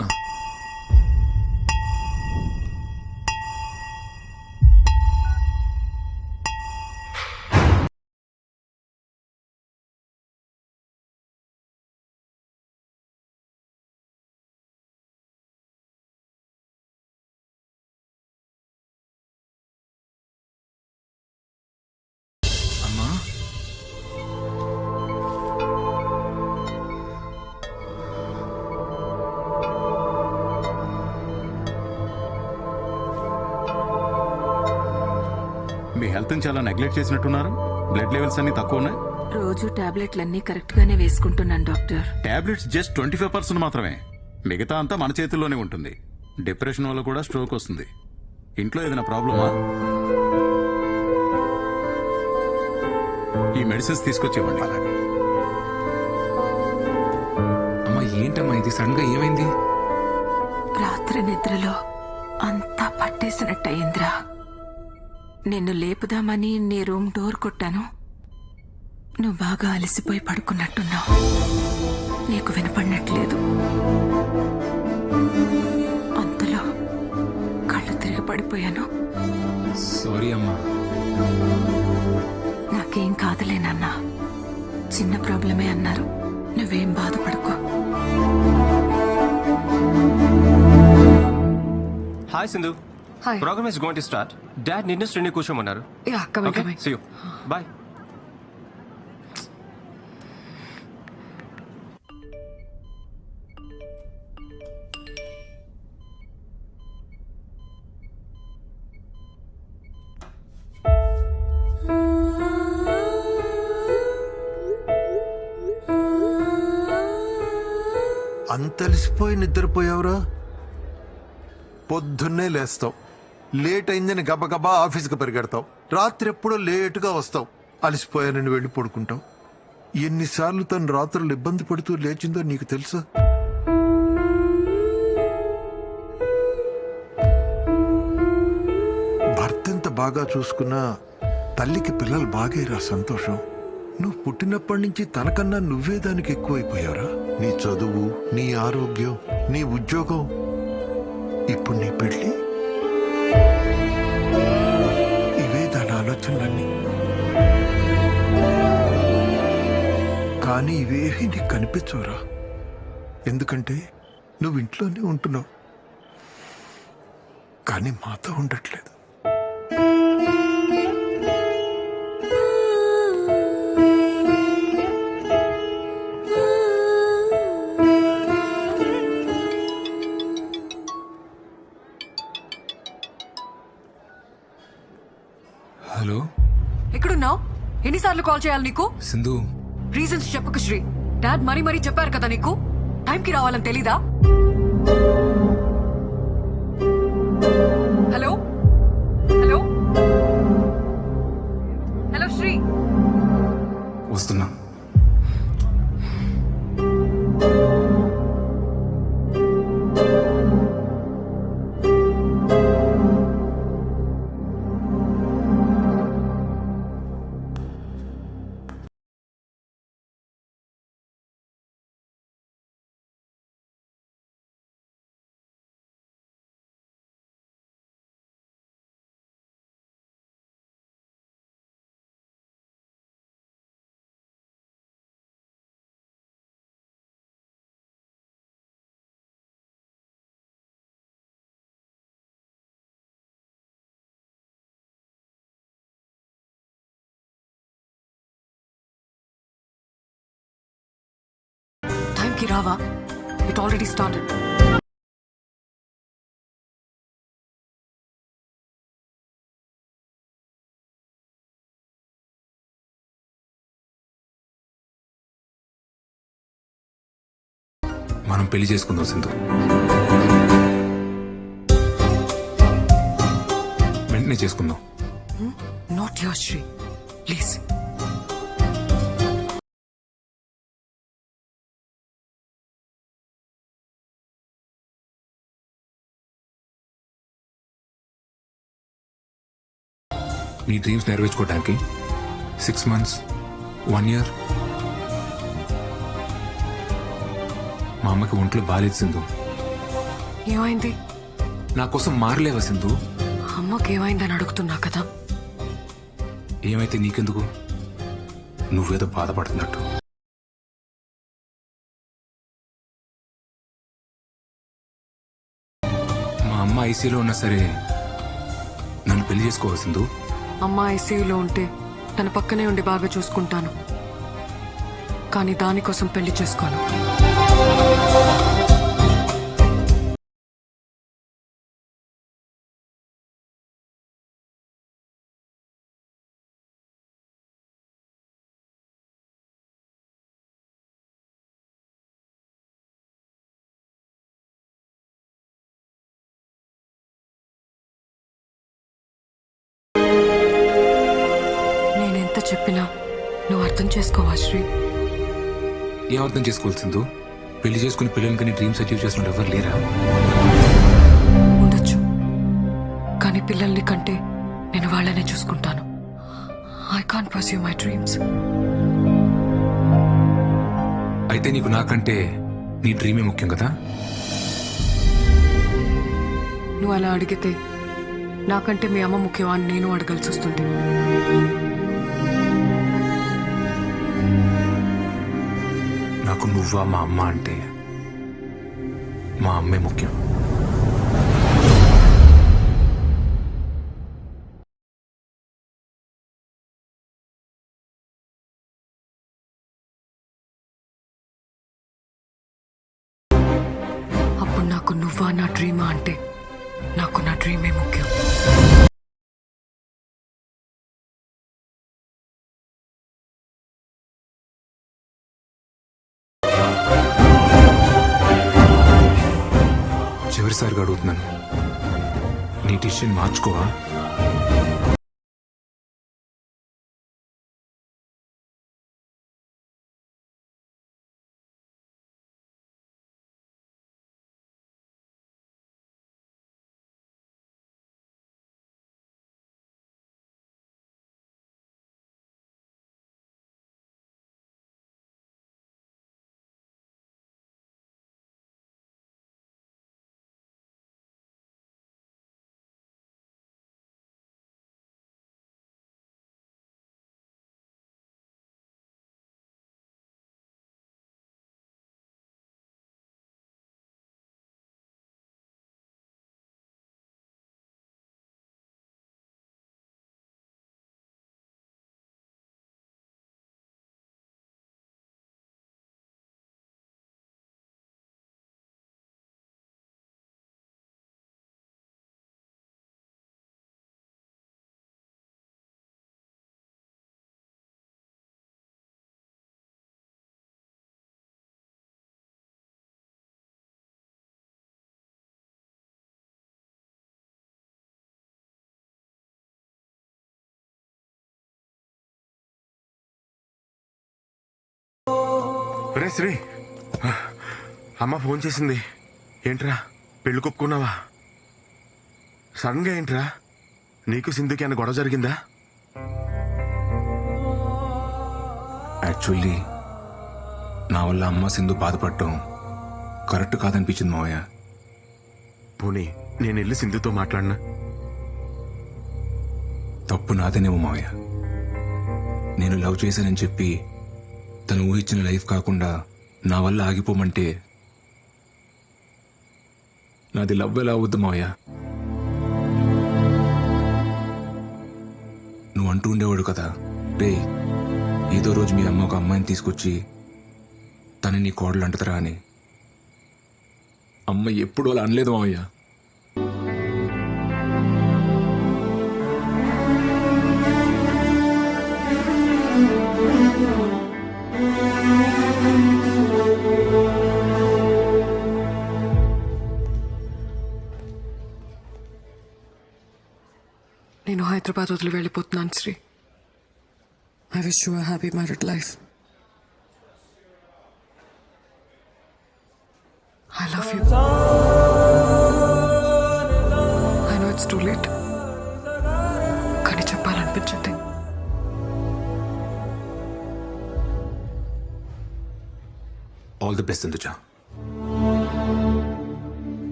మీ హెల్త్ చాలా నెగ్లెక్ట్ చేసినట్టున్నారు. బ్లడ్ లెవెల్స్ అన్ని తక్కువ ఉన్నాయి. రోజు టాబ్లెట్లన్నీ కరెక్ట్ గానే వేసుకుంటున్నాను డాక్టర్. టాబ్లెట్స్ జస్ట్ 25% మాత్రమే. మిగతా అంతా మన చేతుల్లోనే ఉంటుంది. డిప్రెషన్ వల్ల కూడా స్ట్రోక్ వస్తుంది. ఇంట్లో ఏదైనా ప్రాబ్లమా? ఈ మెడిసిన్స్ తీసుకొచ్చేవ్వండి. అమ్మా, ఏంటమ్మా ఇది? సడన్ గా ఏమైంది? రాత్రి నిద్రలో అంతా పట్టేసినట్టయిందిరా. నిన్ను లేపుదామని నీ రూమ్ డోర్ కొట్టాను. నువ్వు బాగా అలసిపోయి పడుకున్నట్టున్నావు. నీకు వినపడినట్లేదు. అంతలో కళ్ళు తిరిగి పడిపోయాను. సారీ అమ్మా. నాకేం కాదులే నాన్న, చిన్న ప్రాబ్లమే అన్నారు. నువ్వేం బాధపడుకో. Hi Sindhu. Hi. Program is going to start. Dad need us to కూర్చోమన్నారు. Yeah, coming, Okay, coming. see you. Bye. అంతలిసిపోయి నిద్రపోయావురా? పొద్దున్నే లేస్తావు, లేట్ అయిందని గబగబా ఆఫీస్కి పరిగెడతావు, రాత్రి ఎప్పుడో లేటుగా వస్తావు, అలసిపోయానని వెళ్ళి పడుకుంటావు. ఎన్నిసార్లు తను రాత్రులు ఇబ్బంది పడుతూ లేచిందో నీకు తెలుసా? భర్త ఎంత బాగా చూసుకున్నా తల్లికి పిల్లలు బాగేరా సంతోషం. నువ్వు పుట్టినప్పటి నుంచి తనకన్నా నువ్వే దానికి ఎక్కువైపోయావురా. నీ చదువు, నీ ఆరోగ్యం, నీ ఉద్యోగం, ఇప్పుడు నీ పెళ్లి. కానీ ఇవేవి నీకు కనిపించవురా. ఎందుకంటే నువ్వు ఇంట్లోనే ఉంటున్నావు, కానీ మాతో ఉండట్లేదు. హలో ఎక్కడున్నావు? ఎన్నిసార్లు కాల్ చేయాలి నీకు? సింధు, రీజన్స్ చెప్పకు శ్రీ. డాడ్ మరీ చెప్పారు కదా నీకు టైంకి రావాలని తెలీదా? Hello hello hello Sri. వస్తున్నా. టైంకి రావా? It already started. మనం పెళ్లి చేసుకుందాం సింధు. వెంటనే చేసుకుందాం. Not your Sri, please. నీ డ్రీమ్స్ నెరవేర్చుకోవడానికి 6 months, 1 year. మా అమ్మకి ఒంట్లో బాలేదు సింధు. ఏమైంది? నా కోసం మారలేవా సింధు? అమ్మకి ఏమైందని అడుగుతున్నా కదా. ఏమైతే నీకెందుకు? నువ్వేదో బాధపడుతున్నట్టు. మా అమ్మ ఐసీలో ఉన్నా సరే నన్ను పెళ్లి చేసుకోవా సింధు? అమ్మ ఐసీయూలో ఉంటే తన పక్కనే ఉండి బాగా చూసుకుంటాను, కానీ దానికోసం పెళ్లి చేసుకోను. నేనెంత చెప్పినా నువ్వు అర్థం చేసుకోవా శ్రీ? ఏం అర్థం చేసుకోవాలి సింధు? పెళ్లి చేసుకుని పిల్లలకి నీ డ్రీమ్స్ అచీవ్ చేసిన ఎవరు లేరా? ఉండొచ్చు, కానీ పిల్లల్ని కంటే నేను వాళ్ళనే చూసుకుంటాను. I can't pursue my dreams. అయితే నీకు నాకంటే నీ డ్రీమే ముఖ్యం కదా? నువ్వు అలా అడిగితే నాకంటే మీ అమ్మ ముఖ్యమా అని నేను అడగాల్సి వస్తుంది. నాకు నువ్వా మా అమ్మ అంటే మా అమ్మే ముఖ్యం. అప్పుడు నాకు నువ్వా నా డ్రీమా అంటే నాకు నా డ్రీమే ముఖ్యం. చివరిసారిగా అడుగుతున్నాను, నీ డిసిషన్ మార్చుకోవా? ఒరే శ్రీ, అమ్మ ఫోన్ చేసింది. ఏంట్రా పెళ్లి కొప్పుకున్నావా? సడన్ గా ఏంట్రా? నీకు సింధుకి అన్న గొడవ జరిగిందా? యాక్చువల్లీ నా వల్ల అమ్మ సింధు బాధపడటం కరెక్ట్ కాదనిపించింది మావయ్య. పోనీ నేను వెళ్ళి సింధుతో మాట్లాడినా? తప్పు నాదేనేమో మావయ్య. నేను లవ్ చేశానని చెప్పి తను ఊహించిన లైఫ్ కాకుండా నా వల్ల ఆగిపోమంటే నాది లవ్ ఎలా అవుద్దు మావయ్య? నువ్వు అంటూ ఉండేవాడు కదా, రే ఏదో రోజు మీ అమ్మ ఒక అమ్మాయిని తీసుకొచ్చి తను నీ కోడలు అంటదరా అని. అమ్మ ఎప్పుడు అలా అనలేదు మావయ్య. నేను హైదరాబాద్ వదిలి వెళ్ళిపోతున్నాను Sri. I wish you a happy married life. I love you. I know it's too late. కానీ చెప్పాలనిపించింది. All the best Sindhuja.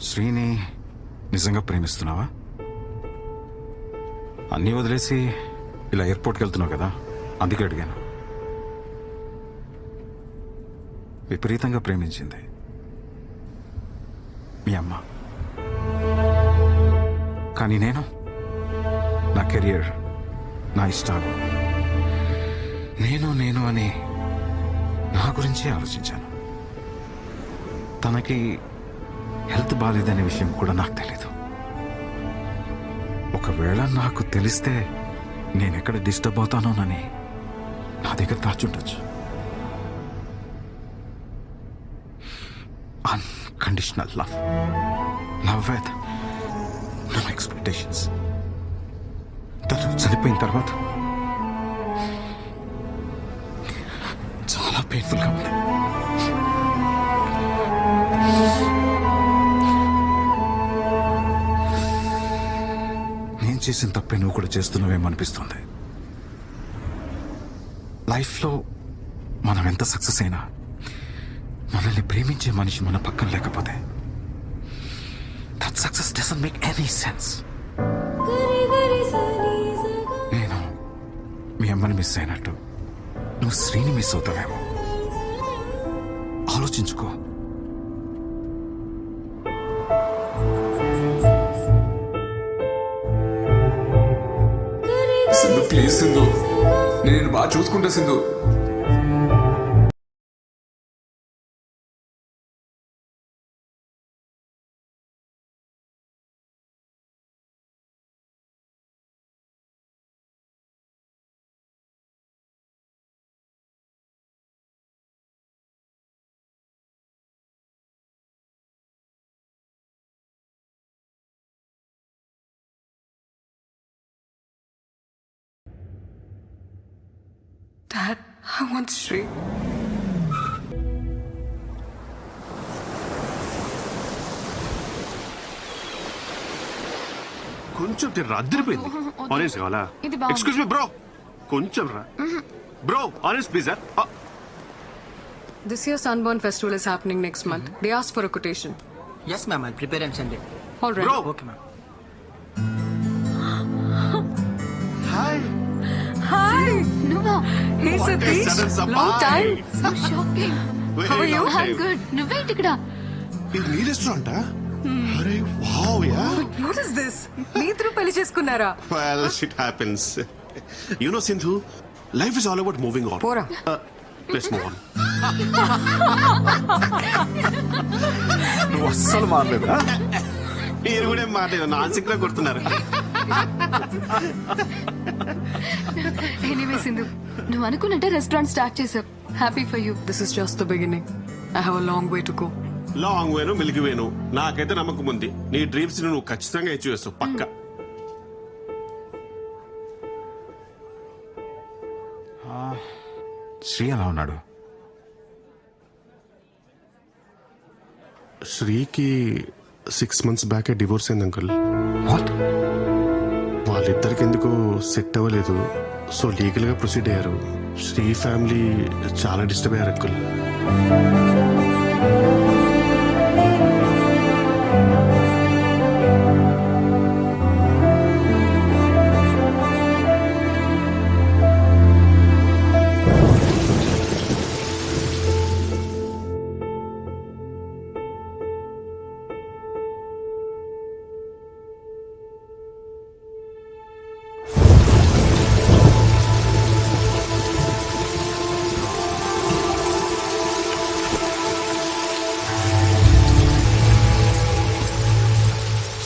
శ్రీని నిజంగా ప్రేమిస్తున్నావా? అన్నీ వదిలేసి ఇలా ఎయిర్పోర్ట్కి వెళ్తున్నావు కదా, అందుకే అడిగాను. విపరీతంగా ప్రేమించింది మీ అమ్మ. కానీ నేను నా కెరియర్, నా ఇష్టాలు, నేను అని నా గురించి ఆలోచించాను. తనకి హెల్త్ బాగాలేదనే విషయం కూడా నాకు తెలీదు. ఒకవేళ నాకు తెలిస్తే నేనెక్కడ డిస్టర్బ్ అవుతానోనని నా దగ్గర దాచుండొచ్చు. Unconditional love, love with no expectations. తను చనిపోయిన తర్వాత చాలా పెయిన్ఫుల్గా ఉంది. నేను చేసిన తప్పే నువ్వు కూడా చేస్తున్నావేమనిపిస్తుంది. లైఫ్లో మనం ఎంత సక్సెస్ అయినా మనల్ని ప్రేమించే మనిషి మన పక్కన లేకపోతే that success doesn't make any sense. నేను మీ అమ్మని మిస్ అయినట్టు నువ్వు శ్రీని మిస్ అవుతావేమో. ఆలోచించుకో. సింధు ప్లీజ్ సింధు, నేను బాగా చూసుకుంటా Sindhu. Dad, I want Sri. కొంచెం తిర్రా అద్దరిపోయింది. ఆరెంజ్ కావాలా? ఇది బాగుంది. ఎక్స్క్యూజ్ మీ బ్రో, కొంచెం రా bro. Orange please sir. This year's Sunburn Festival is happening next month. They asked for a quotation. Yes, ma'am. I'll prepare and send it. All right. Bro. Okay, ma'am. Hi. Hi. నువ్వా? Hey, What a Satish. sudden surprise. Long time. So shocking. How are you? I'm good. నువ్వేంటి ఇక్కడ? ఇది నీ రెస్టారెంటా? అరే wow yeah. What is this? మీ ఇద్దరు పెళ్లి చేసుకున్నారా? Well, shit happens. You know, Sindhu, life is all about moving on. పోరా. Let's move on. నువ్వు అస్సలు మారలేదా? మీరు కూడా ఏం మాట్లాడదు, నాన్సిక్ లో కొడుతున్నారు. ఎనీవే సింధు నువ్వు అనుకున్నట్టే రెస్టారెంట్ స్టార్ట్ చేసావు. Happy for you. This is just the beginning. I have a long way to go. Long వేను మిల్కి వేను నాకైతే నమ్మకం ఉంది. నీ డ్రీమ్స్ నువ్వు ఖచ్చితంగా అచీవ్ చేస్తావు పక్క. శ్రీ ఎలా ఉన్నాడు? శ్రీకి 6 months బ్యాక్ డివోర్స్ అయింది అంకుల్. వాట్? వాళ్ళిద్దరికి ఎందుకు సెట్ అవ్వలేదు, సో లీగల్ గా ప్రొసీడ్ అయ్యారు. శ్రీ ఫ్యామిలీ చాలా డిస్టర్బ్ అయ్యారు అంకుల్.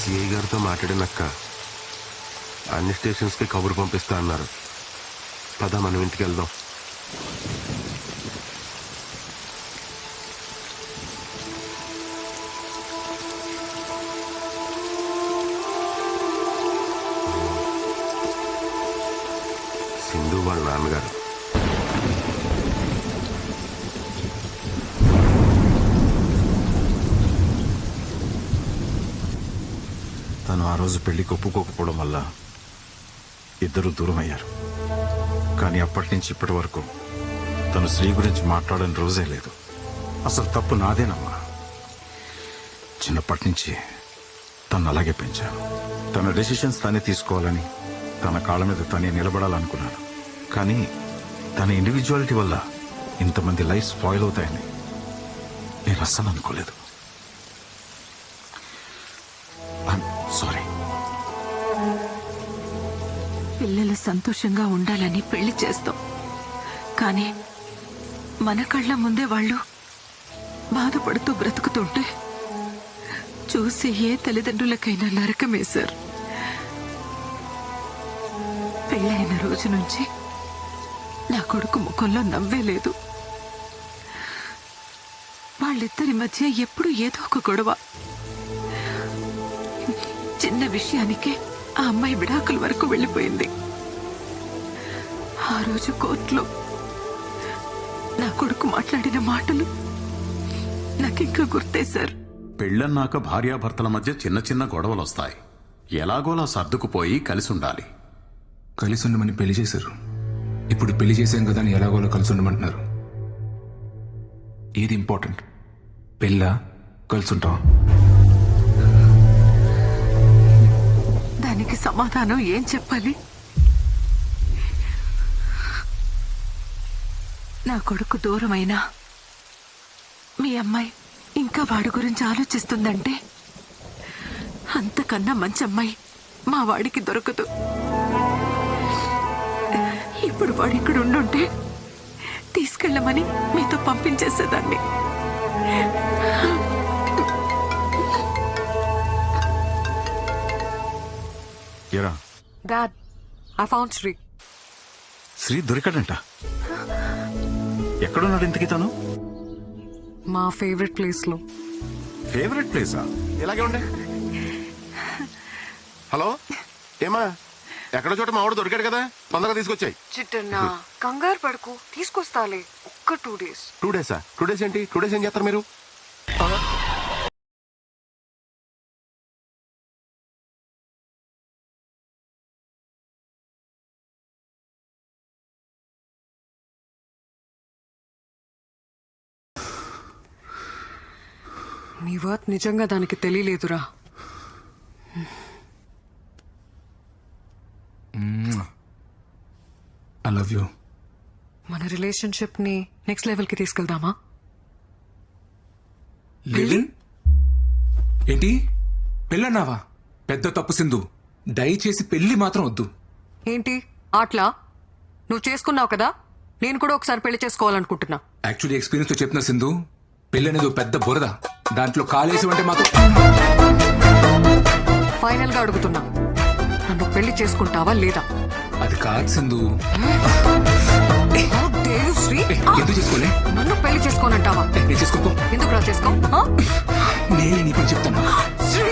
సిఐ గారితో మాట్లాడినక్క అన్ని స్టేషన్స్ కి కబురు పంపిస్తా అన్నారు. పద మనం ఇంటికి వెళ్దాం. సింధు వాళ్ళ నాన్నగారు. తను ఆ రోజు పెళ్లికి ఒప్పుకోకపోవడం వల్ల ఇద్దరు దూరం అయ్యారు. కానీ అప్పటి నుంచి ఇప్పటి వరకు తను శ్రీ గురించి మాట్లాడని రోజే లేదు. అసలు తప్పు నాదేనమ్మా. చిన్నప్పటి నుంచి తను అలాగే పెంచాను. తన డెసిషన్స్ తనే తీసుకోవాలని, తన కాళ్ళ మీద తనే నిలబడాలనుకున్నాను. కానీ తన ఇండివిజువాలిటీ వల్ల ఇంతమంది లైఫ్ స్పాయిల్ అవుతాయని నేను అస్సలు అనుకోలేదు. సారీ. పిల్లలు సంతోషంగా ఉండాలని పెళ్లి చేస్తాం, కానీ మన కళ్ళ ముందే వాళ్ళు బాధపడుతూ బ్రతుకుతుంటే చూసి ఏ తల్లిదండ్రులకైనా నరకమే సార్. పెళ్ళైన రోజు నుంచి నా కొడుకు ముఖంలో నవ్వే లేదు. వాళ్ళిద్దరి మధ్య ఎప్పుడు ఏదో ఒక గొడవ. చిన్న విషయానికే ఆ అమ్మాయి విడాకుల వరకు వెళ్ళిపోయింది. ఆ రోజు కోర్టులో నా కొడుకు మాట్లాడిన మాటలు నాకింకా గుర్తే సార్. పెళ్ళన్నాక భార్యాభర్తల మధ్య చిన్న చిన్న గొడవలు వస్తాయి. ఎలాగోలా సర్దుకుపోయి కలిసి ఉండాలి. కలిసి ఉండమని పెళ్లి చేశారు. ఇప్పుడు పెళ్లి చేశాం కదా అని ఎలాగోలా కలిసి ఉండమంటున్నారు. ఏది ఇంపార్టెంట్, పెళ్ళా కలిసి ఉంటాం? దానికి సమాధానం ఏం చెప్పాలి? నా కొడుకు దూరమైనా మీ అమ్మాయి ఇంకా వాడి గురించి ఆలోచిస్తుందంటే అంతకన్నా మంచి అమ్మాయి మా వాడికి దొరకదు. ఇప్పుడు వాడు ఇక్కడ ఉండుంటే తీసుకెళ్ళమని మీతో పంపించేసేదాన్ని. Dad, I found Sri. Shri దొరికాడంట. ఎక్కడున్నాడు ఇంతకీ తను? మా ఫేవరెట్ ప్లేస్ లో. ఫేవరెట్ ప్లేసా? ఇలాగే ఉండే. హలో ఏమా, ఎక్కడో చోట మా వాడు దొరికాడు కదా, తొందరగా తీసుకొచ్చాయి. చిట్టన్నా కంగారు పడుకు, తీసుకొస్తాలే. ఒక్క 2 days. 2 days? 2 days ఏంటి? 2 days ఏం చేస్తారు మీరు? నీ వర్త్ నిజంగా దానికి తెలియలేదురా. I love you. మన రిలేషన్షిప్ ని నెక్స్ట్ లెవెల్ కి తీసుకెళ్దామా? లెవెల్ ఏంటి? పెళ్ళన్నావా? పెద్ద తప్పు సింధు. దయచేసి పెళ్లి మాత్రం వద్దు. ఏంటి ఆట్లా? నువ్వు చేసుకున్నావు కదా, నేను కూడా ఒకసారి పెళ్లి చేసుకోవాలనుకుంటున్నా. యాక్చువల్లీ ఎక్స్పీరియన్స్ తో చెప్తున్నా సింధు, పెళ్లి అనేది ఓ పెద్ద బురద. దాంట్లో కాలేసి అంటే మాత్రం. ఫైనల్ గా అడుగుతున్నా, నన్ను పెళ్లి చేసుకుంటావా లేదా? అది కాదు సింధు. దేవుశ్రీ, ఎందుకు చేసుకోలే? నన్ను పెళ్లి చేసుకోనంటావా? నేను చేసుకో. ఎందుకు రా చేసుకో? నేనే నీ పని చెప్తాను. శ్రీ